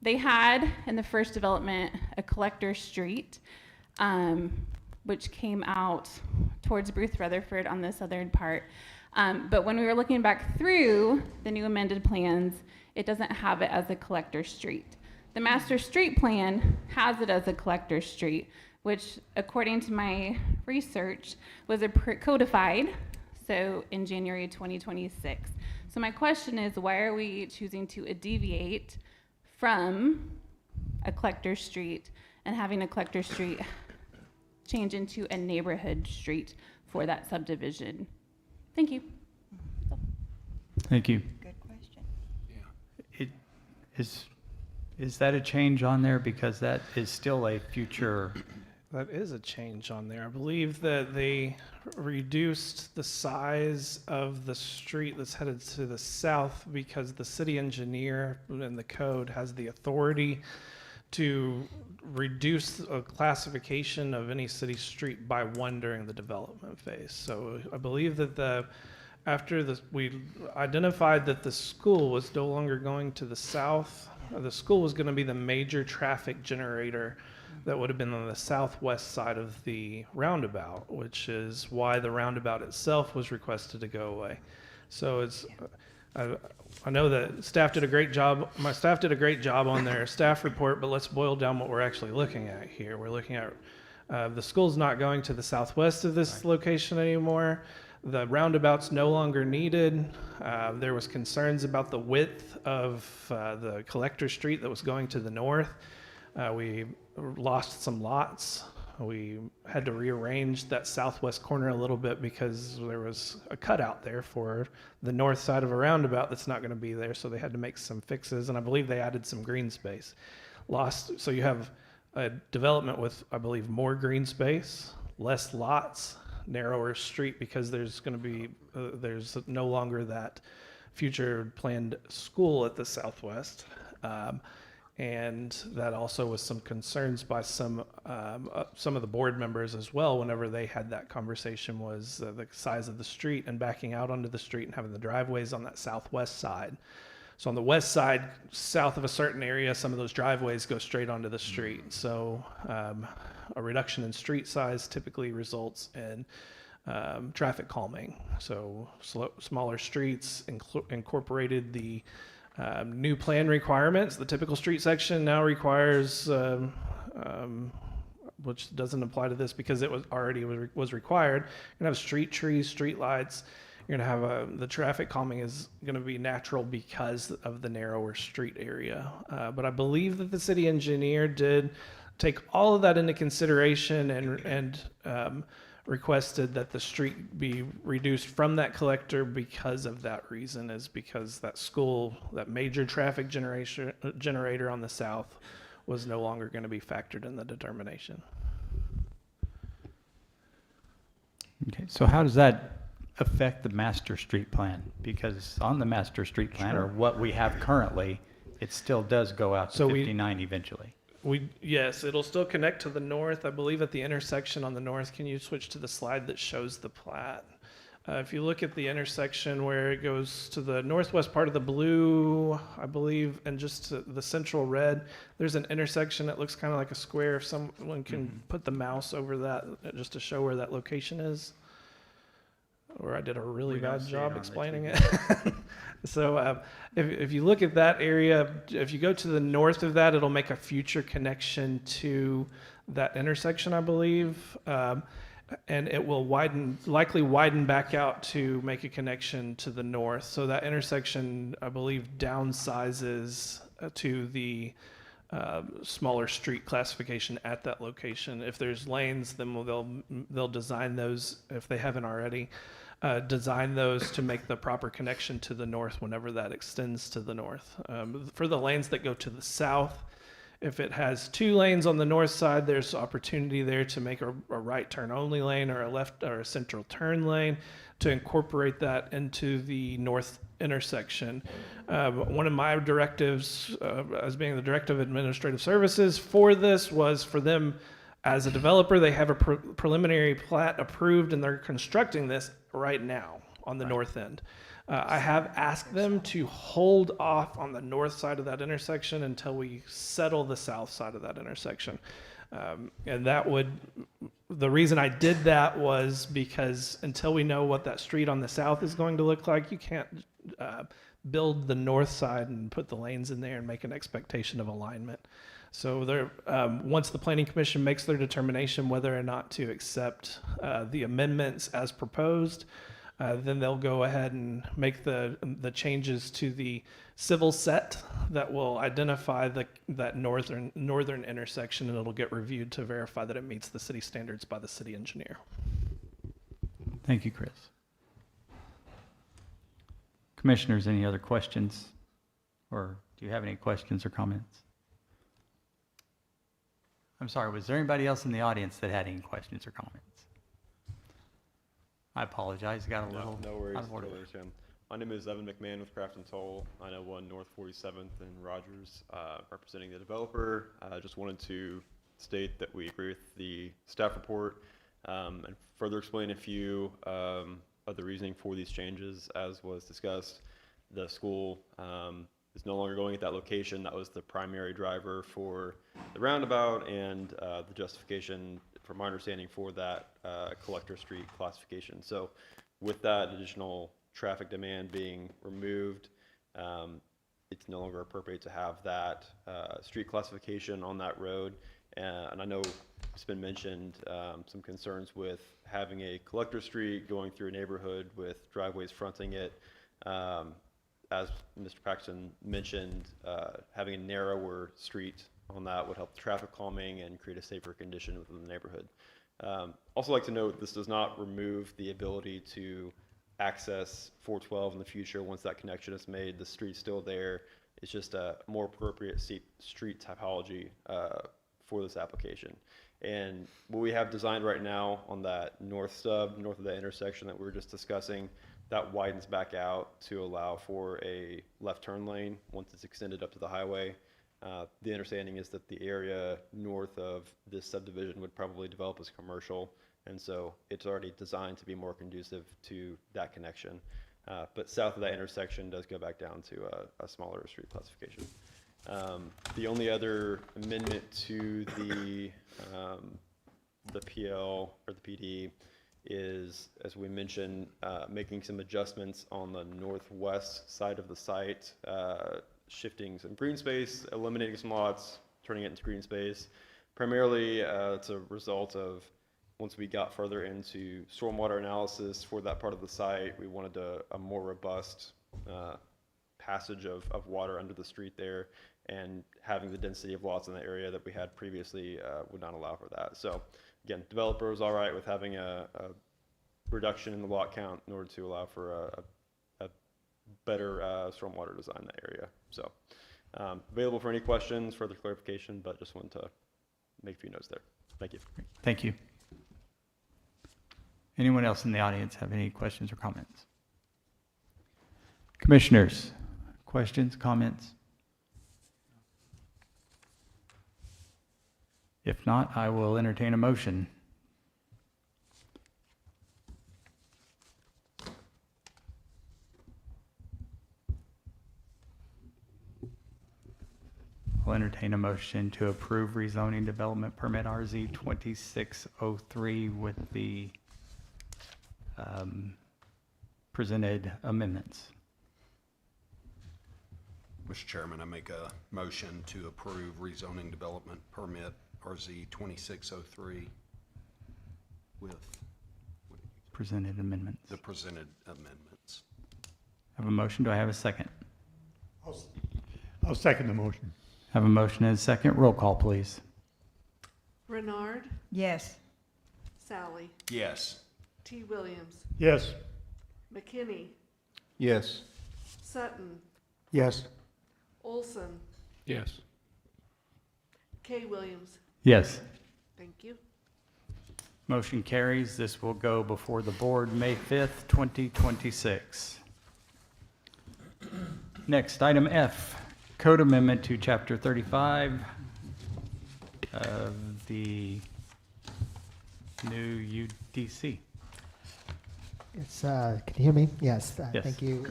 they had in the first development a collector street, which came out towards Rutherford on the southern part. But when we were looking back through the new amended plans, it doesn't have it as a collector street. The master street plan has it as a collector street, which according to my research was codified, so in January 2026. So my question is, why are we choosing to deviate from a collector street and having a collector street change into a neighborhood street for that subdivision? Thank you. Thank you. Good question. Is that a change on there? Because that is still a future. That is a change on there. I believe that they reduced the size of the street that's headed to the south because the city engineer in the code has the authority to reduce a classification of any city street by one during the development phase. So I believe that we identified that the school was no longer going to the south. The school was going to be the major traffic generator that would have been on the southwest side of the roundabout, which is why the roundabout itself was requested to go away. So it's, I know that staff did a great job. My staff did a great job on their staff report, but let's boil down what we're actually looking at here. We're looking at the school's not going to the southwest of this location anymore. The roundabout's no longer needed. There was concerns about the width of the collector street that was going to the north. We lost some lots. We had to rearrange that southwest corner a little bit because there was a cutout there for the north side of a roundabout that's not going to be there, so they had to make some fixes, and I believe they added some green space. So you have a development with, I believe, more green space, less lots, narrower street because there's going to be, there's no longer that future planned school at the southwest. And that also was some concerns by some of the board members as well whenever they had that conversation, was the size of the street and backing out onto the street and having the driveways on that southwest side. So on the west side, south of a certain area, some of those driveways go straight onto the street. So a reduction in street size typically results in traffic calming. So smaller streets incorporated the new plan requirements. The typical street section now requires, which doesn't apply to this because it was already was required. You're gonna have street trees, street lights. You're gonna have the traffic calming is gonna be natural because of the narrower street area. But I believe that the city engineer did take all of that into consideration and requested that the street be reduced from that collector because of that reason, is because that school, that major traffic generator on the south was no longer going to be factored in the determination. Okay, so how does that affect the master street plan? Because on the master street plan, or what we have currently, it still does go out to 59 eventually. Yes, it'll still connect to the north. I believe at the intersection on the north. Can you switch to the slide that shows the plat? If you look at the intersection where it goes to the northwest part of the blue, I believe, and just to the central red, there's an intersection that looks kind of like a square. If someone can put the mouse over that just to show where that location is. Or I did a really bad job explaining it. So if you look at that area, if you go to the north of that, it'll make a future connection to that intersection, I believe. And it will likely widen back out to make a connection to the north. So that intersection, I believe, downsizes to the smaller street classification at that location. If there's lanes, then they'll design those, if they haven't already, design those to make the proper connection to the north whenever that extends to the north. For the lanes that go to the south, if it has 2 lanes on the north side, there's opportunity there to make a right turn only lane or a left or a central turn lane to incorporate that into the north intersection. One of my directives, as being the Director of Administrative Services for this, was for them as a developer, they have a preliminary plat approved and they're constructing this right now on the north end. I have asked them to hold off on the north side of that intersection until we settle the south side of that intersection. And the reason I did that was because until we know what that street on the south is going to look like, you can't build the north side and put the lanes in there and make an expectation of alignment. So once the Planning Commission makes their determination whether or not to accept the amendments as proposed, then they'll go ahead and make the changes to the civil set that will identify that northern intersection, and it'll get reviewed to verify that it meets the city standards by the city engineer. Thank you, Chris. Commissioners, any other questions? Or do you have any questions or comments? I'm sorry, was there anybody else in the audience that had any questions or comments? I apologize, got a little no worries, out of order. no worries, Jim. My name is Evan McMahon with Crafton, Tull, 901 North 47th in Rogers, representing the developer. I just wanted to state that we agree with the staff report and further explain a few of the reasoning for these changes. As was discussed, the school is no longer going at that location. That was the primary driver for the roundabout and the justification, from my understanding, for that collector street classification. So with that additional traffic demand being removed, it's no longer appropriate to have that street classification on that road. And I know it's been mentioned some concerns with having a collector street going through a neighborhood with driveways fronting it. As Mr. Paxton mentioned, having a narrower street on that would help the traffic calming and create a safer condition within the neighborhood. Also like to note, this does not remove the ability to access 412 in the future once that connection is made. The street's still there. It's just a more appropriate street typology for this application. And what we have designed right now on that north stub, north of the intersection that we were just discussing, that widens back out to allow for a left turn lane once it's extended up to the highway. The understanding is that the area north of this subdivision would probably develop as commercial, and so it's already designed to be more conducive to that connection. But south of that intersection does go back down to a smaller street classification. The only other amendment to the the PL or the PD is, as we mentioned, making some adjustments on the northwest side of the site, shifting some green space, eliminating some lots, turning it into green space. Primarily, it's a result of once we got further into stormwater analysis for that part of the site, we wanted a more robust passage of water under the street there, and having the density of lots in the area that we had previously would not allow for that. So again, developer was all right with having a reduction in the lot count in order to allow for a better stormwater design in that area. So available for any questions, further clarification, but just wanted to make a few notes there. Thank you. Thank you. Anyone else in the audience have any questions or comments? Commissioners, questions, comments? If not, I will entertain a motion. I'll entertain a motion to approve rezoning development permit RZ 2603 with the presented amendments. Mr. Chairman, I make a motion to approve rezoning development permit RZ 2603 with Presented amendments. the presented amendments. I have a motion. Do I have a second? I'll second the motion. I have a motion and a second. Roll call, please. Renard, Yes. Sally, Yes. T. Williams, Yes. McKinney, Yes. Sutton, Yes. Olson, Yes. K. Williams. Yes. Thank you. Motion carries. This will go before the board May 5th, 2026. Next, item F, code amendment to chapter 35 of the new UDC. It's, can you hear me? Yes. Yes. Thank you,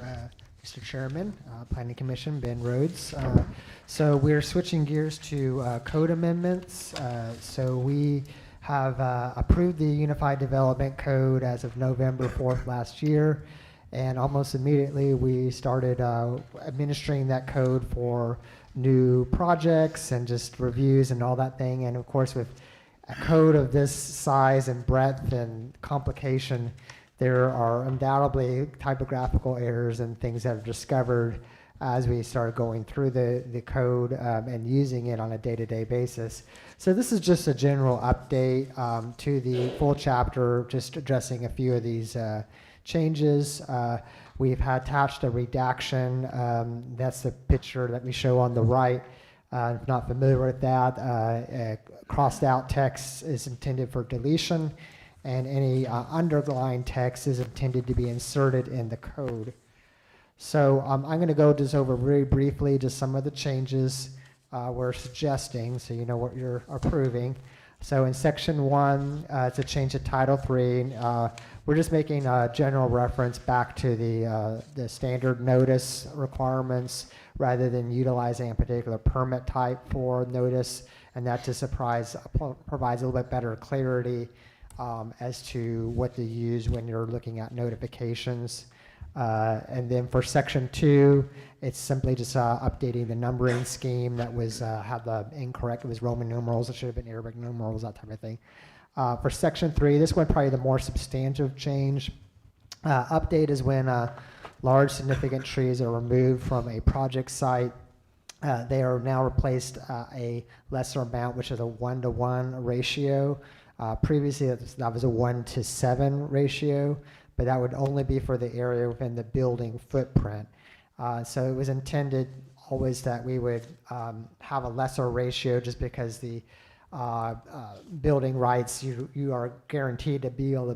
Mr. Chairman, Planning Commission, Ben Rhoads. So we're switching gears to code amendments. So we have approved the Unified Development Code as of November 4th last year. And almost immediately we started administering that code for new projects and just reviews and all that thing. And of course, with a code of this size and breadth and complication, there are undoubtedly typographical errors and things that are discovered as we start going through the code and using it on a day-to-day basis. So this is just a general update to the full chapter, just addressing a few of these changes. We've attached a redaction. That's the picture that we show on the right. If not familiar with that, crossed out text is intended for deletion, and any underlined text is intended to be inserted in the code. So I'm going to go just over very briefly just some of the changes we're suggesting, so you know what you're approving. So in section 1, it's a change to title 3. We're just making a general reference back to the standard notice requirements rather than utilizing a particular permit type for notice, and that just provides a little bit better clarity as to what to use when you're looking at notifications. And then for section 2, it's simply just updating the numbering scheme that was had the incorrect. It was Roman numerals. It should have been Arabic numerals, that type of thing. For section 3, this one probably the more substantive change. Update is when large significant trees are removed from a project site. They are now replaced a lesser amount, which is a 1-to-1 ratio. Previously, that was a 1-to-7 ratio, but that would only be for the area within the building footprint. So it was intended always that we would have a lesser ratio just because the building rights, you are guaranteed to be able to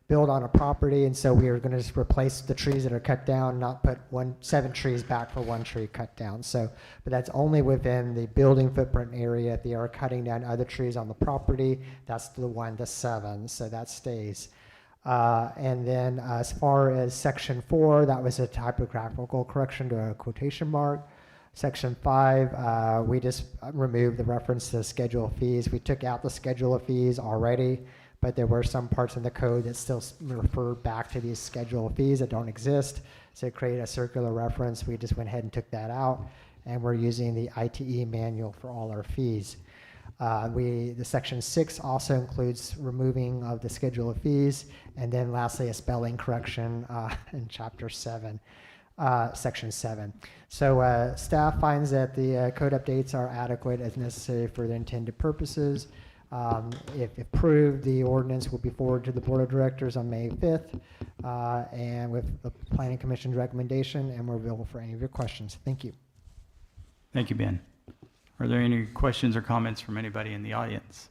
build on a property, and so we are going to just replace the trees that are cut down, not put 7 trees back for 1 tree cut down. So, but that's only within the building footprint area. If they are cutting down other trees on the property, that's the 1-to-7, so that stays. And then as far as section 4, that was a typographical correction to a quotation mark. Section 5, we just removed the reference to schedule of fees. We took out the schedule of fees already, but there were some parts in the code that still refer back to these schedule of fees that don't exist. So it created a circular reference. We just went ahead and took that out, and we're using the ITE manual for all our fees. The section 6 also includes removing of the schedule of fees, and then lastly a spelling correction in chapter 7. Section 7. So staff finds that the code updates are adequate as necessary for the intended purposes. If approved, the ordinance will be forwarded to the Board of Directors on May 5th, and with the Planning Commission's recommendation, and we're available for any of your questions. Thank you. Thank you, Ben. Are there any questions or comments from anybody in the audience?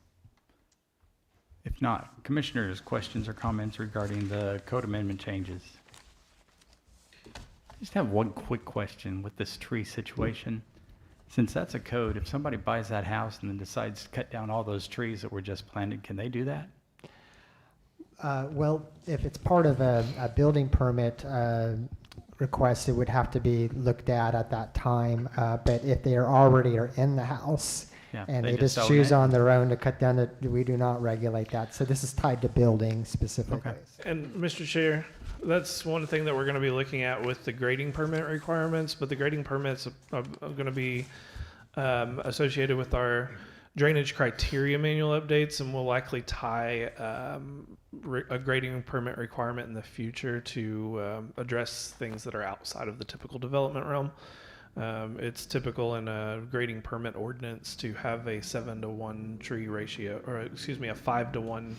If not, commissioners, questions or comments regarding the code amendment changes? I just have one quick question with this tree situation. Since that's a code, if somebody buys that house and then decides to cut down all those trees that were just planted, can they do that? Well, if it's part of a building permit request, it would have to be looked at that time. But if they already are in the house and they just choose on their own to cut down, we do not regulate that. So this is tied to building specifically. Okay. And Mr. Chair, that's one thing that we're going to be looking at with the grading permit requirements, but the grading permits are going to be associated with our drainage criteria manual updates, and we'll likely tie a grading permit requirement in the future to address things that are outside of the typical development realm. It's typical in a grading permit ordinance to have a 7-to-1 tree ratio, or excuse me, a 5-to-1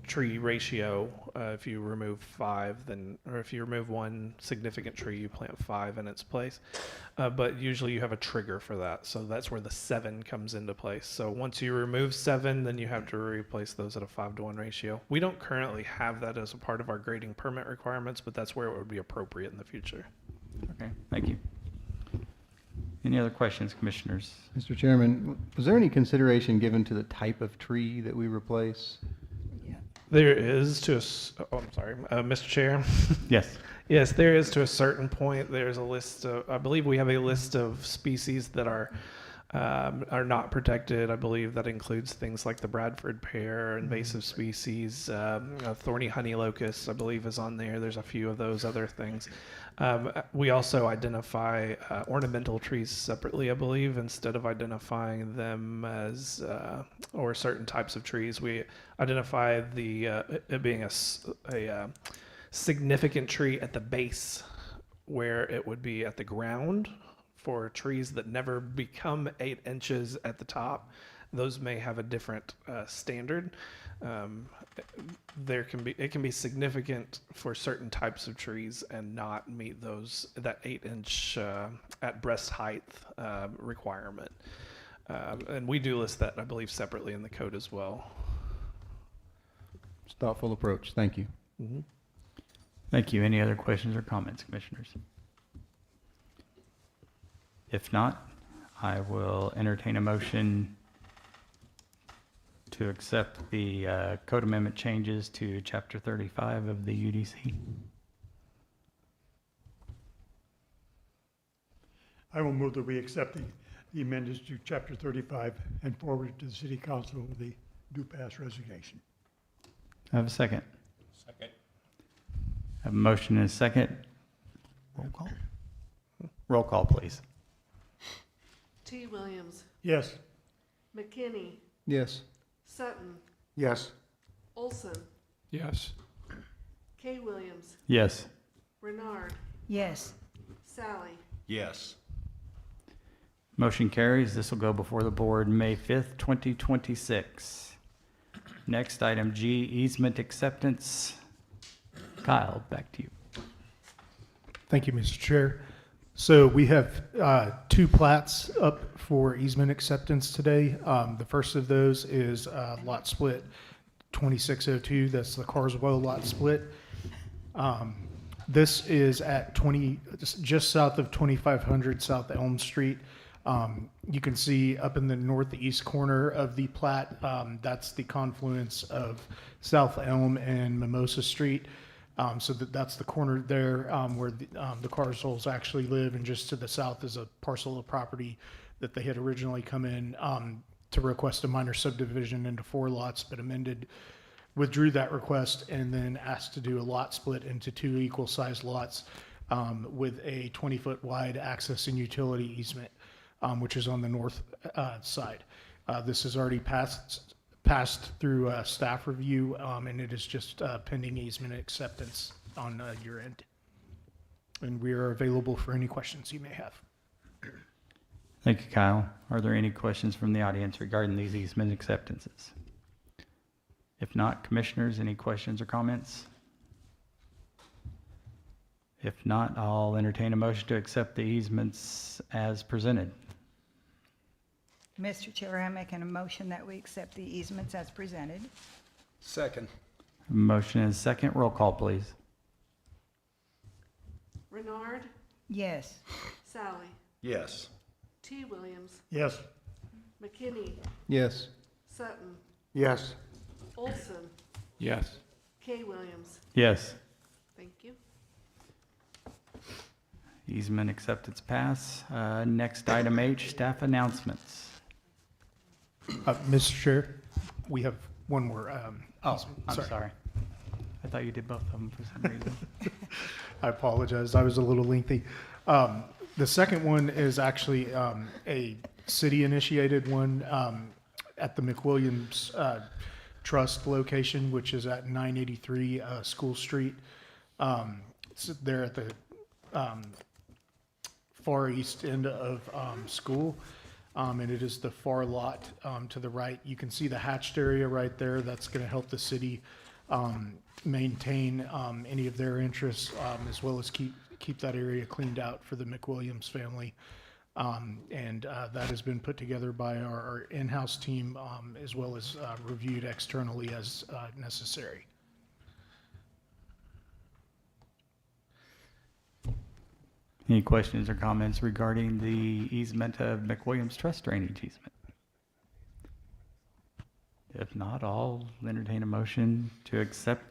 tree ratio. If you remove 5, then, or if you remove one significant tree, you plant 5 in its place. But usually you have a trigger for that. So that's where the 7 comes into place. So once you remove 7, then you have to replace those at a 5-to-1 ratio. We don't currently have that as a part of our grading permit requirements, but that's where it would be appropriate in the future. Okay, thank you. Any other questions, commissioners? Mr. Chairman, was there any consideration given to the type of tree that we replace? There is to Mr. Chair. Yes. Yes, there is to a certain point. There's a list of, I believe we have a list of species that are not protected. I believe that includes things like the Bradford pear, invasive species, thorny honey locust, I believe is on there. There's a few of those other things. We also identify ornamental trees separately, I believe, instead of identifying them as, or certain types of trees. We identify it being a significant tree at the base, where it would be at the ground for trees that never become 8 inches at the top. Those may have a different standard. It can be significant for certain types of trees and not meet that 8-inch at breast height requirement. And we do list that, I believe, separately in the code as well. It's a thoughtful approach. Thank you. Mm-hmm. Thank you. Any other questions or comments, commissioners? If not, I will entertain a motion to accept the code amendment changes to Chapter 35 of the UDC. I will move that we accept the amendments to Chapter 35 and forward it to the City Council with the due pass resignation. I have a second. Second. I have a motion and a second. Roll call. Roll call, please. T. Williams, Yes. McKinney, Yes. Sutton, Yes. Olson, Yes. K. Williams, Yes. Renard, Yes. Sally. Yes. Motion carries. This will go before the board May 5th, 2026. Next, item G, easement acceptance. Kyle, back to you. Thank you, Mr. Chair. So we have 2 plats up for easement acceptance today. The first of those is lot split 2602. That's the Carswell lot split. This is at just south of 2500 South Elm Street. You can see up in the northeast corner of the plat, that's the confluence of South Elm and Mimosa Street. So that's the corner there where the Carswells actually live, and just to the south is a parcel of property that they had originally come in to request a minor subdivision into 4 lots, but Amended withdrew that request and then asked to do a lot split into 2 equal-sized lots with a 20-foot wide access and utility easement, which is on the north side. This has already passed through staff review, and it is just pending easement acceptance on your end. And we are available for any questions you may have. Thank you, Kyle. Are there any questions from the audience regarding these easement acceptances? If not, commissioners, any questions or comments? If not, I'll entertain a motion to accept the easements as presented. Mr. Chair, I'm making a motion that we accept the easements as presented. Second. Motion is second. Roll call, please. Renard, Yes. Sally, Yes. T. Williams, Yes. McKinney, Yes. Sutton, Yes. Olson, Yes. K. Williams. Yes. Thank you. Easement acceptance pass. Next, item H, staff announcements. Mr. Chair, we have one more. I'm sorry. I thought you did both of them for some reason. I apologize. I was a little lengthy. The second one is actually a city-initiated one at the McWilliams Trust location, which is at 983 School Street. It's there at the far east end of school, and it is the far lot to the right. You can see the hatched area right there. That's going to help the city maintain any of their interests, as well as keep that area cleaned out for the McWilliams family. And that has been put together by our in-house team, as well as reviewed externally as necessary. Any questions or comments regarding the easement of McWilliams Trust drainage easement? If not, I'll entertain a motion to accept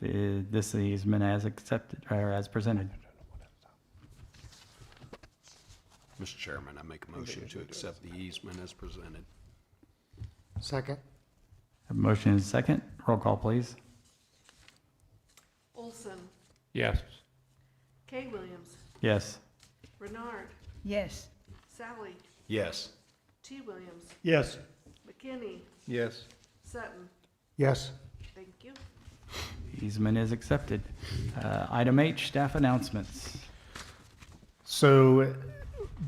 this easement as accepted or as presented. Mr. Chairman, I make a motion to accept the easement as presented. Second. A motion is second. Roll call, please. Olson, Yes. K. Williams, Yes. Renard, Yes. Sally, Yes. T. Williams, Yes. McKinney, Yes. Sutton. Yes. Thank you. Easement is accepted. Item H, staff announcements. So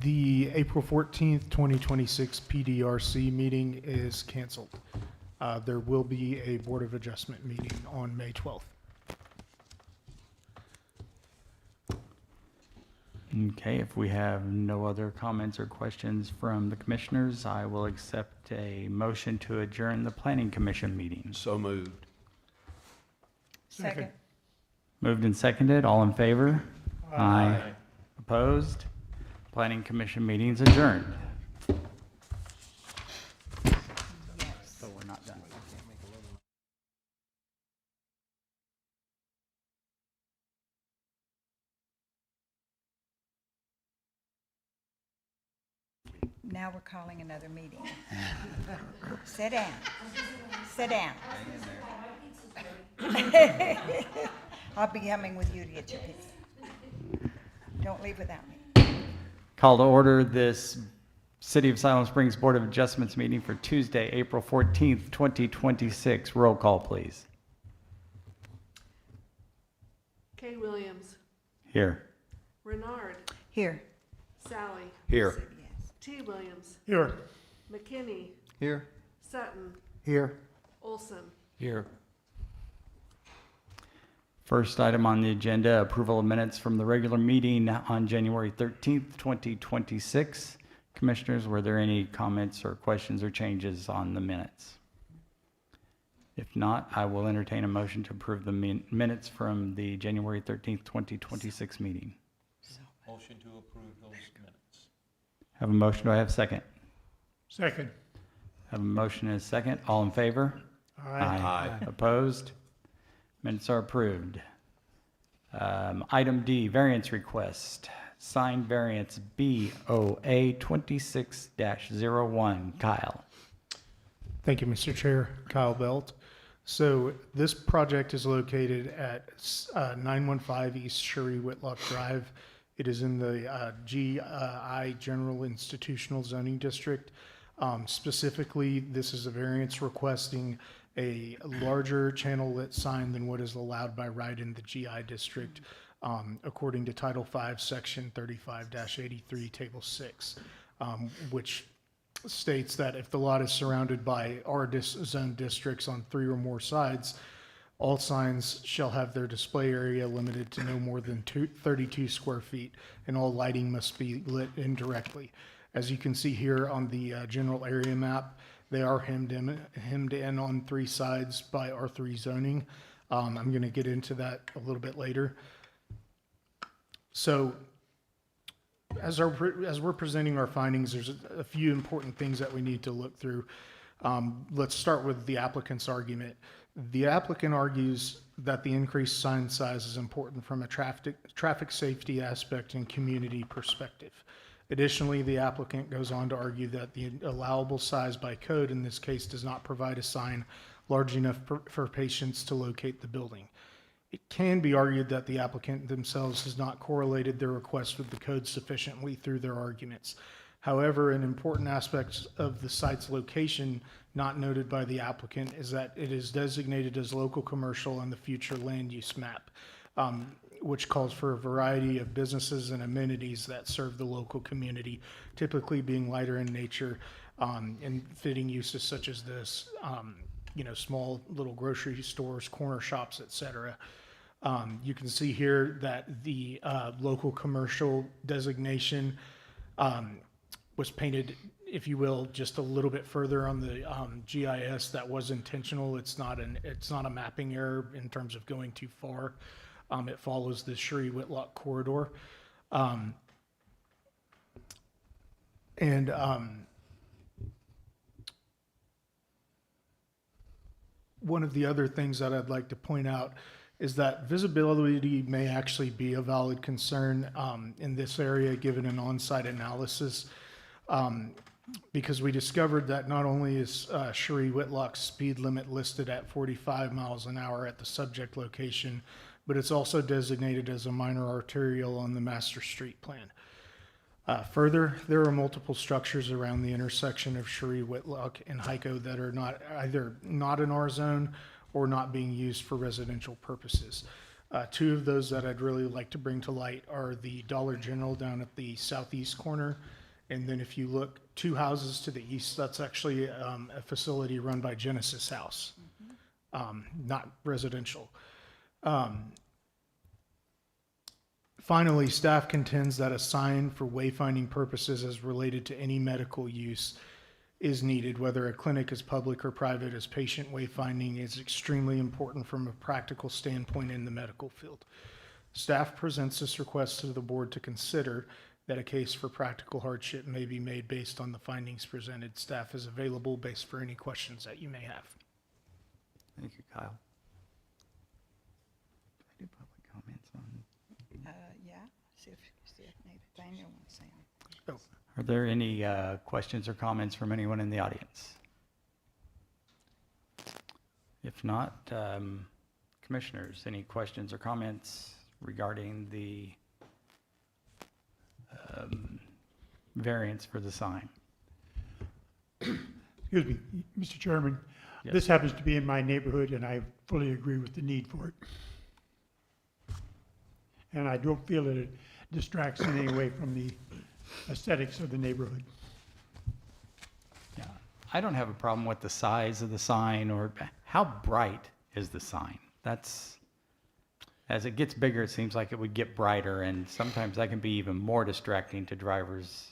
the April 14th, 2026 PDRC meeting is canceled. There will be a Board of Adjustment meeting on May 12th. Okay, if we have no other comments or questions from the commissioners, I will accept a motion to adjourn the Planning Commission meeting. So moved. Second. Moved and seconded. All in favor? Aye. Opposed? Planning Commission meeting's adjourned. So we're not done. Now we're calling another meeting. Sit down. Sit down. I'll be coming with you to get your pizza. Don't leave without me. Call to order this City of Siloam Springs Board of Adjustments meeting for Tuesday, April 14th, 2026. Roll call, please. K. Williams, Here. Renard, Here. Sally, Here. T. Williams, Here. McKinney, Here. Sutton, Here. Olson. Here. First item on the agenda, approval of minutes from the regular meeting on January 13th, 2026. Commissioners, were there any comments or questions or changes on the minutes? If not, I will entertain a motion to approve the minutes from the January 13th, 2026 meeting. Motion to approve those minutes. Have a motion. Do I have a second? Second. Have a motion and a second. All in favor? Aye. Aye. Opposed? Minutes are approved. Item D, variance request. Signed variance BOA 26-01. Kyle. Thank you, Mr. Chair. Kyle Belt. So this project is located at 915 East Shuri Whitlock Drive. It is in the GI General Institutional Zoning District. Specifically, this is a variance requesting a larger channel lit sign than what is allowed by right in the GI district, according to Title 5, Section 35-83, Table 6, which states that if the lot is surrounded by zone districts on 3 or more sides, all signs shall have their display area limited to no more than 32 square feet, and all lighting must be lit indirectly. As you can see here on the general area map, they are hemmed in on 3 sides by R3 zoning. I'm going to get into that a little bit later. So as we're presenting our findings, there's a few important things that we need to look through. Let's start with the applicant's argument. The applicant argues that the increased sign size is important from a traffic safety aspect and community perspective. Additionally, the applicant goes on to argue that the allowable size by code in this case does not provide a sign large enough for patients to locate the building. It can be argued that the applicant themselves has not correlated their request with the code sufficiently through their arguments. However, an important aspect of the site's location not noted by the applicant is that it is designated as local commercial on the future land use map, which calls for a variety of businesses and amenities that serve the local community, typically being lighter in nature and fitting uses such as this, small little grocery stores, corner shops, etc. You can see here that the local commercial designation was painted, if you will, just a little bit further on the GIS. That was intentional. It's not a mapping error in terms of going too far. It follows the Shuri Whitlock corridor. One of the other things that I'd like to point out is that visibility may actually be a valid concern in this area given an on-site analysis, because we discovered that not only is Shuri Whitlock's speed limit listed at 45 miles an hour at the subject location, but it's also designated as a minor arterial on the master street plan. Further, there are multiple structures around the intersection of Shuri Whitlock and Hyco that are either not in our zone or not being used for residential purposes. 2 of those that I'd really like to bring to light are the Dollar General down at the southeast corner, and then if you look 2 houses to the east, that's actually a facility run by Genesis House, not residential. Finally, staff contends that a sign for wayfinding purposes as related to any medical use is needed, whether a clinic is public or private, as patient wayfinding is extremely important from a practical standpoint in the medical field. Staff presents this request to the board to consider that a case for practical hardship may be made based on the findings presented. Staff is available based for any questions that you may have. Thank you, Kyle. Any public comments on? Yeah, see if Nathaniel wants to say anything. Are there any questions or comments from anyone in the audience? If not, commissioners, any questions or comments regarding the variance for the sign? Excuse me, Mr. Chairman. Yes. This happens to be in my neighborhood, and I fully agree with the need for it. And I don't feel that it distracts in any way from the aesthetics of the neighborhood. Yeah, I don't have a problem with the size of the sign or how bright is the sign. That's, as it gets bigger, it seems like it would get brighter, and sometimes that can be even more distracting to drivers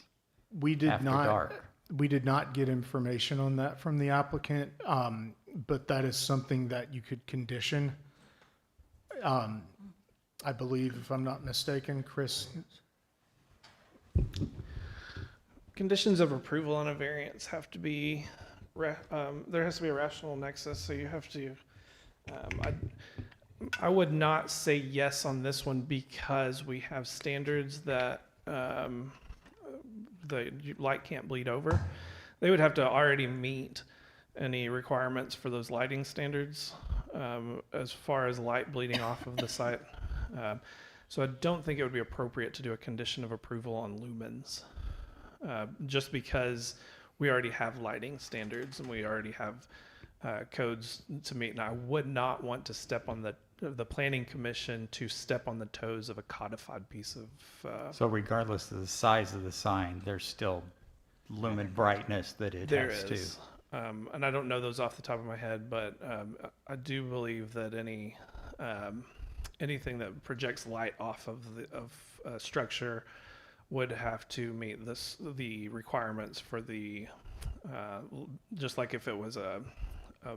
after dark. We did not get information on that from the applicant, but that is something that you could condition. I believe, if I'm not mistaken, Chris. Conditions of approval on a variance have to be, there has to be a rational nexus, so you have to, I would not say yes on this one because we have standards that the light can't bleed over. They would have to already meet any requirements for those lighting standards as far as light bleeding off of the site. So I don't think it would be appropriate to do a condition of approval on lumens, just because we already have lighting standards and we already have codes to meet. And I would not want to step on the planning commission to step on the toes of a codified piece of. So regardless of the size of the sign, there's still lumen brightness that it There has is. And I don't know those off the top of my head, but I do believe that anything that projects light off of a structure would have to meet the requirements for the just like if it was a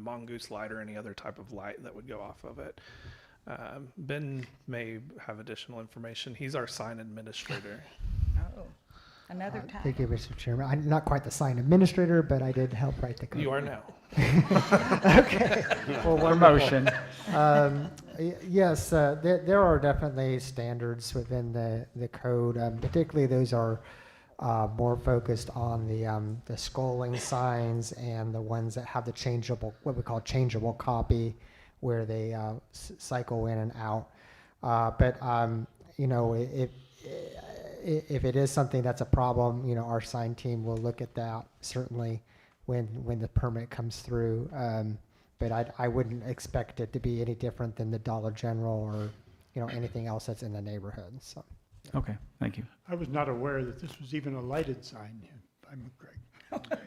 mongoose light or any other type of light that would go off of it. Ben may have additional information. He's our sign administrator. Oh, another time. Thank you, Mr. Chairman. I'm not quite the sign administrator, but I did help write the code. You are now. Okay. Well, Promotion. Yes, there are definitely standards within the code. Particularly, those are more focused on the scrolling signs and the ones that have the changeable, what we call changeable copy, where they cycle in and out. But you know, if it is something that's a problem, you know, our sign team will look at that certainly when the permit comes through. But I wouldn't expect it to be any different than the Dollar General or, you know, anything else that's in the neighborhood. So. Okay, thank you. I was not aware that this was even a lighted sign. I'm Greg.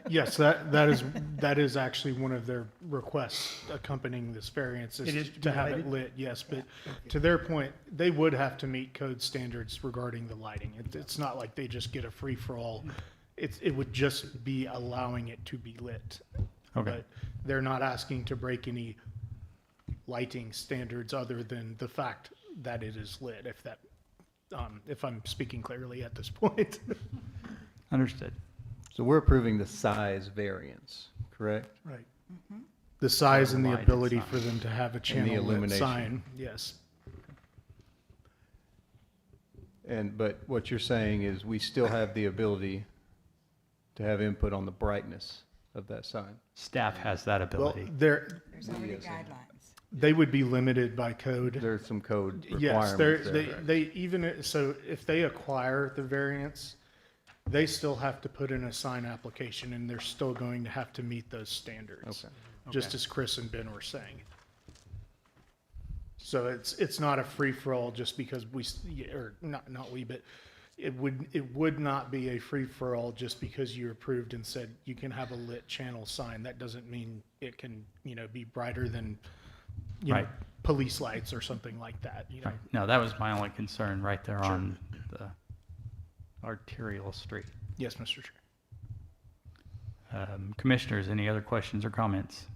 Yes, that is actually one of their requests accompanying this variance It is is to to be have lighted? it lit, yes. But to their point, they would have to meet code standards regarding the lighting. It's not like they just get a free-for-all. It would just be allowing it to be lit. Okay. But they're not asking to break any lighting standards other than the fact that it is lit, if I'm speaking clearly at this point. Understood. So we're approving the size variance, correct? Right. The size and the Lighted ability sign. for them to have a And the channel lit illumination. sign, yes. But what you're saying is we still have the ability to have input on the brightness of that sign. Staff has that Well, ability. There's already guidelines. They would be limited by code. There's some code Yes, requirements there. they even, so if they acquire the variance, they still have to put in a sign application and they're still going to have to meet those standards. Okay. Just as Chris and Ben were saying. So it's not a free-for-all just because or not we, but it would not be a free-for-all just because you approved and said you can have a lit channel sign. That doesn't mean it can, you know, be brighter than, you know, Right. police lights or something like that, you know. Right. No, that was my only concern right there on the arterial street. Yes, Mr. Chair. Commissioners, any other questions or comments?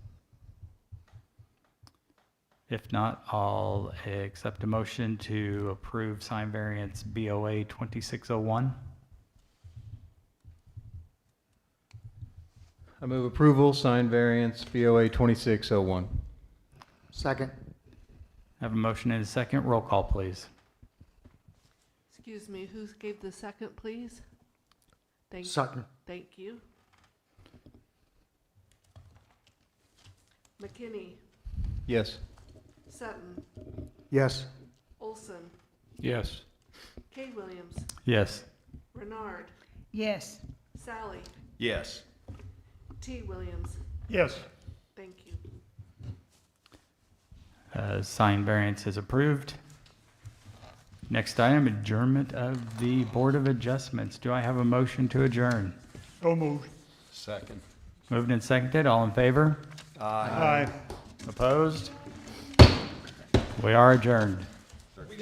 If not, I'll accept a motion to approve sign variance BOA 2601. I move approval, sign variance, BOA 2601. Second. Have a motion and a second. Roll call, please. Excuse me, who gave the second, please? Sutton. Thank you. McKinney, Yes. Sutton, Yes. Olson, Yes. K. Williams, Yes. Renard, Yes. Sally, Yes. T. Williams. Yes. Thank you. Sign variance is approved. Next item, adjournment of the Board of Adjustments. Do I have a motion to adjourn? So moved. Second. Moved and seconded. All in favor? Aye. Opposed? We are adjourned.